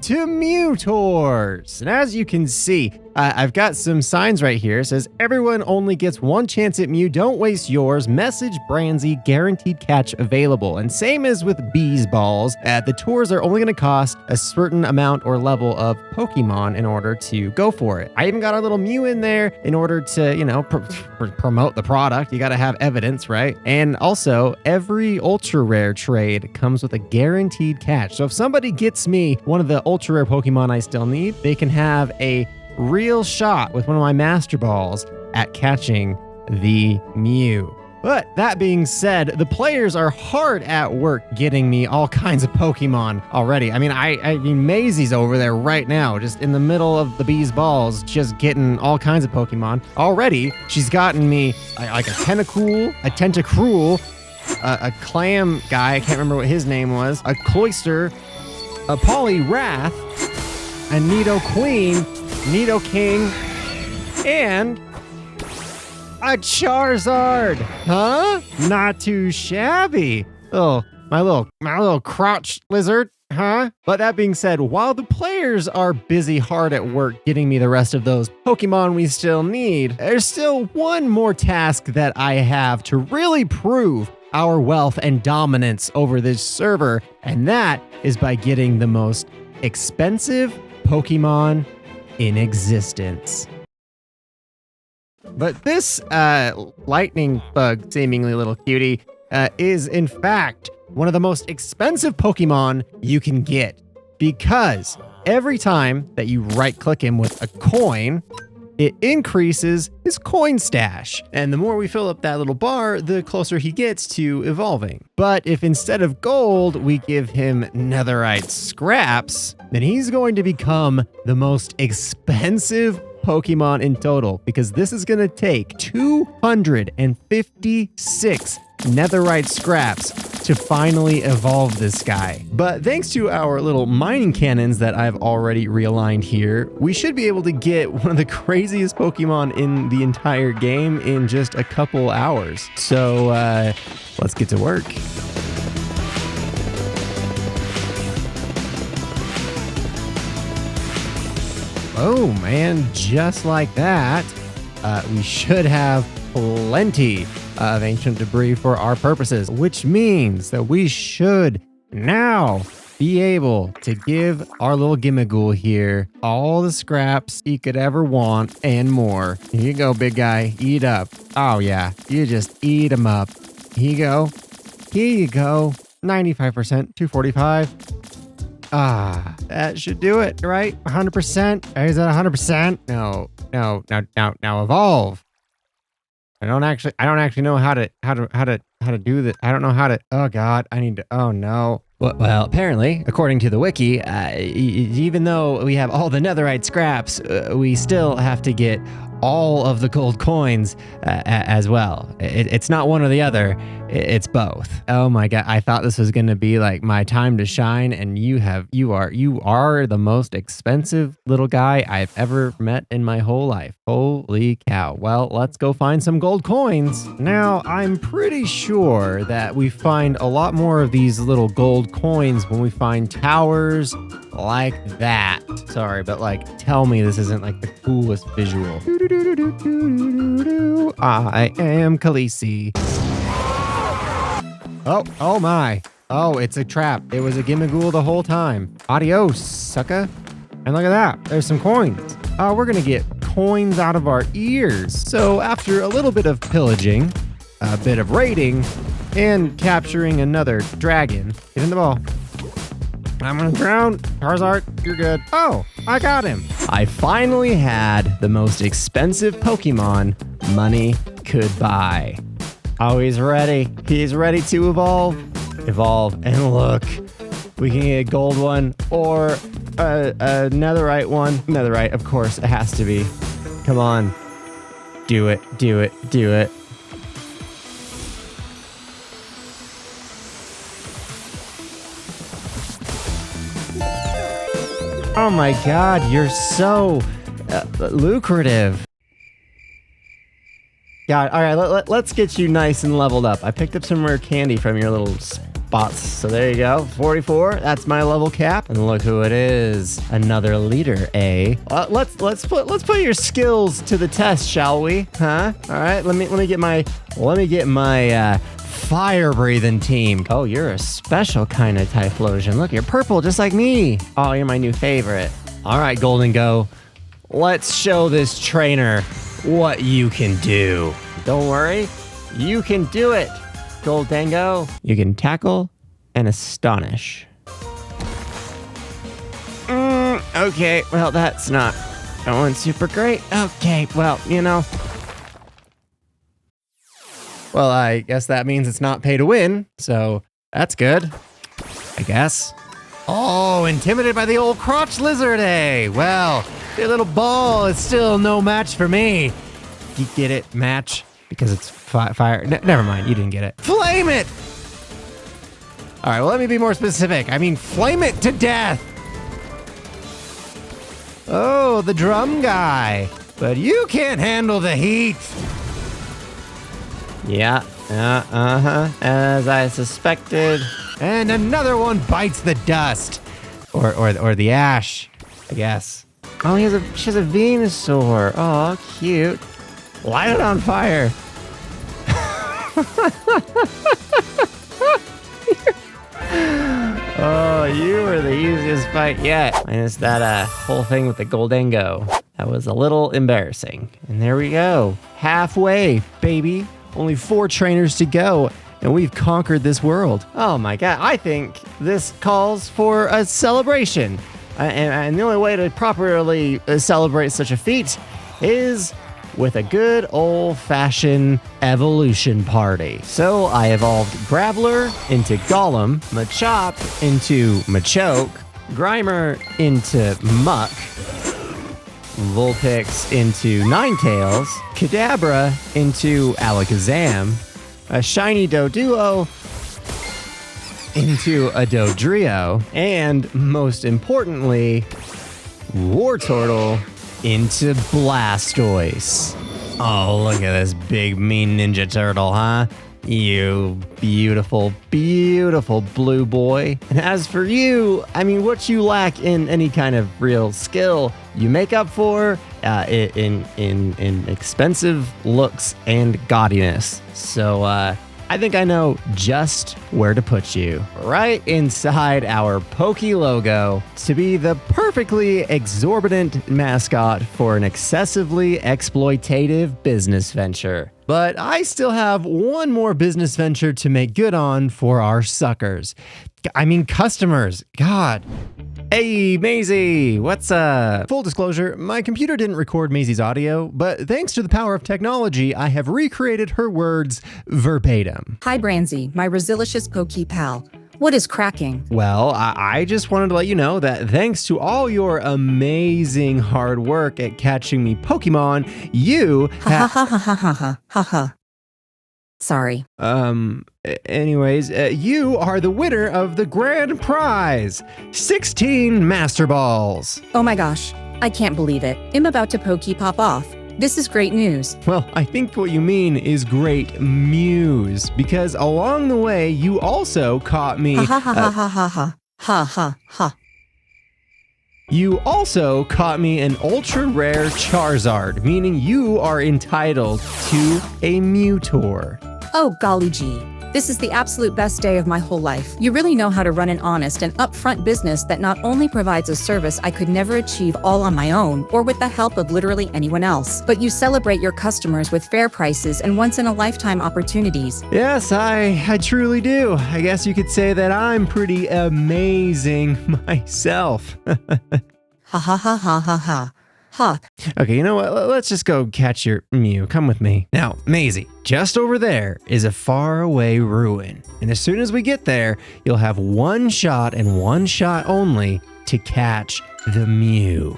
to Mew Tours. And as you can see, I've got some signs right here. It says, everyone only gets one chance at Mew. Don't waste yours. Message Branzy, guaranteed catch available. And same as with Bees Balls, the tours are only going to cost a certain amount or level of Pokemon in order to go for it. I even got our little Mew in there in order to, you know, promote the product. You got to have evidence, right? And also, every ultra rare trade comes with a guaranteed catch. So if somebody gets me one of the ultra rare Pokemon I still need, they can have a real shot with one of my Master Balls at catching the Mew. But that being said, the players are hard at work getting me all kinds of Pokemon already. I mean, Maisie's over there right now, just in the middle of the Bees Balls, just getting all kinds of Pokemon. Already, she's gotten me like a Tentacruel, a Clam guy, I can't remember what his name was, a Cloyster, a Poliwrath, a Nidoqueen, Nidoking, and a Charizard. Huh? Not too shabby. Oh, my little crouch lizard. Huh? But that being said, while the players are busy hard at work getting me the rest of those Pokemon we still need, there's still one more task that I have to really prove our wealth and dominance over this server, and that is by getting the most expensive Pokemon in existence. But this lightning bug, seemingly little cutie, is in fact one of the most expensive Pokemon you can get, because every time that you right-click him with a coin, it increases his coin stash. And the more we fill up that little bar, the closer he gets to evolving. But if instead of gold, we give him netherite scraps, then he's going to become the most expensive Pokemon in total, because this is going to take 256 netherite scraps to finally evolve this guy. But thanks to our little mining cannons that I've already realigned here, we should be able to get one of the craziest Pokemon in the entire game in just a couple hours. So let's get to work. Oh man, just like that, we should have plenty of ancient debris for our purposes, which means that we should now be able to give our little Gimmighoul here all the scraps he could ever want and more. Here you go, big guy, eat up. Oh yeah, you just eat them up. Here you go. Here you go. 95%, 245. Ah, that should do it, right? 100%? Is that 100%? No. Now evolve. I don't actually know how to how to do this. I don't know how to, oh God, I need to, oh no. Well, apparently, according to the wiki, even though we have all the netherite scraps, we still have to get all of the gold coins as well. It's not one or the other, it's both. Oh my God, I thought this was gonna be like my time to shine, and you are the most expensive little guy I've ever met in my whole life. Holy cow. Well, let's go find some gold coins. Now, I'm pretty sure that we find a lot more of these little gold coins when we find towers like that. Sorry, but like, tell me this isn't like the coolest visual. I am Khaleesi. Oh my. Oh, it's a trap. It was a Gimmighoul the whole time. Adios, sucker. And look at that. There's some coins. Oh, we're gonna get coins out of our ears. So after a little bit of pillaging, a bit of raiding, and capturing another dragon, get in the ball. I'm gonna drown. Charizard, you're good. Oh, I got him. I finally had the most expensive Pokemon money could buy. Oh, he's ready. He's ready to evolve. Evolve, and look. We can get a gold one or a netherite one. Netherite, of course, it has to be. Come on. Do it, do it, do it. Oh my God, you're so lucrative. God, all right, let's get you nice and leveled up. I picked up some rare candy from your little spots. So there you go, 44, that's my level cap. And look who it is, another leader, eh? Let's put your skills to the test, shall we? Huh? All right, let me get my fire breathing team. Oh, you're a special kind of Typhlosion. Look, you're purple just like me. Oh, you're my new favorite. All right, Golden Go. Let's show this trainer what you can do. Don't worry, you can do it, Goldango. You can tackle and astonish. Okay, well, that's not going super great. Okay, well, you know. Well, I guess that means it's not pay to win, so that's good, I guess. Oh, intimidated by the old crotch lizard, eh? Well, your little ball is still no match for me. You get it? Match? Because it's fire. Never mind, you didn't get it. Flame it! All right, well, let me be more specific. I mean, flame it to death! Oh, the drum guy. But you can't handle the heat. Yeah, as I suspected. And another one bites the dust. Or the ash, I guess. Oh, she has a Venusaur. Oh, cute. Light it on fire. Oh, you were the easiest fight yet. Minus that whole thing with the Goldango. That was a little embarrassing. And there we go. Halfway, baby. Only 4 trainers to go, and we've conquered this world. Oh my God, I think this calls for a celebration. And the only way to properly celebrate such a feat is with a good old-fashioned evolution party. So I evolved Graveler into Golem, Machop into Machoke, Grimer into Muck, Vulpix into Ninetales, Kadabra into Alakazam, a shiny Doduo into a Dodrio, and most importantly, Wartortle into Blastoise. Oh, look at this big mean Ninja Turtle, huh? You beautiful, beautiful blue boy. And as for you, I mean, what you lack in any kind of real skill, you make up for in expensive looks and gaudiness. So I think I know just where to put you. Right inside our Poke logo to be the perfectly exorbitant mascot for an excessively exploitative business venture. But I still have one more business venture to make good on for our suckers. I mean, customers. God. Hey, Maisie, what's up? Full disclosure, my computer didn't record Maisie's audio, but thanks to the power of technology, I have recreated her words verbatim. Hi, Branzy, my resilicious Poke pal. What is cracking? Well, I just wanted to let you know that thanks to all your amazing hard work at catching me Pokemon, you ha ha ha ha ha ha ha ha. Sorry. Anyways, you are the winner of the grand prize, 16 Master Balls. Oh my gosh, I can't believe it. I'm about to Poke pop off. This is great news. Well, I think what you mean is great news, because along the way, you also caught me. Ha ha ha ha ha ha ha ha ha ha. You also caught me an ultra rare Charizard, meaning you are entitled to a Mewtwo. Oh, golly gee. This is the absolute best day of my whole life. You really know how to run an honest and upfront business that not only provides a service I could never achieve all on my own or with the help of literally anyone else, but you celebrate your customers with fair prices and once-in-a-lifetime opportunities. Yes, I truly do. I guess you could say that I'm pretty amazing myself. Ha ha ha ha ha ha. Huh. Okay, you know what? Let's just go catch your Mew. Come with me. Now, Maisie, just over there is a faraway ruin. And as soon as we get there, you'll have one shot and one shot only to catch the Mew.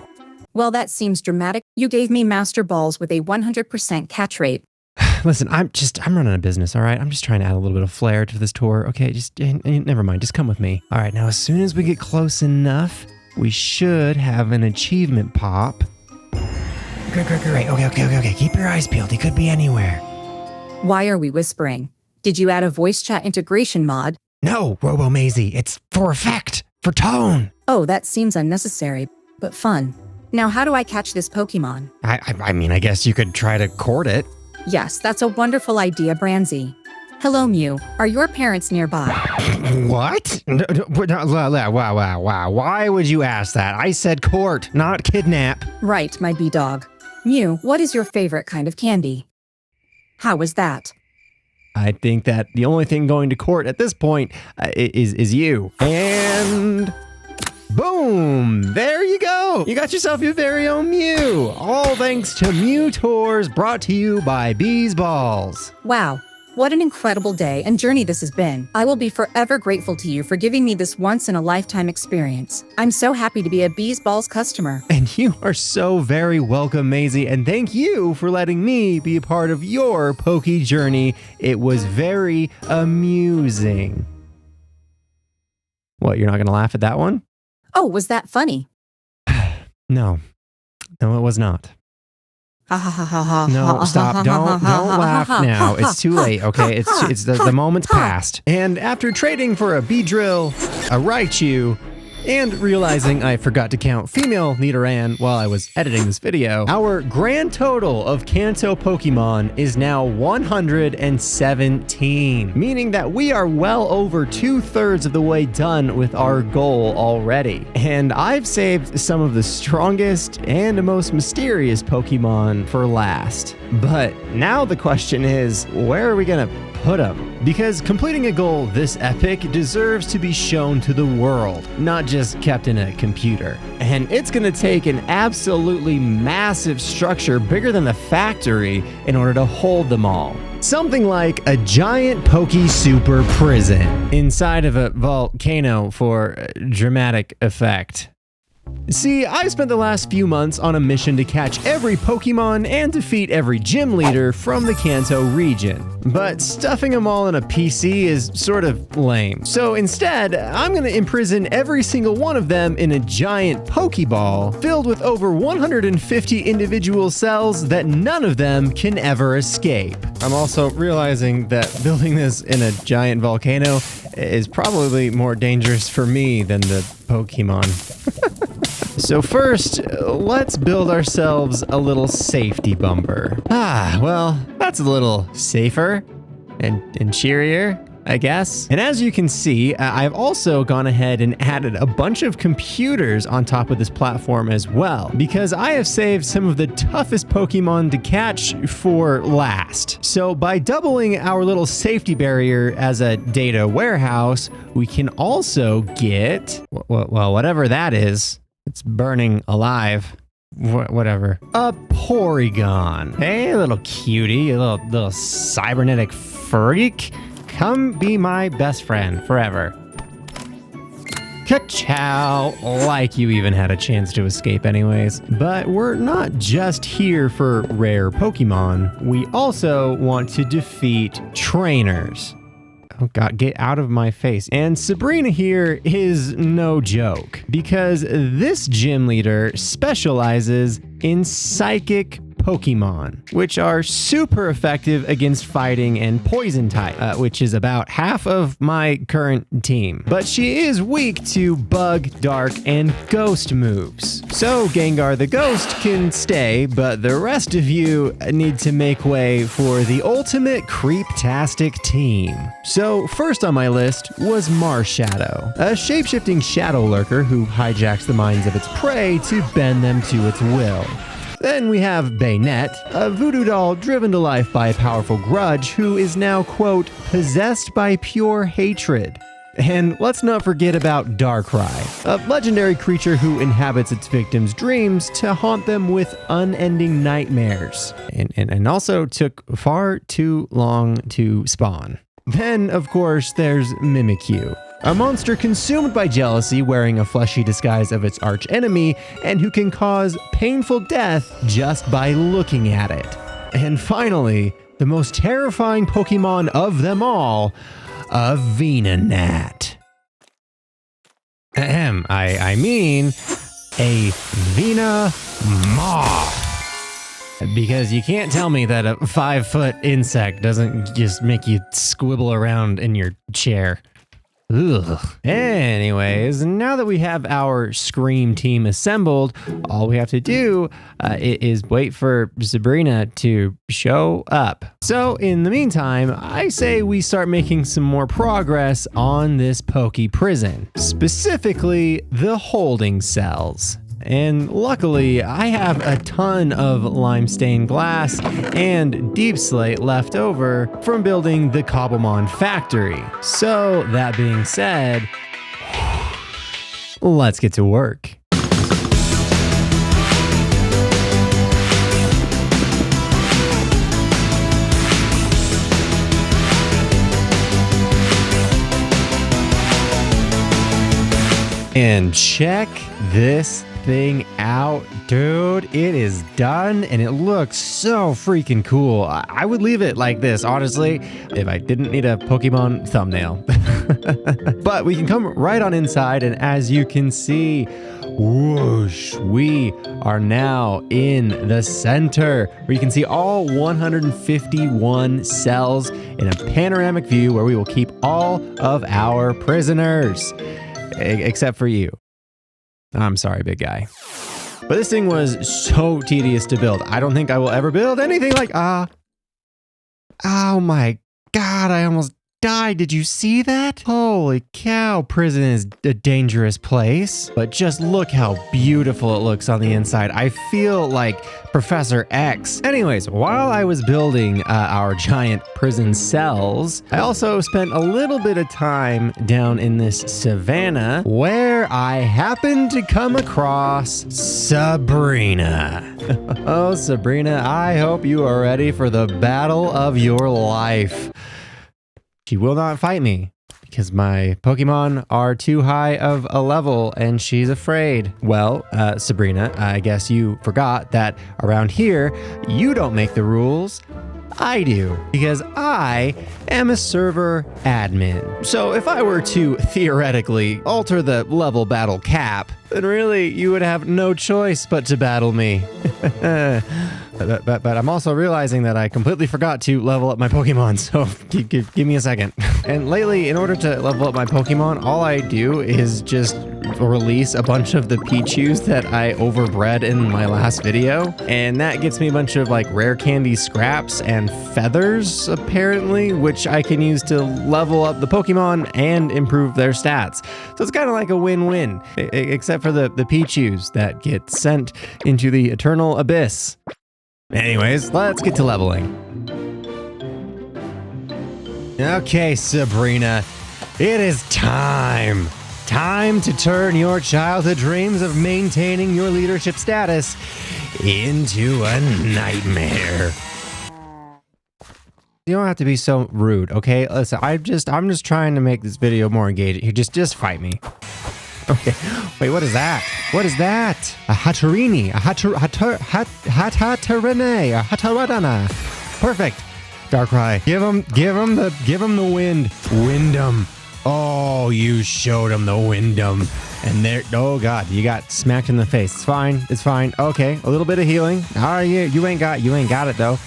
Well, that seems dramatic. You gave me Master Balls with a 100% catch rate. Listen, I'm running a business, all right? I'm just trying to add a little bit of flair to this tour. Okay, just never mind. Just come with me. All right, now as soon as we get close enough, we should have an achievement pop. Great. Okay. Keep your eyes peeled. He could be anywhere. Why are we whispering? Did you add a voice chat integration mod? No, Robo Maisie. It's for effect, for tone. Oh, that seems unnecessary, but fun. Now, how do I catch this Pokemon? I mean, I guess you could try to court it. Yes, that's a wonderful idea, Branzy. Hello, Mew. Are your parents nearby? What? Wow. Why would you ask that? I said court, not kidnap. Right, my B-dog. Mew, what is your favorite kind of candy? How was that? I think that the only thing going to court at this point is you. And boom! There you go! You got yourself your very own Mew! All thanks to Mew Tours brought to you by Bees Balls. Wow. What an incredible day and journey this has been. I will be forever grateful to you for giving me this once-in-a-lifetime experience. I'm so happy to be a Bees Balls customer. And you are so very welcome, Maisie, and thank you for letting me be a part of your Poke journey. It was very amusing. What, you're not going to laugh at that one? Oh, was that funny? No, it was not. Ha ha ha ha ha. No, stop. Don't laugh now. It's too late, okay? It's the moment's past. And after trading for a Beedrill, a Raichu, and realizing I forgot to count female Nidoran while I was editing this video, our grand total of Kanto Pokemon is now 117, meaning that we are well over 2/3 of the way done with our goal already. And I've saved some of the strongest and most mysterious Pokemon for last. But now the question is, where are we gonna put them? Because completing a goal this epic deserves to be shown to the world, not just kept in a computer. And it's gonna take an absolutely massive structure bigger than the factory in order to hold them all. Something like a giant Poke Super prison inside of a volcano for dramatic effect. See, I've spent the last few months on a mission to catch every Pokemon and defeat every gym leader from the Kanto region. But stuffing them all in a PC is sort of lame. So instead, I'm going to imprison every single one of them in a giant Pokeball filled with over 150 individual cells that none of them can ever escape. I'm also realizing that building this in a giant volcano is probably more dangerous for me than the Pokemon. So first, let's build ourselves a little safety bumper. Well, that's a little safer and cheerier. I guess. And as you can see, I've also gone ahead and added a bunch of computers on top of this platform as well, because I have saved some of the toughest Pokemon to catch for last. So by doubling our little safety barrier as a data warehouse, we can also get, well, whatever that is. It's burning alive. Whatever. A Porygon. Hey, little cutie, a little cybernetic freak. Come be my best friend forever. Ka-chow. Like you even had a chance to escape anyways. But we're not just here for rare Pokemon. We also want to defeat trainers. Oh God, get out of my face. And Sabrina here is no joke, because this gym leader specializes in psychic Pokemon, which are super effective against fighting and poison type, which is about half of my current team. But she is weak to bug, dark, and ghost moves. So Gengar the Ghost can stay, but the rest of you need to make way for the ultimate creep-tastic team. So first on my list was Marshadow, a shape-shifting shadow lurker who hijacks the minds of its prey to bend them to its will. Then we have Bayonet, a voodoo doll driven to life by a powerful grudge who is now, quote, possessed by pure hatred. And let's not forget about Darkrai, a legendary creature who inhabits its victims' dreams to haunt them with unending nightmares, and also took far too long to spawn. Then, of course, there's Mimikyu, a monster consumed by jealousy wearing a fleshy disguise of its archenemy and who can cause painful death just by looking at it. And finally, the most terrifying Pokemon of them all, a Venonat. I mean, a Venomoth. Because you can't tell me that a 5-foot insect doesn't just make you squibble around in your chair. Ugh. Anyways, now that we have our Scream team assembled, all we have to do is wait for Sabrina to show up. So in the meantime, I say we start making some more progress on this Poke Prison, specifically the holding cells. And luckily, I have a ton of limestone glass and deep slate left over from building the Cobblemon factory. So that being said, let's get to work. And check this thing out, dude. It is done and it looks so freaking cool. I would leave it like this, honestly, if I didn't need a Pokemon thumbnail. But we can come right on inside, and as you can see, whoosh, we are now in the center where you can see all 151 cells in a panoramic view where we will keep all of our prisoners, except for you. I'm sorry, big guy. But this thing was so tedious to build. I don't think I will ever build anything like, oh my God, I almost died. Did you see that? Holy cow, prison is a dangerous place. But just look how beautiful it looks on the inside. I feel like Professor X. Anyways, while I was building our giant prison cells, I also spent a little bit of time down in this savannah where I happened to come across Sabrina. Oh, Sabrina, I hope you are ready for the battle of your life. She will not fight me because my Pokemon are too high of a level and she's afraid. Well, Sabrina, I guess you forgot that around here, you don't make the rules. I do, because I am a server admin. So if I were to theoretically alter the level battle cap, then really you would have no choice but to battle me. But I'm also realizing that I completely forgot to level up my Pokemon, so give me a second. And lately, in order to level up my Pokemon, all I do is just release a bunch of the Pichus that I overbred in my last video. And that gets me a bunch of like rare candy scraps and feathers, apparently, which I can use to level up the Pokemon and improve their stats. So it's kind of like a win-win, except for the Pichus that get sent into the eternal abyss. Anyways, let's get to leveling. Okay, Sabrina, it is time. Time to turn your childhood dreams of maintaining your leadership status into a nightmare. You don't have to be so rude, okay? Listen, I'm just trying to make this video more engaging. Just fight me. Okay. Wait, what is that? What is that? A Hatterini. A Hatterene. A Hatteradana. Perfect. Darkrai. Give him the wind. Wind'em. Oh, you showed him the Wind'em. And there, oh God, you got smacked in the face. It's fine. It's fine. Okay, a little bit of healing. All right, you ain't got it though.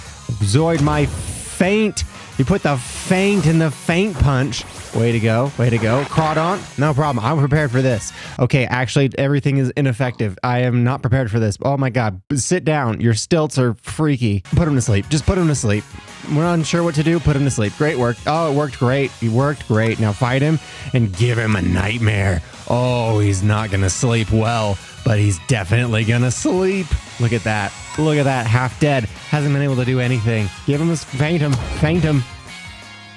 Zoid my feint. You put the feint in the feint punch. Way to go. Way to go. Crawdon. No problem. I'm prepared for this. Okay, actually, everything is ineffective. I am not prepared for this. Oh my God. Sit down. Your stilts are freaky. Put him to sleep. Just put him to sleep. We're not sure what to do. Put him to sleep. Great work. Oh, it worked great. He worked great. Now fight him and give him a nightmare. Oh, he's not going to sleep well, but he's definitely going to sleep. Look at that. Look at that. Half dead. Hasn't been able to do anything. Give him his faint him. Faint him.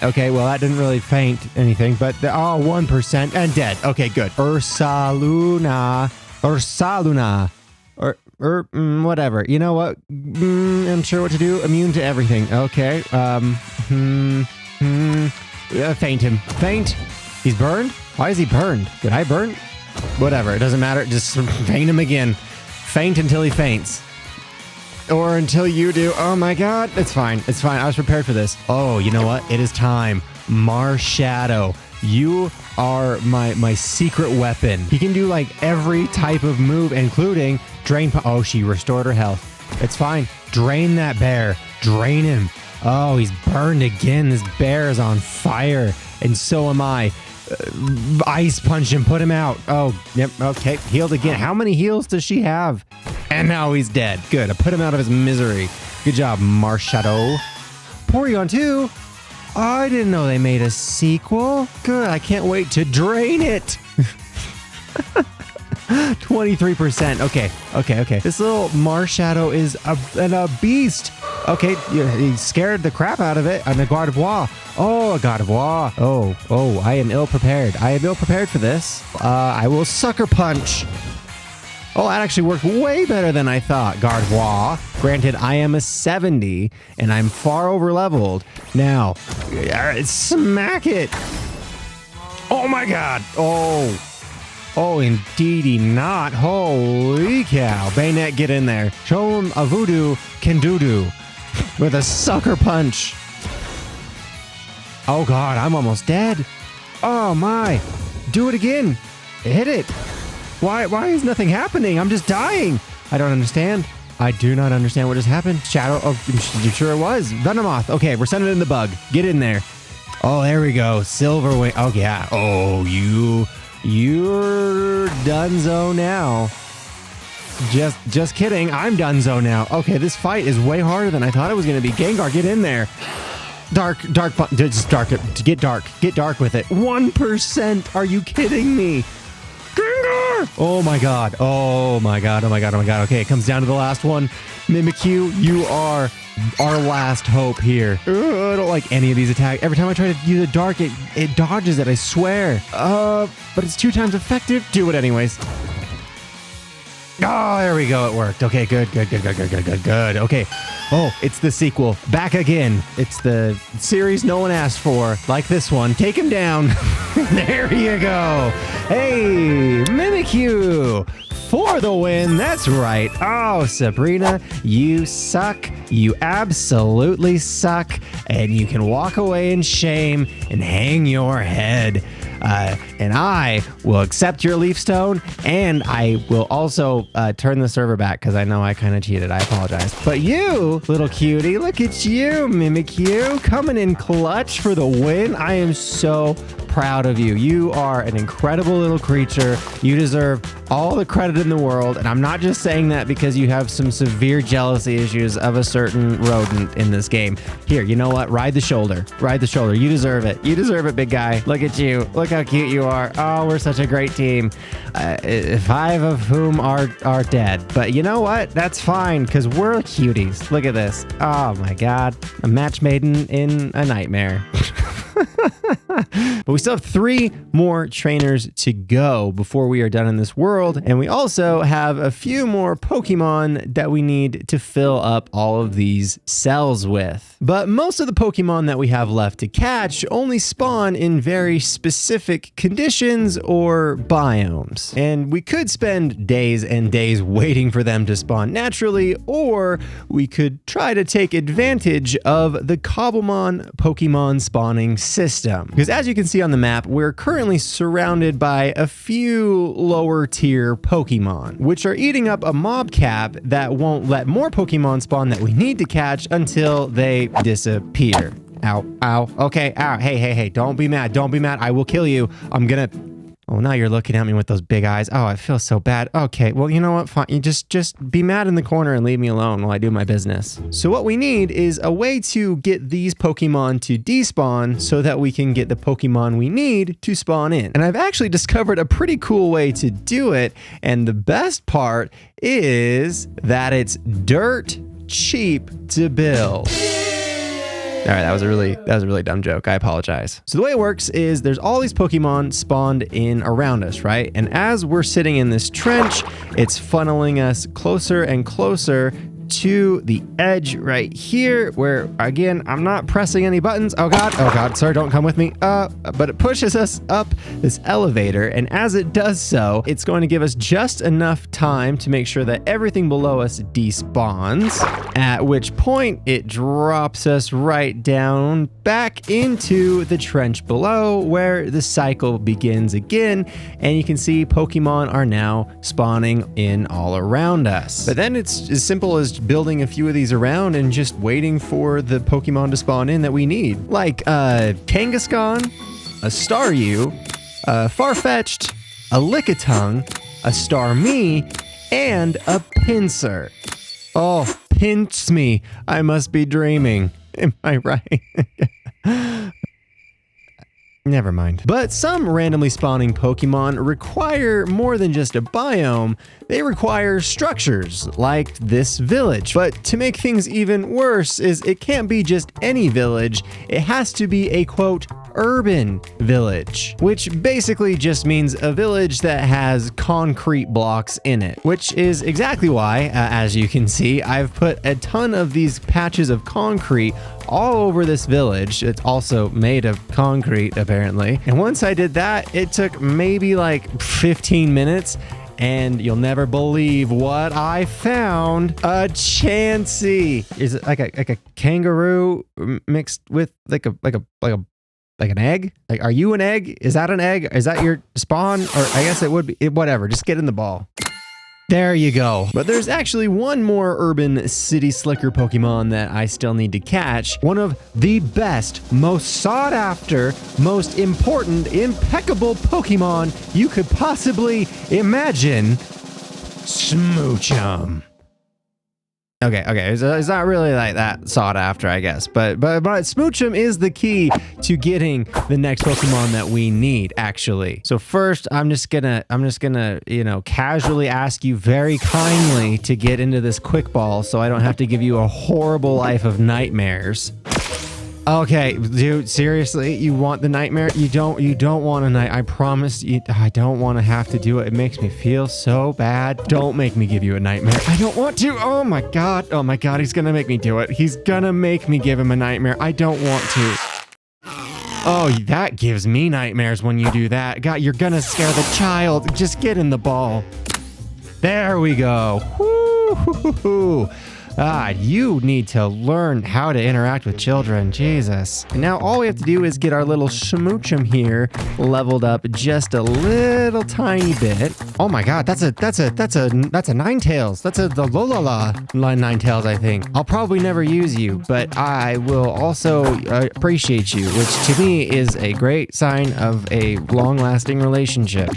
Okay, well, that didn't really faint anything, but 1% and dead. Okay, good. Ursaluna. Or whatever. You know what? I'm sure what to do. Immune to everything. Okay. Faint him. Faint. He's burned? Why is he burned? Did I burn? Whatever. It doesn't matter. Just faint him again. Faint until he faints. Or until you do. Oh my God. It's fine. It's fine. I was prepared for this. Oh, you know what? It is time. Marshadow. You are my secret weapon. He can do like every type of move, including drain. Oh, she restored her health. It's fine. Drain that bear. Drain him. Oh, he's burned again. This bear is on fire. And so am I. Ice punch him. Put him out. Oh, yep. Okay. Healed again. How many heals does she have? And now he's dead. Good. I put him out of his misery. Good job, Marshadow. Porygon 2. Oh, I didn't know they made a sequel. Good. I can't wait to drain it. 23%. Okay. This little Marshadow is a beast. Okay, he scared the crap out of it. And a Gardevoir. Oh, a Gardevoir. Oh, I am ill prepared. I am ill prepared for this. I will sucker punch. Oh, that actually worked way better than I thought, Gardevoir. Granted, I am a 70, and I'm far over leveled. Now, smack it. Oh my God. Oh, indeedy not. Holy cow. Bayonet, get in there. Show him a voodoo can do-do with a sucker punch. Oh God, I'm almost dead. Oh my. Do it again. Hit it. Why is nothing happening? I'm just dying. I don't understand. I do not understand what just happened. Shadow. Oh, I'm sure it was. Venomoth. Okay, we're sending in the bug. Get in there. Oh, there we go. Silverwing. Oh, yeah. Oh, you're donezo now. Just kidding. I'm donezo now. Okay, this fight is way harder than I thought it was going to be. Gengar, get in there. Just dark it. Get dark with it. 1%. Are you kidding me? Gengar! Oh my God. Okay, it comes down to the last one. Mimikyu, you are our last hope here. I don't like any of these attacks. Every time I try to use a dark, it dodges it, I swear. But it's 2 times effective. Do it anyways. Oh, there we go. It worked. Okay, good. Okay. Oh, it's the sequel. Back again. It's the series no one asked for, like this one. Take him down. There you go. Hey, Mimikyu for the win. That's right. Oh, Sabrina, you suck. You absolutely suck. And you can walk away in shame and hang your head. And I will accept your Leaf Stone, and I will also turn the server back because I know I kind of cheated. I apologize. But you, little cutie, look at you, Mimikyu, coming in clutch for the win. I am so proud of you. You are an incredible little creature. You deserve all the credit in the world. And I'm not just saying that because you have some severe jealousy issues of a certain rodent in this game. Here, you know what? Ride the shoulder. Ride the shoulder. You deserve it. You deserve it, big guy. Look at you. Look how cute you are. Oh, we're such a great team. 5 of whom are dead. But you know what? That's fine because we're cuties. Look at this. Oh my God. A match made in a nightmare. But we still have 3 more trainers to go before we are done in this world. And we also have a few more Pokemon that we need to fill up all of these cells with. But most of the Pokemon that we have left to catch only spawn in very specific conditions or biomes. And we could spend days and days waiting for them to spawn naturally, or we could try to take advantage of the Cobblemon Pokemon spawning system. Because as you can see on the map, we're currently surrounded by a few lower tier Pokemon, which are eating up a mob cap that won't let more Pokemon spawn that we need to catch until they disappear. Ow, ow, okay, ow, hey, don't be mad, don't be mad, I will kill you. I'm gonna... Oh, now you're looking at me with those big eyes. Oh, I feel so bad. Okay, well, you know what? Fine. You just be mad in the corner and leave me alone while I do my business. So what we need is a way to get these Pokemon to despawn so that we can get the Pokemon we need to spawn in. And I've actually discovered a pretty cool way to do it. And the best part is that it's dirt cheap to build. All right, that was a really dumb joke. I apologize. So the way it works is there's all these Pokemon spawned in around us, right? And as we're sitting in this trench, it's funneling us closer and closer to the edge right here where, again, I'm not pressing any buttons. Oh God, sir, don't come with me. But it pushes us up this elevator, and as it does so, it's going to give us just enough time to make sure that everything below us despawns, at which point it drops us right down back into the trench below where the cycle begins again, and you can see Pokemon are now spawning in all around us. But then it's as simple as building a few of these around and just waiting for the Pokemon to spawn in that we need. Like a Kangaskhan, a Staryu, a Farfetch'd, a Lickitung, a Starmie, and a Pinsir. Oh, pinch me. I must be dreaming. Am I right? Never mind. But some randomly spawning Pokemon require more than just a biome. They require structures, like this village. But to make things even worse is it can't be just any village. It has to be a, quote, urban village, which basically just means a village that has concrete blocks in it, which is exactly why, as you can see, I've put a ton of these patches of concrete all over this village. It's also made of concrete, apparently. And once I did that, it took maybe like 15 minutes, and you'll never believe what I found. A Chansey. Is it like a kangaroo mixed with like an egg? Like, are you an egg? Is that an egg? Is that your spawn? Or I guess it would be, whatever, just get in the ball. There you go. But there's actually one more urban city slicker Pokemon that I still need to catch. One of the best, most sought after, most important, impeccable Pokemon you could possibly imagine. Smoochum. Okay, it's not really like that sought after, I guess, but Smoochum is the key to getting the next Pokemon that we need, actually. So first, I'm just gonna, you know, casually ask you very kindly to get into this quick ball so I don't have to give you a horrible life of nightmares. Okay, dude, seriously, you want the nightmare? You don't want a night. I promise you, I don't want to have to do it. It makes me feel so bad. Don't make me give you a nightmare. I don't want to. Oh my God, he's gonna make me do it. He's gonna make me give him a nightmare. I don't want to. Oh, that gives me nightmares when you do that. God, you're gonna scare the child. Just get in the ball. There we go. Woo-hoo-hoo-hoo. You need to learn how to interact with children. Jesus. And now all we have to do is get our little Smoochum here leveled up just a little tiny bit. Oh my God, that's a Ninetales. That's the Lolala Ninetales, I think. I'll probably never use you, but I will also appreciate you, which to me is a great sign of a long-lasting relationship.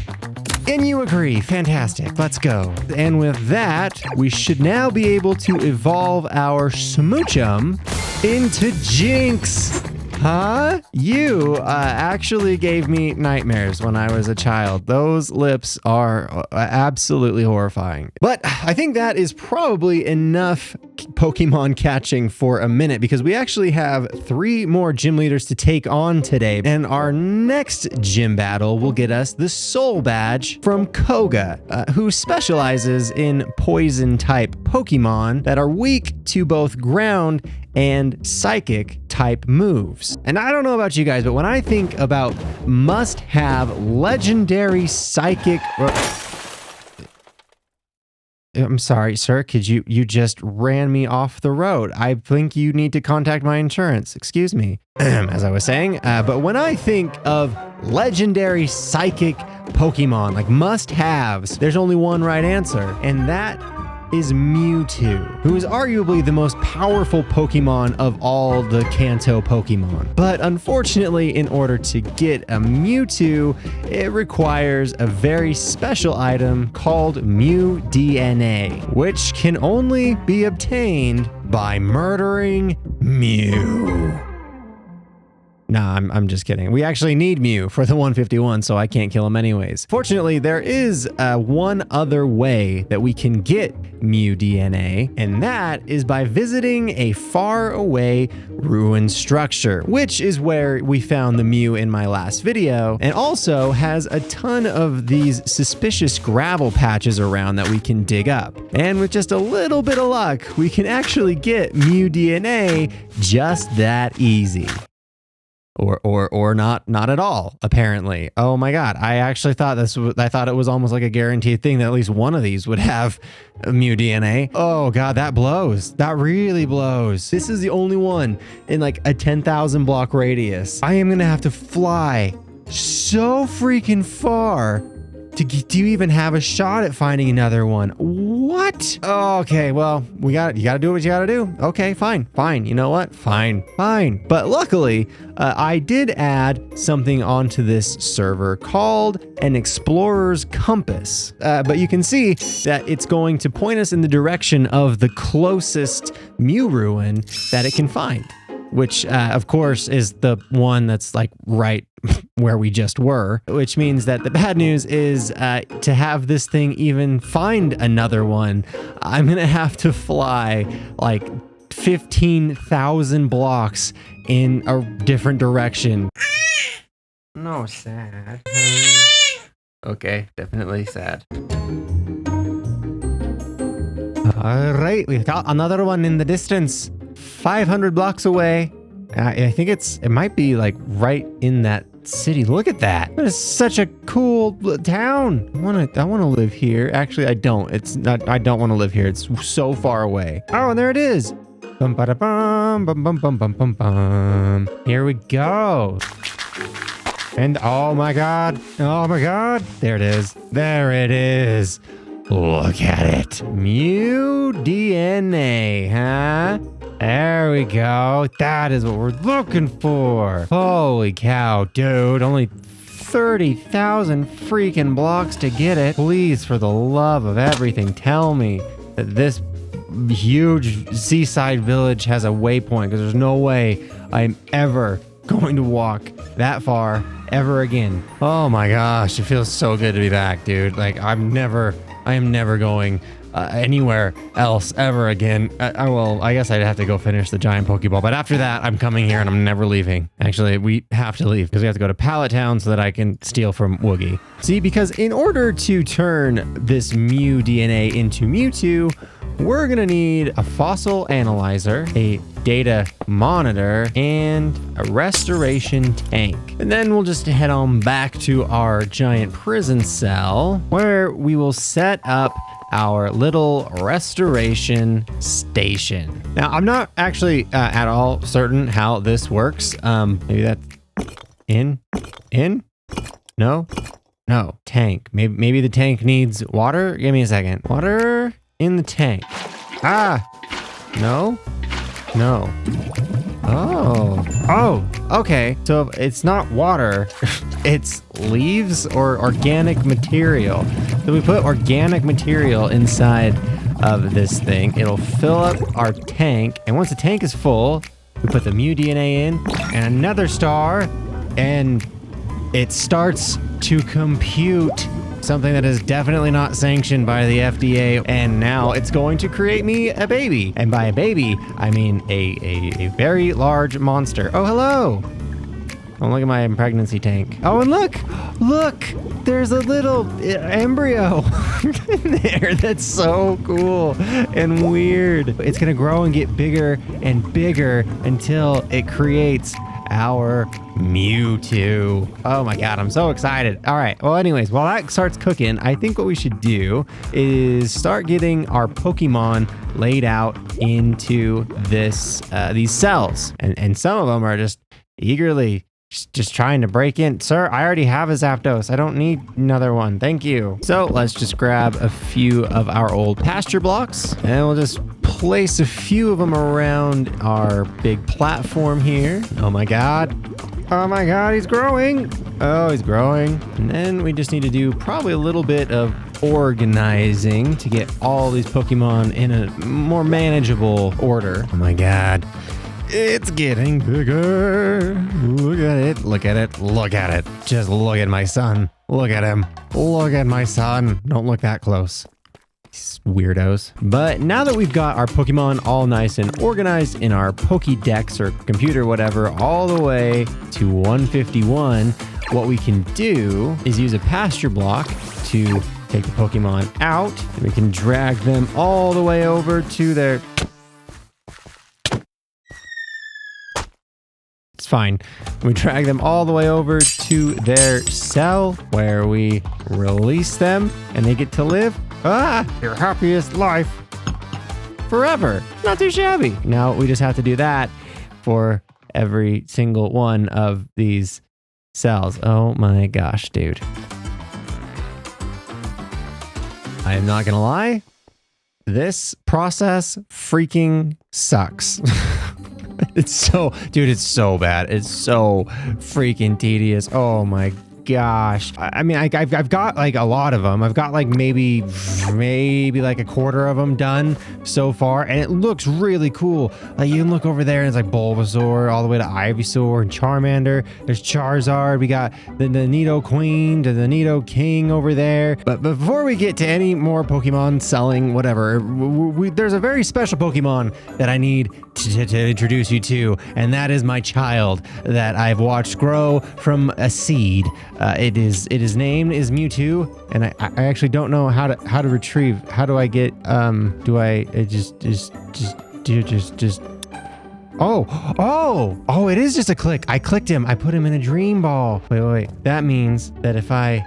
And you agree. Fantastic. Let's go. And with that, we should now be able to evolve our Smoochum into Jinx. Huh? You actually gave me nightmares when I was a child. Those lips are absolutely horrifying. But I think that is probably enough Pokemon catching for a minute because we actually have 3 more gym leaders to take on today. And our next gym battle will get us the Soul Badge from Koga, who specializes in poison type Pokemon that are weak to both ground and psychic type moves. And I don't know about you guys, but when I think about must-have legendary psychic... I'm sorry, sir. Could you just ran me off the road. I think you need to contact my insurance. Excuse me. As I was saying, but when I think of legendary psychic Pokemon, like must-haves, there's only one right answer, and that is Mewtwo, who is arguably the most powerful Pokemon of all the Kanto Pokemon. But unfortunately, in order to get a Mewtwo, it requires a very special item called Mew DNA, which can only be obtained by murdering Mew. Nah, I'm just kidding. We actually need Mew for the 151, so I can't kill him anyways. Fortunately, there is one other way that we can get Mew DNA, and that is by visiting a far away ruined structure, which is where we found the Mew in my last video, and also has a ton of these suspicious gravel patches around that we can dig up. And with just a little bit of luck, we can actually get Mew DNA just that easy. Or not at all, apparently. Oh my God. I actually thought I thought it was almost like a guaranteed thing that at least one of these would have Mew DNA. Oh God, that blows. That really blows. This is the only one in like a 10,000 block radius. I am gonna have to fly so freaking far to even have a shot at finding another one. What? Okay, well, you gotta do what you gotta do. Okay, fine. You know what? Fine. But luckily, I did add something onto this server called an Explorer's Compass. But you can see that it's going to point us in the direction of the closest Mew ruin that it can find, which of course is the one that's like right where we just were, which means that the bad news is to have this thing even find another one, I'm gonna have to fly like 15,000 blocks in a different direction. No, sad. Okay, definitely sad. All right, we've got another one in the distance, 500 blocks away. I think it might be like right in that city. Look at that. That is such a cool town. I want to live here. Actually, I don't. I don't want to live here. It's so far away. Oh, and there it is. Bum, ba, da, bum, bum, bum, bum, bum, bum, bum. Here we go. And oh my God. There it is. Look at it. Mew DNA, huh? There we go. That is what we're looking for. Holy cow, dude. Only 30,000 freaking blocks to get it. Please, for the love of everything, tell me that this huge seaside village has a waypoint, because there's no way I'm ever going to walk that far ever again. Oh my gosh, it feels so good to be back, dude. Like, I am never going anywhere else ever again. I guess I'd have to go finish the giant Pokeball, but after that, I'm coming here and I'm never leaving. Actually, we have to leave because we have to go to Pallet Town so that I can steal from See, because in order to turn this Mew DNA into Mewtwo, we're gonna need a fossil analyzer, a data monitor, and a restoration tank. And then we'll just head on back to our giant prison cell where we will set up our little restoration station. Now, I'm not actually at all certain how this works. Maybe that's in, no, tank. Maybe the tank needs water. Give me a second. Water in the tank. No. Oh, okay. So it's not water, it's leaves or organic material. So we put organic material inside of this thing. It'll fill up our tank. And once the tank is full, we put the Mew DNA in and another star, and it starts to compute, something that is definitely not sanctioned by the FDA, and now it's going to create me a baby. And by a baby, I mean a very large monster. Oh, hello. Oh, look at my pregnancy tank. Oh, and look, there's a little embryo in there. That's so cool and weird. It's gonna grow and get bigger and bigger until it creates our Mewtwo. Oh my god, I'm so excited. All right, well anyways, while that starts cooking, I think what we should do is start getting our Pokemon laid out into these cells. And some of them are just eagerly just trying to break in. Sir, I already have a Zapdos. I don't need another one. Thank you. So let's just grab a few of our old pasture blocks and we'll just place a few of them around our big platform here. Oh my god. Oh my god, he's growing. Oh, he's growing. And then we just need to do probably a little bit of organizing to get all these Pokemon in a more manageable order. Oh my god. It's getting bigger. Look at it. Look at it. Look at it. Just look at my son. Look at him. Look at my son. Don't look that close. These weirdos. But now that we've got our Pokemon all nice and organized in our Pokédex or computer, whatever, all the way to 151, what we can do is use a pasture block to take the Pokemon out. We can drag them all the way over to their... It's fine. We drag them all the way over to their cell where we release them and they get to live your happiest life forever. Not too shabby. Now we just have to do that for every single one of these cells. Oh my gosh, dude. I am not gonna lie. This process freaking sucks. It's so bad. It's so freaking tedious. Oh my gosh. I mean, I've got like a lot of them. I've got like maybe like a quarter of them done so far, and it looks really cool. Like you can look over there and it's like Bulbasaur all the way to Ivysaur and Charmander. There's Charizard. We got the Nidoqueen to the Nidoking over there. But before we get to any more Pokemon selling, whatever, there's a very special Pokemon that I need to introduce you to, and that is my child that I've watched grow from a seed. His name is Mewtwo, and I actually don't know how to retrieve. How do I get do I just oh, it is just a click. I clicked him. I put him in a dream ball. Wait. That means that if I...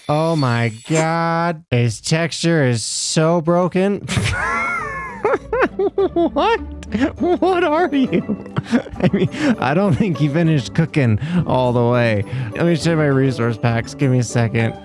Oh my god. His texture is so broken. What are you? I mean, I don't think he finished cooking all the way. Let me check my resource packs. Give me a second.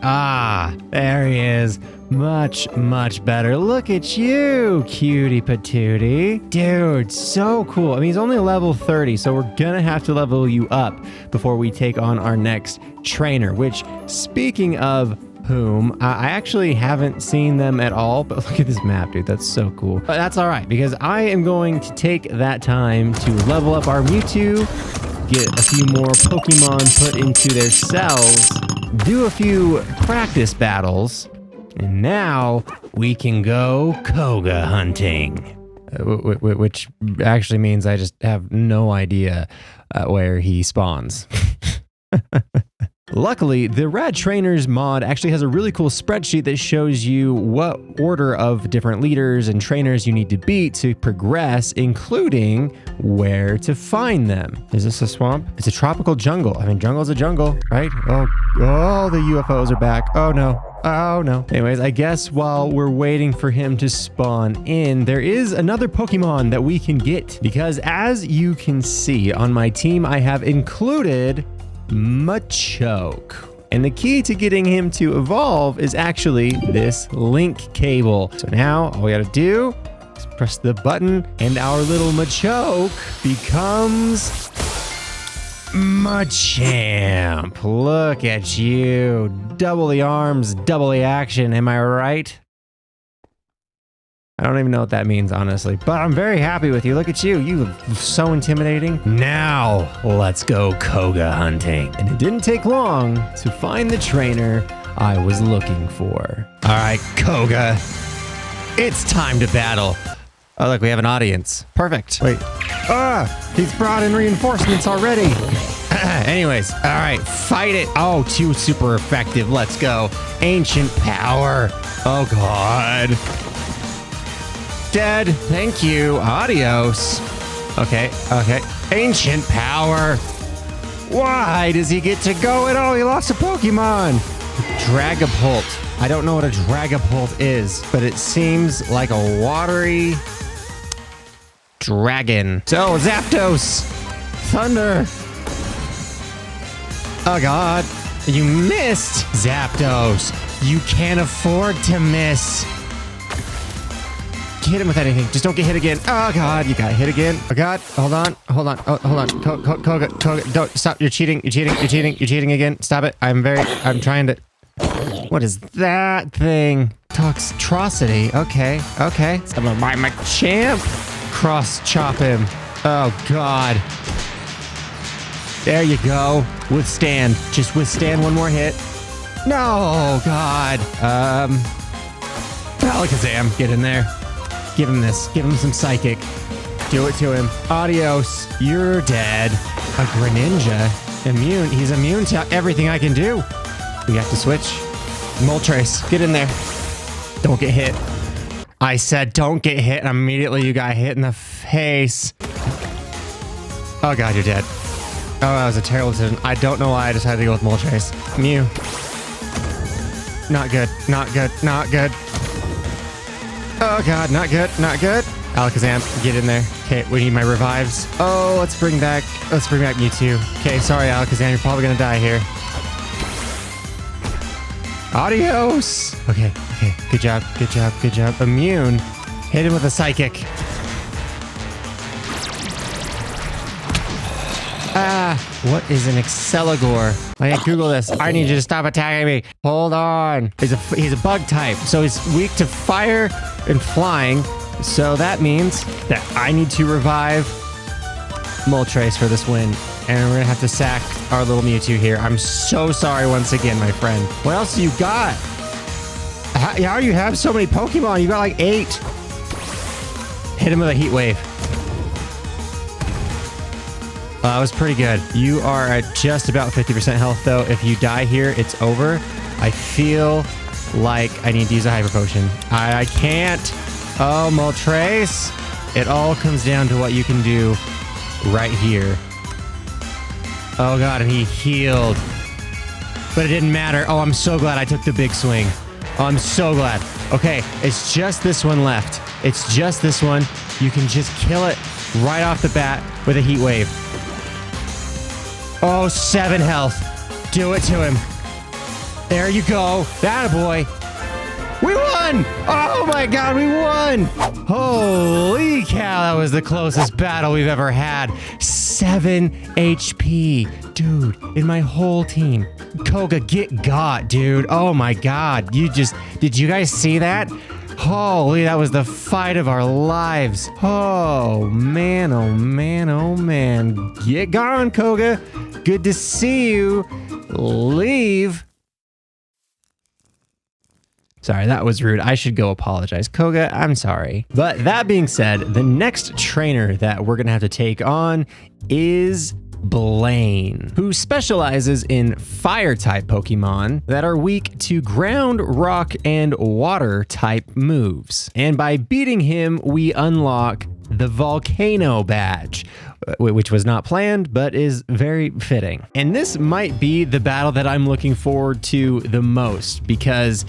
There he is. Much better. Look at you, cutie patootie. Dude, so cool. I mean, he's only level 30, so we're gonna have to level you up before we take on our next trainer, which, speaking of whom, I actually haven't seen them at all, but look at this map, dude. That's so cool. But that's all right, because I am going to take that time to level up our Mewtwo, get a few more Pokemon put into their cells, do a few practice battles, and now we can go Koga hunting. Which actually means I just have no idea where he spawns. Luckily, the Rad Trainers mod actually has a really cool spreadsheet that shows you what order of different leaders and trainers you need to beat to progress, including where to find them. Is this a swamp? It's a tropical jungle. I mean, jungle's a jungle, right? Oh, the UFOs are back. Oh no. Oh no. Anyways, I guess while we're waiting for him to spawn in, there is another Pokemon that we can get, because as you can see on my team, I have included Machoke. And the key to getting him to evolve is actually this link cable. So now all we gotta do is press the button and our little Machoke becomes Machamp. Look at you. Double the arms, double the action. Am I right? I don't even know what that means, honestly, but I'm very happy with you. Look at you. You are so intimidating. Now, let's go Koga hunting. And it didn't take long to find the trainer I was looking for. All right, Koga. It's time to battle. Oh, look, we have an audience. Perfect. Wait. He's brought in reinforcements already. Anyways, all right, fight it. Oh, two super effective. Let's go. Ancient power. Oh, God. Dead. Thank you. Adios. Okay. Ancient power. Why does he get to go at all? He lost a Pokemon. Dragapult. I don't know what a Dragapult is, but it seems like a watery dragon. So, Zapdos. Thunder. Oh, God. You missed. Zapdos. You can't afford to miss. Hit him with anything. Just don't get hit again. Oh, God. You got hit again. Oh, God. Hold on. Oh, hold on. Koga. Don't stop. You're cheating. You're cheating again. Stop it. I'm trying to. What is that thing? Toxtrocity. Okay. I'm gonna buy my champ. Cross chop him. Oh, God. There you go. Withstand. Just withstand one more hit. No, God. Alakazam, get in there. Give him this. Give him some psychic. Do it to him. Adios. You're dead. A Greninja. Immune. He's immune to everything I can do. We have to switch. Moltres, get in there. Don't get hit. I said don't get hit, and immediately you got hit in the face. Oh, God, you're dead. Oh, that was a terrible decision. I don't know why I decided to go with Moltres. Mew. Not good. Oh, God, not good. Alakazam, get in there. Okay, we need my revives. Oh, let's bring back Mewtwo. Okay, sorry, Alakazam, you're probably gonna die here. Adios. Okay. Good job. Immune. Hit him with a psychic. What is an Exceligor? I can't Google this. I need you to stop attacking me. Hold on. He's a bug type, so he's weak to fire and flying. So that means that I need to revive Moltres for this win. And we're gonna have to sack our little Mewtwo here. I'm so sorry once again, my friend. What else do you got? How do you have so many Pokemon? You got like 8. Hit him with a heat wave. That was pretty good. You are at just about 50% health, though. If you die here, it's over. I feel like I need to use a Hyper Potion. I can't. Oh, Moltres. It all comes down to what you can do right here. Oh, God, and he healed. But it didn't matter. Oh, I'm so glad I took the big swing. Oh, I'm so glad. Okay, it's just this one left. It's just this one. You can just kill it right off the bat with a heat wave. Oh, 7 health. Do it to him. There you go. Attaboy. We won! Oh my God, we won! Holy cow, that was the closest battle we've ever had. 7 HP. Dude, in my whole team. Koga, get got, dude. Oh my God. Did you guys see that? Holy, that was the fight of our lives. Oh man, oh man, oh man. Get gone, Koga. Good to see you. Leave. Sorry, that was rude. I should go apologize. Koga, I'm sorry. But that being said, the next trainer that we're going to have to take on is Blaine, who specializes in fire-type Pokemon that are weak to ground, rock, and water-type moves. And by beating him, we unlock the Volcano badge, which was not planned, but is very fitting. And this might be the battle that I'm looking forward to the most, because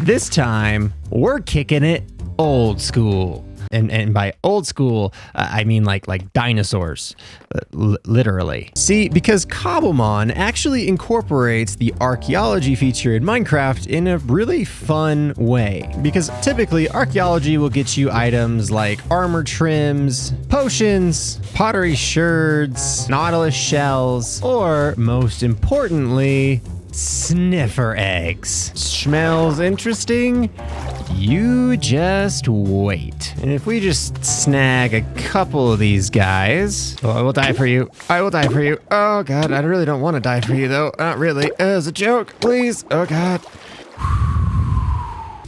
this time we're kicking it old school. And by old school, I mean like dinosaurs, literally. See, because Cobblemon actually incorporates the archaeology feature in Minecraft in a really fun way. Because typically archaeology will get you items like armor trims, potions, pottery sherds, nautilus shells, or most importantly, sniffer eggs. Smells interesting? You just wait. And if we just snag a couple of these guys, oh, I will die for you. I will die for you. Oh God, I really don't want to die for you though. Not really. As a joke, please. Oh God.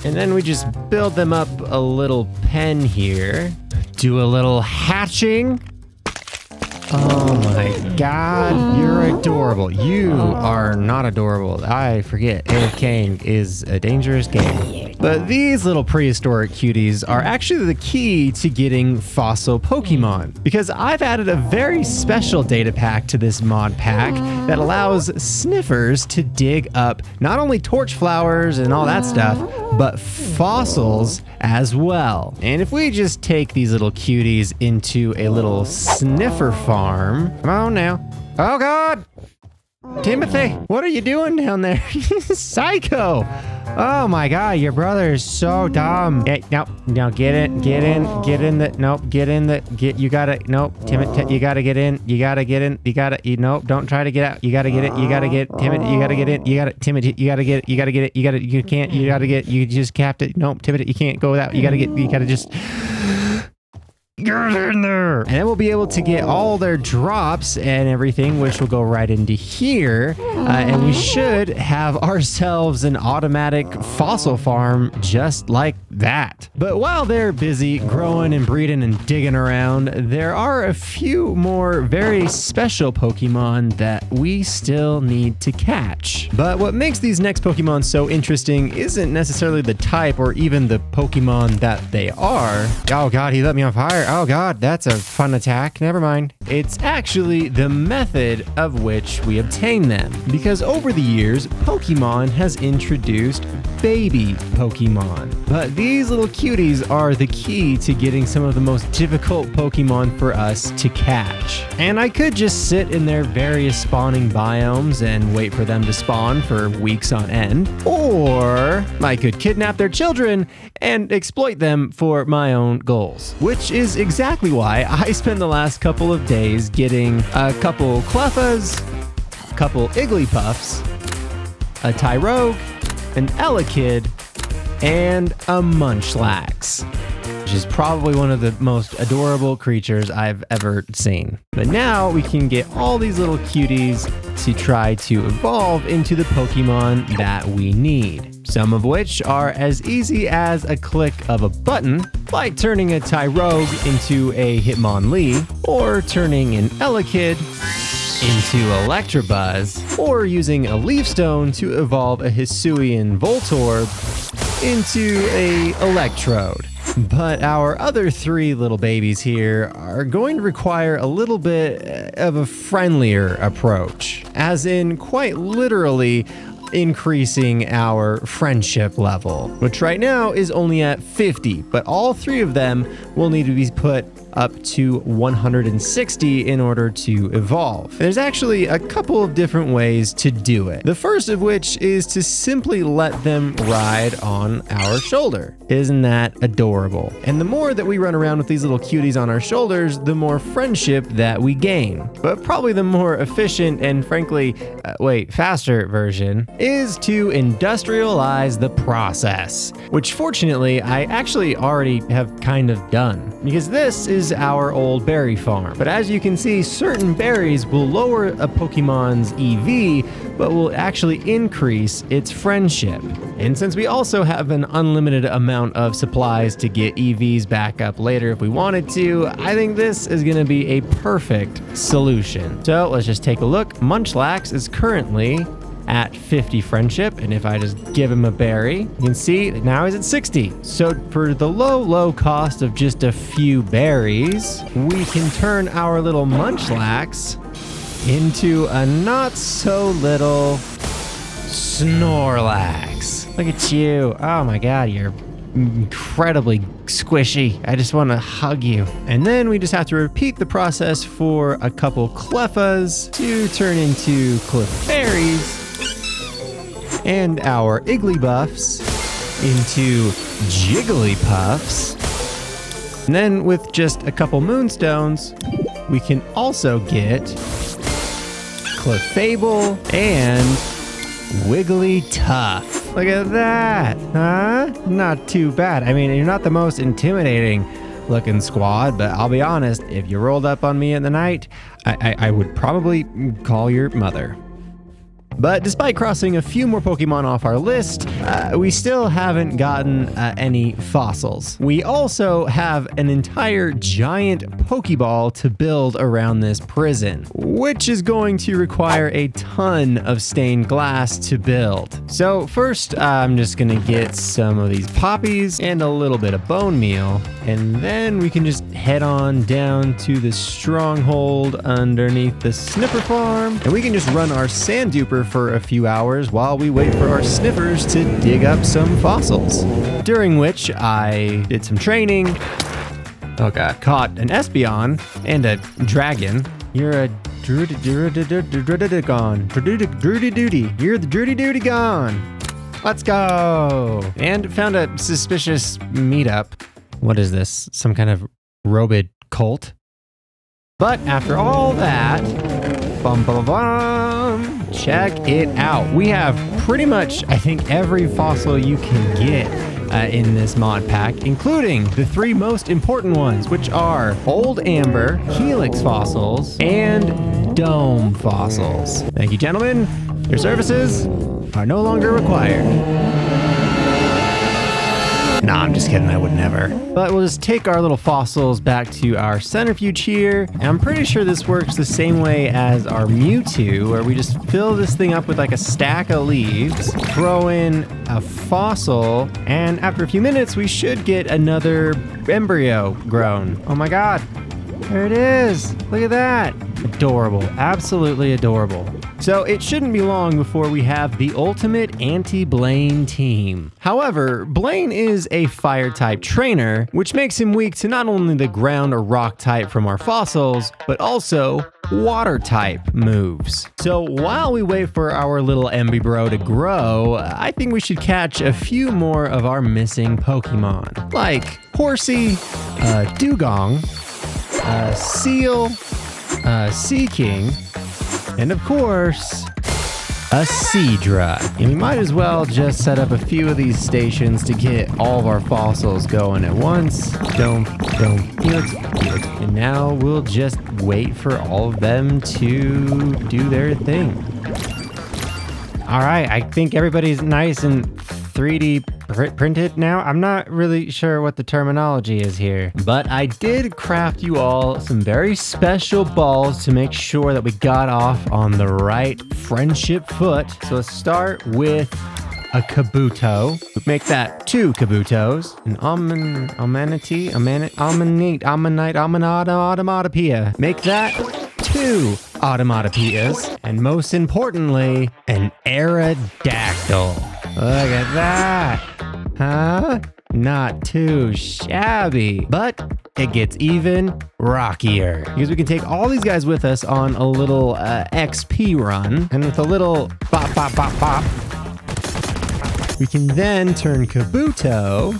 And then we just build them up a little pen here. Do a little hatching. Oh my God, you're adorable. You are not adorable. I forget, AFKing is a dangerous game. But these little prehistoric cuties are actually the key to getting fossil Pokemon, because I've added a very special data pack to this mod pack that allows sniffers to dig up not only torch flowers and all that stuff, but fossils as well. And if we just take these little cuties into a little sniffer farm, come on now. Oh God, Timothy, what are you doing down there? Psycho. Oh my God, your brother is so dumb. Hey, no, get in the, nope, you gotta, nope, Timothy, you gotta get in, nope, don't try to get out, you gotta get it, Timothy, you gotta get in, Timothy, you gotta get it, you just capped it, nope, Timothy, you can't go without, you gotta just... Get in there! And then we'll be able to get all their drops and everything, which will go right into here. And we should have ourselves an automatic fossil farm just like that. But while they're busy growing and breeding and digging around, there are a few more very special Pokemon that we still need to catch. But what makes these next Pokemon so interesting isn't necessarily the type or even the Pokemon that they are. Oh God, he lit me on fire. Oh God, that's a fun attack. Never mind. It's actually the method of which we obtain them. Because over the years, Pokemon has introduced baby Pokemon. But these little cuties are the key to getting some of the most difficult Pokemon for us to catch. And I could just sit in their various spawning biomes and wait for them to spawn for weeks on end. Or I could kidnap their children and exploit them for my own goals. Which is exactly why I spent the last couple of days getting a couple Cleffas, a couple Igglypuffs, a Tyrogue, an Elekid, and a Munchlax, which is probably one of the most adorable creatures I've ever seen. But now we can get all these little cuties to try to evolve into the Pokemon that we need. Some of which are as easy as a click of a button, like turning a Tyrogue into a Hitmonlee, or turning an Elekid into Electabuzz, or using a Leaf Stone to evolve a Hisuian Voltorb into a Electrode. But our other three little babies here are going to require a little bit of a friendlier approach, as in quite literally increasing our friendship level, which right now is only at 50, but all three of them will need to be put up to 160 in order to evolve. There's actually a couple of different ways to do it. The first of which is to simply let them ride on our shoulder. Isn't that adorable? And the more that we run around with these little cuties on our shoulders, the more friendship that we gain. But probably the more efficient and frankly, faster version is to industrialize the process, which fortunately I actually already have kind of done, because this is is our old berry farm. But as you can see, certain berries will lower a Pokemon's EV, but will actually increase its friendship. And since we also have an unlimited amount of supplies to get EVs back up later if we wanted to, I think this is going to be a perfect solution. So let's just take a look. Munchlax is currently at 50 friendship, and if I just give him a berry, you can see that now he's at 60. So for the low cost of just a few berries, we can turn our little Munchlax into a not so little Snorlax. Look at you. Oh my god, you're incredibly squishy. I just want to hug you. And then we just have to repeat the process for a couple Cleffas to turn into Clefairies, and our Igglybuffs into Jigglypuffs. And then with just a couple Moonstones, we can also get Clefable and Wigglytuff. Look at that, huh? Not too bad. I mean, you're not the most intimidating looking squad, but I'll be honest, if you rolled up on me in the night, I would probably call your mother. But despite crossing a few more Pokemon off our list, we still haven't gotten any fossils. We also have an entire giant Pokeball to build around this prison, which is going to require a ton of stained glass to build. So first, I'm just gonna get some of these poppies and a little bit of bone meal, and then we can just head on down to the stronghold underneath the Sniffer farm, and we can just run our sand duper for a few hours while we wait for our sniffers to dig up some fossils. During which I did some training. Oh god, caught an Espeon and a dragon. You're a Drudy You're the Drudy Doody gone. Let's go. And found a suspicious meetup. What is this? Some kind of robed cult? But after all that, check it out. We have pretty much, I think, every fossil you can get in this mod pack, including the three most important ones, which are Old Amber, Helix fossils, and Dome fossils. Thank you, gentlemen. Your services are no longer required. Nah, I'm just kidding, I would never. But we'll just take our little fossils back to our centrifuge here. And I'm pretty sure this works the same way as our Mewtwo, where we just fill this thing up with like a stack of leaves, throw in a fossil, and after a few minutes, we should get another embryo grown. Oh my god, there it is. Look at that. Adorable, absolutely adorable. So it shouldn't be long before we have the ultimate anti-Blaine team. However, Blaine is a fire type trainer, which makes him weak to not only the ground or rock type from our fossils, but also water type moves. So while we wait for our little Embibro to grow, I think we should catch a few more of our missing Pokemon, like Horsey, Dugong, Seal, Seaking, and of course, a Seadra. And we might as well just set up a few of these stations to get all of our fossils going at once. Helix. And now we'll just wait for all of them to do their thing. All right, I think everybody's nice and 3D printed now. I'm not really sure what the terminology is here, but I did craft you all some very special balls to make sure that we got off on the right friendship foot. So let's start with a Kabuto. Make that 2 Kabutos. An Onomatopoeia. Make that 2 Automatopoeias. And most importantly, an Aerodactyl. Look at that. Huh? Not too shabby, but it gets even rockier because we can take all these guys with us on a little XP run, and with a little bop, bop, bop, bop, we can then turn Kabuto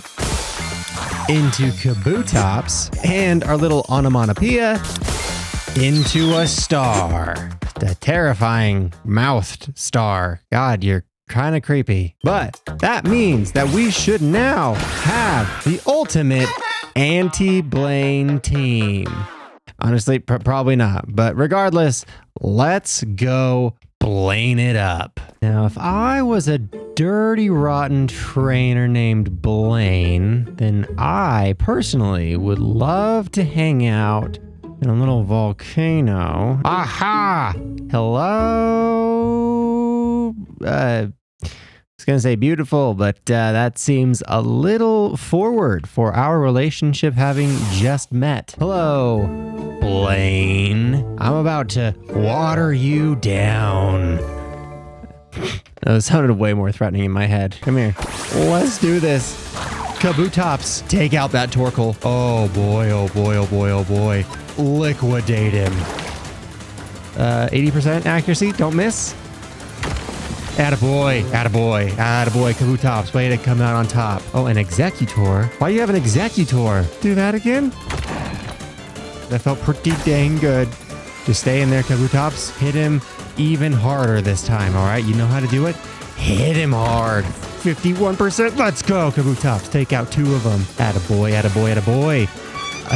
into Kabutops and our little onomatopoeia into a star. The terrifying mouthed star. God, you're kind of creepy. But that means that we should now have the ultimate anti-Blaine team. Honestly, probably not. But regardless, let's go Blaine it up. Now, if I was a dirty, rotten trainer named Blaine, then I personally would love to hang out in a little volcano. Aha! Hello? I was gonna say beautiful, but that seems a little forward for our relationship having just met. Hello, Blaine. I'm about to water you down. That sounded way more threatening in my head. Come here. Let's do this. Kabutops, take out that Torkoal. Oh boy, oh boy, oh boy, oh boy. Liquidate him. 80% accuracy, don't miss. Attaboy, attaboy, attaboy, Kabutops, way to come out on top. Oh, an Executor? Why do you have an Executor? Do that again? That felt pretty dang good. Just stay in there, Kabutops. Hit him even harder this time, all right? You know how to do it? Hit him hard. 51%, let's go, Kabutops. Take out 2 of them. Attaboy, attaboy, attaboy.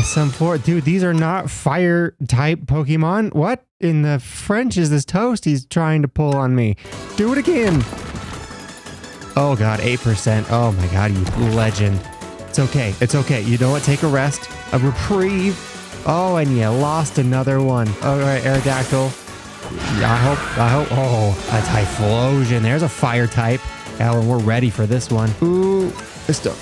Some floor, dude, these are not fire type Pokemon. What in the French is this toast he's trying to pull on me? Do it again. Oh God, 8%. Oh my God, you legend. It's okay. It's okay. You know what? Take a rest, a reprieve. Oh, and you lost another one. All right, Aerodactyl. I hope. Oh, a Typhlosion. There's a fire type. Alan, we're ready for this one. Ooh.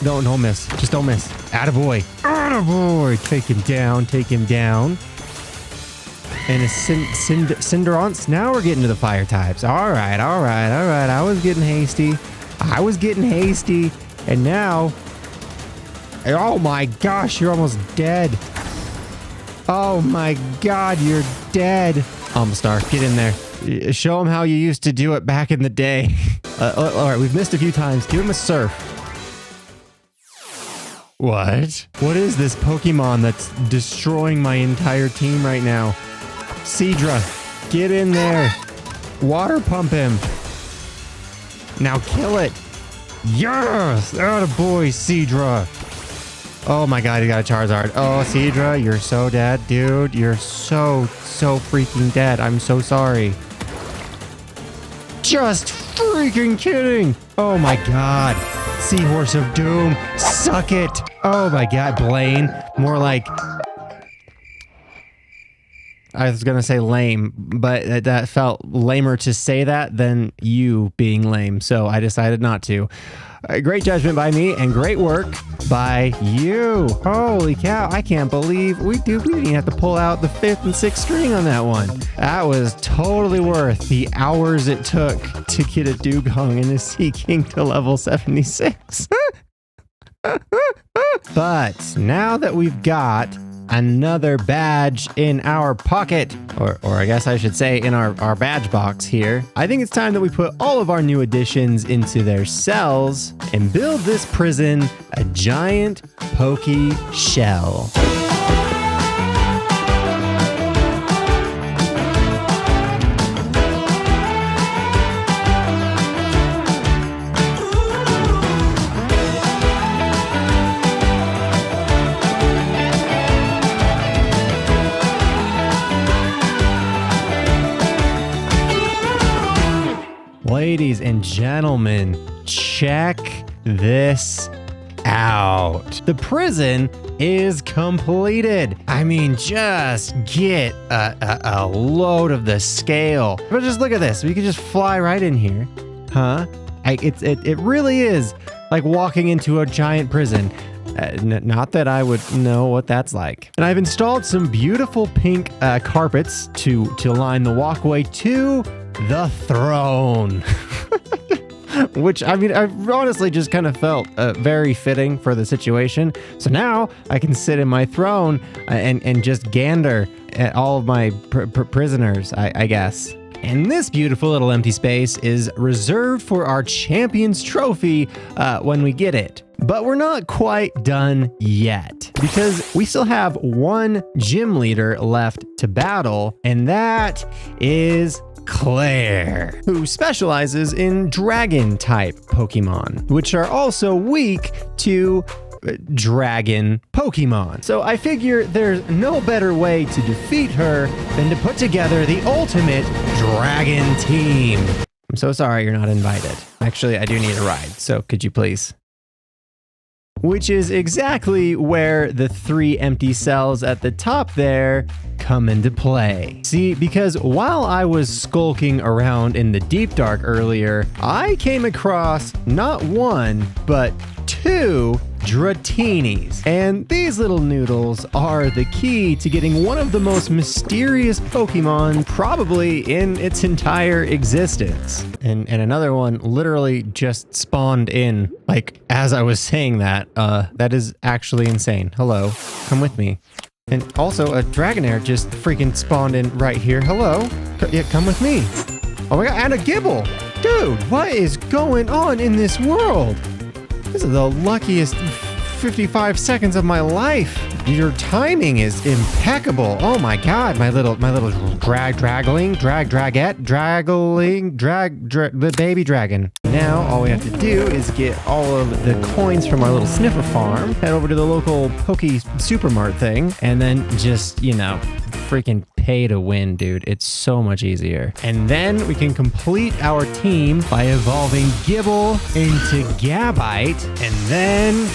Don't miss. Just don't miss. Attaboy. Attaboy. Take him down. Take him down. And a Cinderance. Now we're getting to the fire types. All right. All right. All right. I was getting hasty. And now... Oh my gosh, you're almost dead. Oh my God, you're dead. Almastar, get in there. Show him how you used to do it back in the day. All right, we've missed a few times. Give him a surf. What? What is this Pokemon that's destroying my entire team right now? Seadra, get in there. Water pump him. Now kill it. Yes! Attaboy, Seadra. Oh my God, he got a Charizard. Oh, Seadra, you're so dead, dude. You're so freaking dead. I'm so sorry. Just freaking kidding. Oh my God. Seahorse of Doom. Suck it. Oh my God, Blaine. More like... I was going to say lame, but that felt lamer to say that than you being lame. So I decided not to. Great judgment by me and great work by you. Holy cow. I can't believe we didn't even have to pull out the 5th and 6th string on that one. That was totally worth the hours it took to get a Dugong and a Seaking to level 76. But now that we've got another badge in our pocket, or I guess I should say in our badge box here, I think it's time that we put all of our new additions into their cells and build this prison a giant Poke shell. Ladies and gentlemen, check this out. The prison is completed. I mean, just get a load of the scale. But just look at this. We could just fly right in here. Huh? It really is like walking into a giant prison. Not that I would know what that's like. And I've installed some beautiful pink carpets to line the walkway to the throne. Which, I mean, I've honestly just kind of felt very fitting for the situation. So now I can sit in my throne and just gander at all of my prisoners, I guess. And this beautiful little empty space is reserved for our Champions Trophy when we get it. But we're not quite done yet, because we still have one gym leader left to battle, and that is Claire, who specializes in dragon type Pokemon, which are also weak to dragon Pokemon. So I figure there's no better way to defeat her than to put together the ultimate dragon team. I'm so sorry you're not invited. Actually, I do need a ride, so could you please? Which is exactly where the 3 empty cells at the top there come into play. See, because while I was skulking around in the deep dark earlier, I came across not 1, but 2 Dratinis. And these little noodles are the key to getting one of the most mysterious Pokemon probably in its entire existence. And another one literally just spawned in, like, as I was saying that. That is actually insane. Hello, come with me. And also a Dragonair just freaking spawned in right here. Hello, yeah, come with me. Oh my god, and a Gibble. Dude, what is going on in this world? This is the luckiest 55 seconds of my life. Your timing is impeccable. Oh my god, my little the baby dragon. Now all we have to do is get all of the coins from our little sniffer farm, head over to the local Poke Supermart thing, and then just, you know, freaking pay to win, dude. It's so much easier. And then we can complete our team by evolving Gibble into Gabite, and then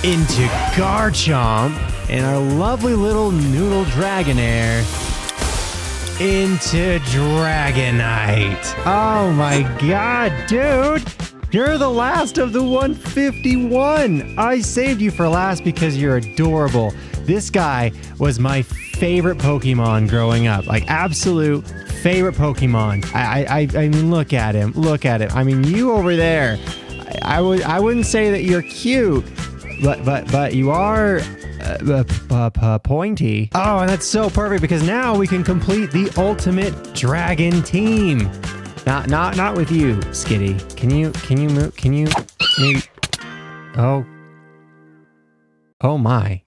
into Garchomp, and our lovely little noodle Dragonair into Dragonite. Oh my god, dude! You're the last of the 151! I saved you for last because you're adorable. This guy was my favorite Pokemon growing up. Like, absolute favorite Pokemon. I mean, look at him. Look at him. I mean, you over there. I wouldn't say that you're cute, but you are pointy. Oh, and that's so perfect because now we can complete the ultimate dragon team. Not with you, Skitty. Can you move? Can you maybe? Oh my.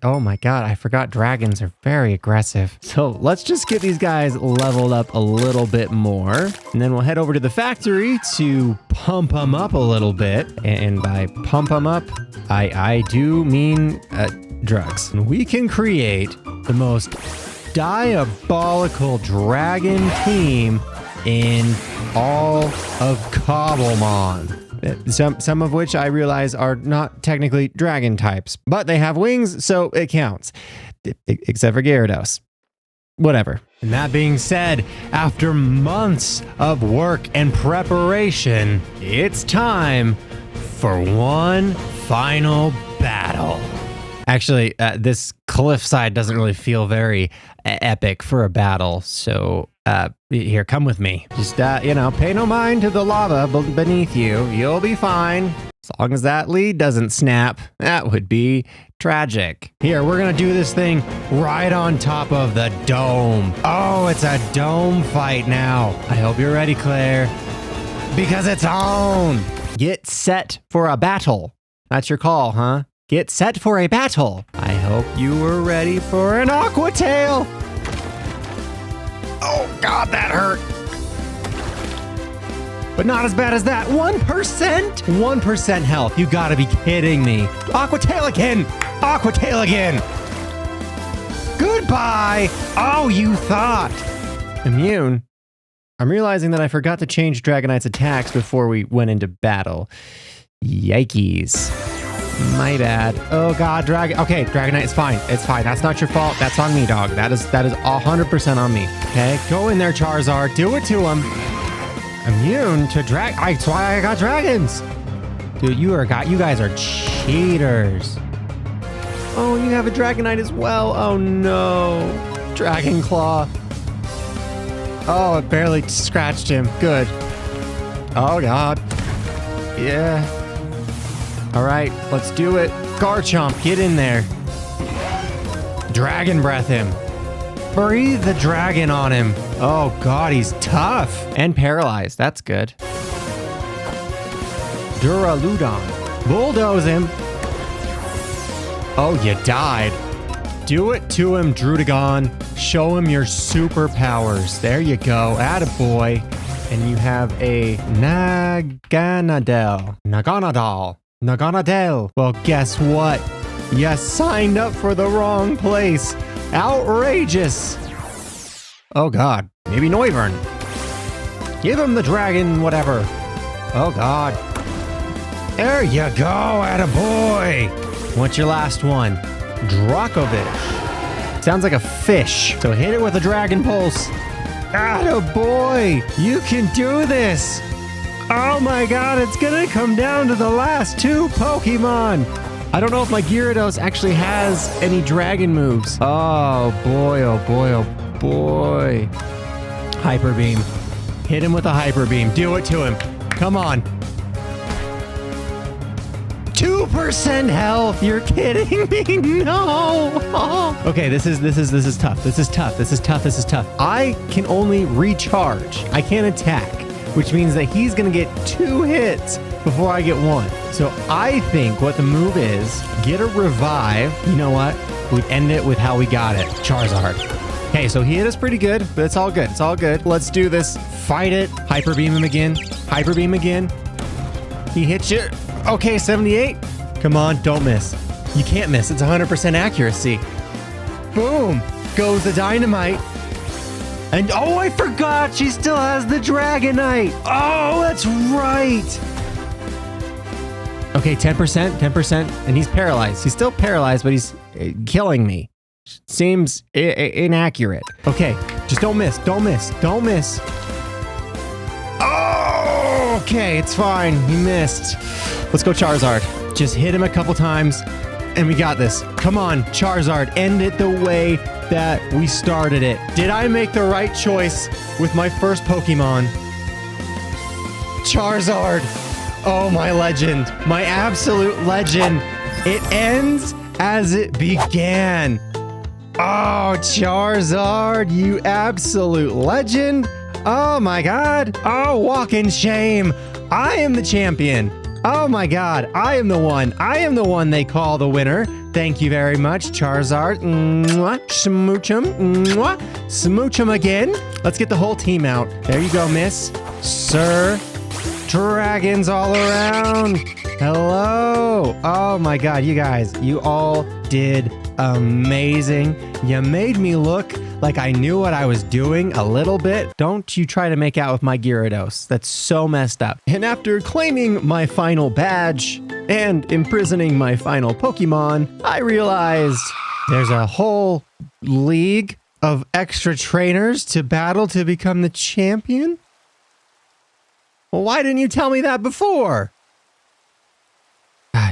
Oh my god, I forgot dragons are very aggressive. So let's just get these guys leveled up a little bit more. And then we'll head over to the factory to pump them up a little bit. And by pump them up, I do mean drugs. And we can create the most diabolical dragon team in all of Cobblemon. Some of which I realize are not technically dragon types, but they have wings, so it counts. Except for Gyarados. Whatever. And that being said, after months of work and preparation, it's time for one final battle. Actually, this cliffside doesn't really feel very epic for a battle, so here, come with me. Just, you know, pay no mind to the lava beneath you. You'll be fine. As long as that lead doesn't snap, that would be tragic. Here, we're gonna do this thing right on top of the dome. Oh, it's a dome fight now. I hope you're ready, Claire, because it's on. Get set for a battle. That's your call, huh? Get set for a battle. I hope you were ready for an Aqua Tail. Oh god, that hurt. But not as bad as that. 1%? 1% health. You gotta be kidding me. Aqua Tail again. Aqua Tail again. Goodbye. Oh, you thought. Immune. I'm realizing that I forgot to change Dragonite's attacks before we went into battle. Yikes. My bad. Oh god, Okay, Dragonite is fine. It's fine. That's not your fault. That's on me, dog. That is 100% on me. Okay, go in there, Charizard. Do it to him. Immune to that's why I got dragons. Dude, you guys are cheaters. Oh, you have a Dragonite as well. Oh no. Dragon Claw. Oh, it barely scratched him. Good. Oh god. Yeah. All right, let's do it. Garchomp, get in there. Dragon Breath him. Breathe the dragon on him. Oh god, he's tough. And paralyzed, that's good. Duraludon. Bulldoze him. Oh, you died. Do it to him, Druddigon. Show him your superpowers. There you go, attaboy. And you have a Naganadel. Well, guess what? You signed up for the wrong place. Outrageous. Oh God, maybe Noivern. Give him the dragon, whatever. Oh God. There you go, attaboy. What's your last one? Dracovish. Sounds like a fish. So hit it with a dragon pulse. Attaboy. You can do this. Oh my God, it's gonna come down to the last 2 Pokemon. I don't know if my Gyarados actually has any dragon moves. Oh boy, oh boy, oh boy. Hyper Beam. Hit him with a Hyper Beam. Do it to him. Come on. 2% health. You're kidding me? No. Oh. Okay, this is tough. This is tough. I can only recharge. I can't attack, which means that he's gonna get 2 hits before I get 1. So I think what the move is, get a revive. You know what? We end it with how we got it. Charizard. Okay, so he hit us pretty good, but it's all good. It's all good. Let's do this. Fight it. Hyper Beam him again. Hyper Beam again. He hits you. Okay, 78. Come on, don't miss. You can't miss. It's 100% accuracy. Boom. Goes the Dynamite. And oh, I forgot. She still has the Dragonite. Oh, that's right. Okay, 10%. And he's paralyzed. He's still paralyzed, but he's killing me. Seems inaccurate. Okay, just don't miss. Don't miss. Oh, okay, it's fine. He missed. Let's go Charizard. Just hit him a couple times, and we got this. Come on, Charizard. End it the way that we started it. Did I make the right choice with my first Pokemon? Charizard. Oh, my legend. My absolute legend. It ends as it began. Oh, Charizard, you absolute legend. Oh my God. Oh, walk in shame. I am the champion. Oh my God, I am the one. I am the one they call the winner. Thank you very much, Charizard. Mwah. Smooch him. Mwah. Smooch him again. Let's get the whole team out. There you go, miss. Sir. Dragons all around. Hello. Oh my God, you guys, you all did amazing. You made me look like I knew what I was doing a little bit. Don't you try to make out with my Gyarados. That's so messed up. And after claiming my final badge and imprisoning my final Pokemon, I realized there's a whole league of extra trainers to battle to become the champion. Well, why didn't you tell me that before?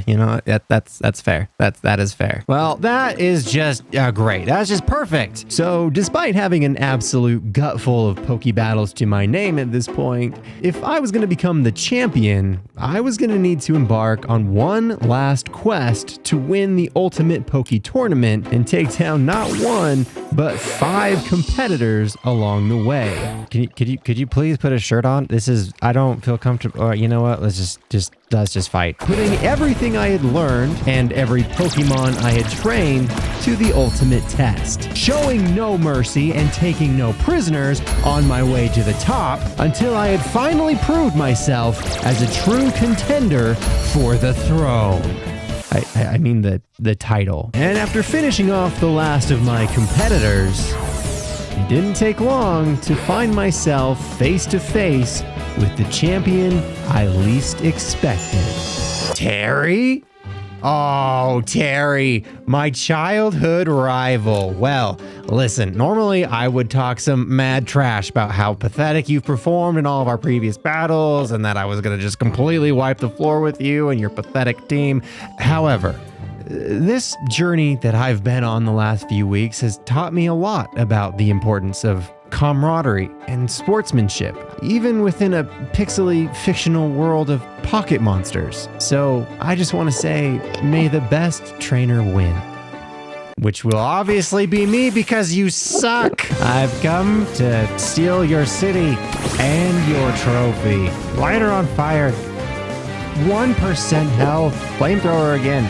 You know, that's fair. That is fair. Well, that is just great. That's just perfect. So despite having an absolute gut full of Poke battles to my name at this point, if I was going to become the champion, I was going to need to embark on one last quest to win the ultimate Poke tournament and take down not 1, but 5 competitors along the way. Could you please put a shirt on? I don't feel comfortable. Or you know what? Let's just fight. Putting everything I had learned and every Pokemon I had trained to the ultimate test. Showing no mercy and taking no prisoners on my way to the top until I had finally proved myself as a true contender for the throne. I mean the title. And after finishing off the last of my competitors, it didn't take long to find myself face to face with the champion I least expected. Terry? Oh, Terry, my childhood rival. Well, listen, normally I would talk some mad trash about how pathetic you've performed in all of our previous battles and that I was going to just completely wipe the floor with you and your pathetic team. However, this journey that I've been on the last few weeks has taught me a lot about the importance of camaraderie and sportsmanship, even within a pixely fictional world of pocket monsters. So I just want to say, may the best trainer win. Which will obviously be me because you suck. I've come to steal your city and your trophy. Light her on fire. 1% health. Flamethrower again.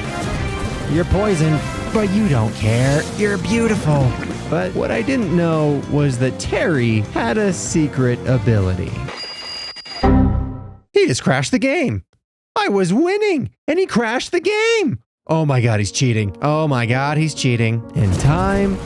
You're poisoned, but you don't care. You're beautiful. But what I didn't know was that Terry had a secret ability. just crashed the game. I was winning, and he crashed the game. Oh my God, he's cheating. Oh my God, he's cheating. And time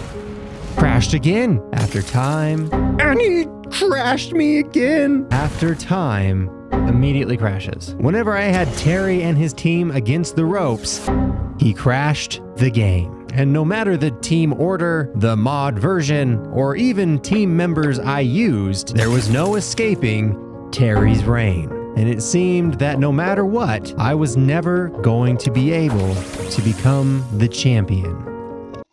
crashed again after time. And he crashed me again after time. Immediately crashes. Whenever I had Terry and his team against the ropes, he crashed the game. And no matter the team order, the mod version, or even team members I used, there was no escaping Terry's reign. And it seemed that no matter what, I was never going to be able to become the champion.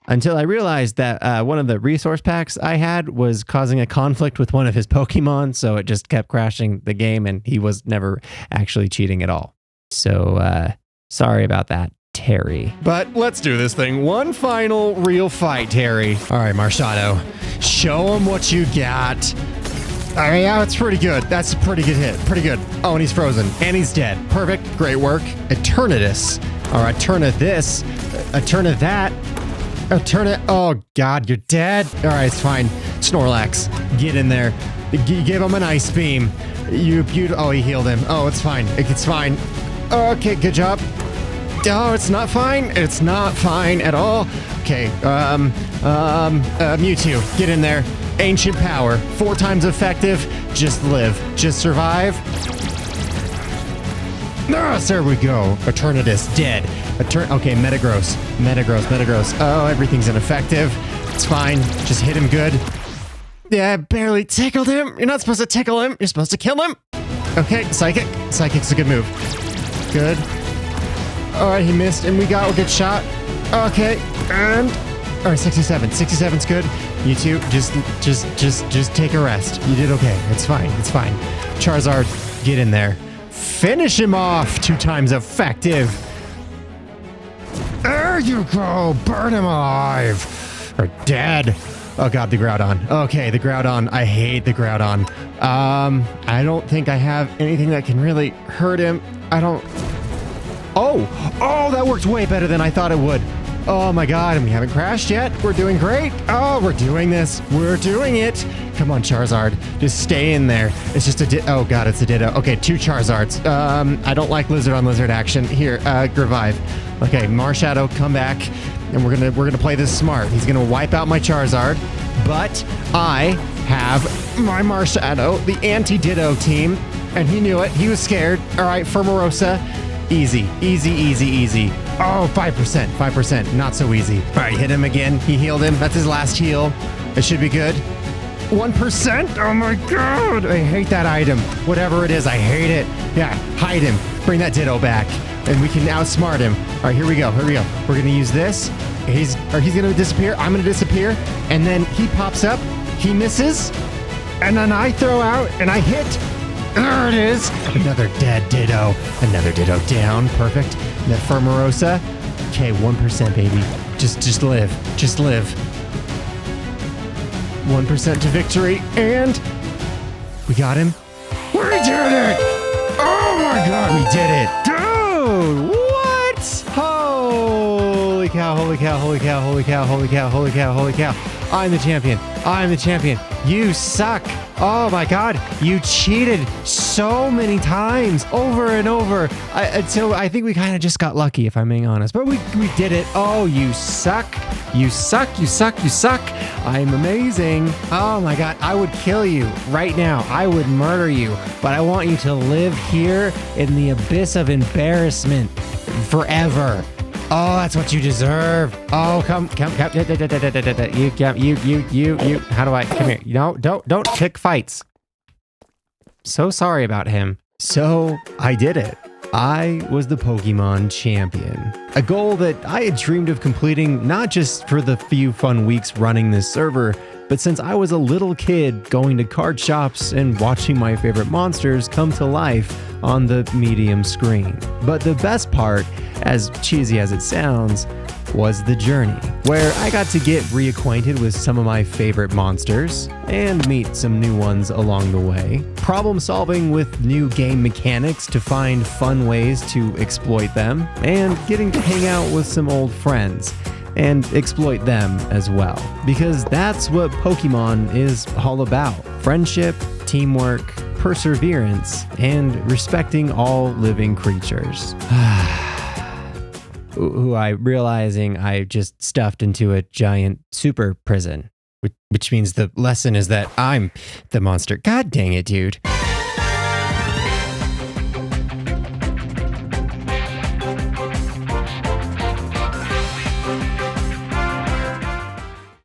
Until I realized that one of the resource packs I had was causing a conflict with one of his Pokemon, so it just kept crashing the game, and he was never actually cheating at all. So, sorry about that, Terry. But let's do this thing. One final real fight, Terry. All right, Marshadow, show him what you got. All right, yeah, it's pretty good. That's a pretty good hit. Pretty good. Oh, and he's frozen. And he's dead. Perfect. Great work. Eternatus. Or Eterna this. Eterna that. Eterna. Oh, God, you're dead. All right, it's fine. Snorlax, get in there. Give him an ice beam. You beautiful. Oh, he healed him. Oh, it's fine. It's fine. Okay, good job. Oh, it's not fine. It's not fine at all. Okay, Mewtwo, get in there. Ancient power, 4 times effective. Just live, just survive. Ah, there we go. Eternatus, dead. Okay, Metagross. Oh, everything's ineffective. It's fine, just hit him good. Yeah, barely tickled him. You're not supposed to tickle him. You're supposed to kill him. Okay, Psychic. Psychic's a good move. Good. All right, he missed, and we got a good shot. Okay, and... All right, 67. 67's good. You two, just take a rest. You did okay. It's fine. It's fine. Charizard, get in there. Finish him off. 2 times effective. There you go. Burn him alive. Or dead. Oh God, the Groudon. Okay, the Groudon. I hate the Groudon. I don't think I have anything that can really hurt him. I don't... Oh, that worked way better than I thought it would. Oh my God, and we haven't crashed yet. We're doing great. Oh, we're doing this. We're doing it. Come on, Charizard. Just stay in there. It's just a oh God, it's a Ditto. Okay, 2 Charizards. I don't like lizard on lizard action. Here, revive. Okay, Marshadow, come back. And we're gonna play this smart. He's gonna wipe out my Charizard, but I have my Marshadow, the anti-Ditto team, and he knew it. He was scared. All right, Fermarosa. Easy. Oh, 5%. Not so easy. All right, hit him again. He healed him. That's his last heal. It should be good. 1%? Oh my God. I hate that item. Whatever it is, I hate it. Yeah, hide him. Bring that Ditto back. And we can outsmart him. All right, here we go. We're going to use this. He's going to disappear. I'm going to disappear. And then he pops up. He misses. And then I throw out and I hit. There it is. Another dead Ditto. Another Ditto down. Perfect. And that Fermarosa. Okay, 1%, baby. Just live. Just live. 1% to victory. And we got him. We did it. Oh my God, we did it. Dude, what? Holy cow, holy cow, holy cow, holy cow, holy cow, holy cow, holy cow. I'm the champion. I'm the champion. You suck. Oh my God, you cheated so many times, over and over. So I think we kind of just got lucky, if I'm being honest. But we did it. Oh, you suck. You suck. I'm amazing. Oh my God, I would kill you right now. I would murder you. But I want you to live here in the abyss of embarrassment forever. Oh, that's what you deserve. Oh, come. You. How do I, come here. No, don't pick fights. So sorry about him. So I did it. I was the Pokemon champion. A goal that I had dreamed of completing, not just for the few fun weeks running this server, but since I was a little kid going to card shops and watching my favorite monsters come to life on the medium screen. But the best part, as cheesy as it sounds, was the journey, where I got to get reacquainted with some of my favorite monsters and meet some new ones along the way. Problem solving with new game mechanics to find fun ways to exploit them, and getting to hang out with some old friends and exploit them as well. Because that's what Pokemon is all about. Friendship, teamwork, perseverance, and respecting all living creatures. Who I realizing I just stuffed into a giant super prison. Which means the lesson is that I'm the monster. God dang it, dude.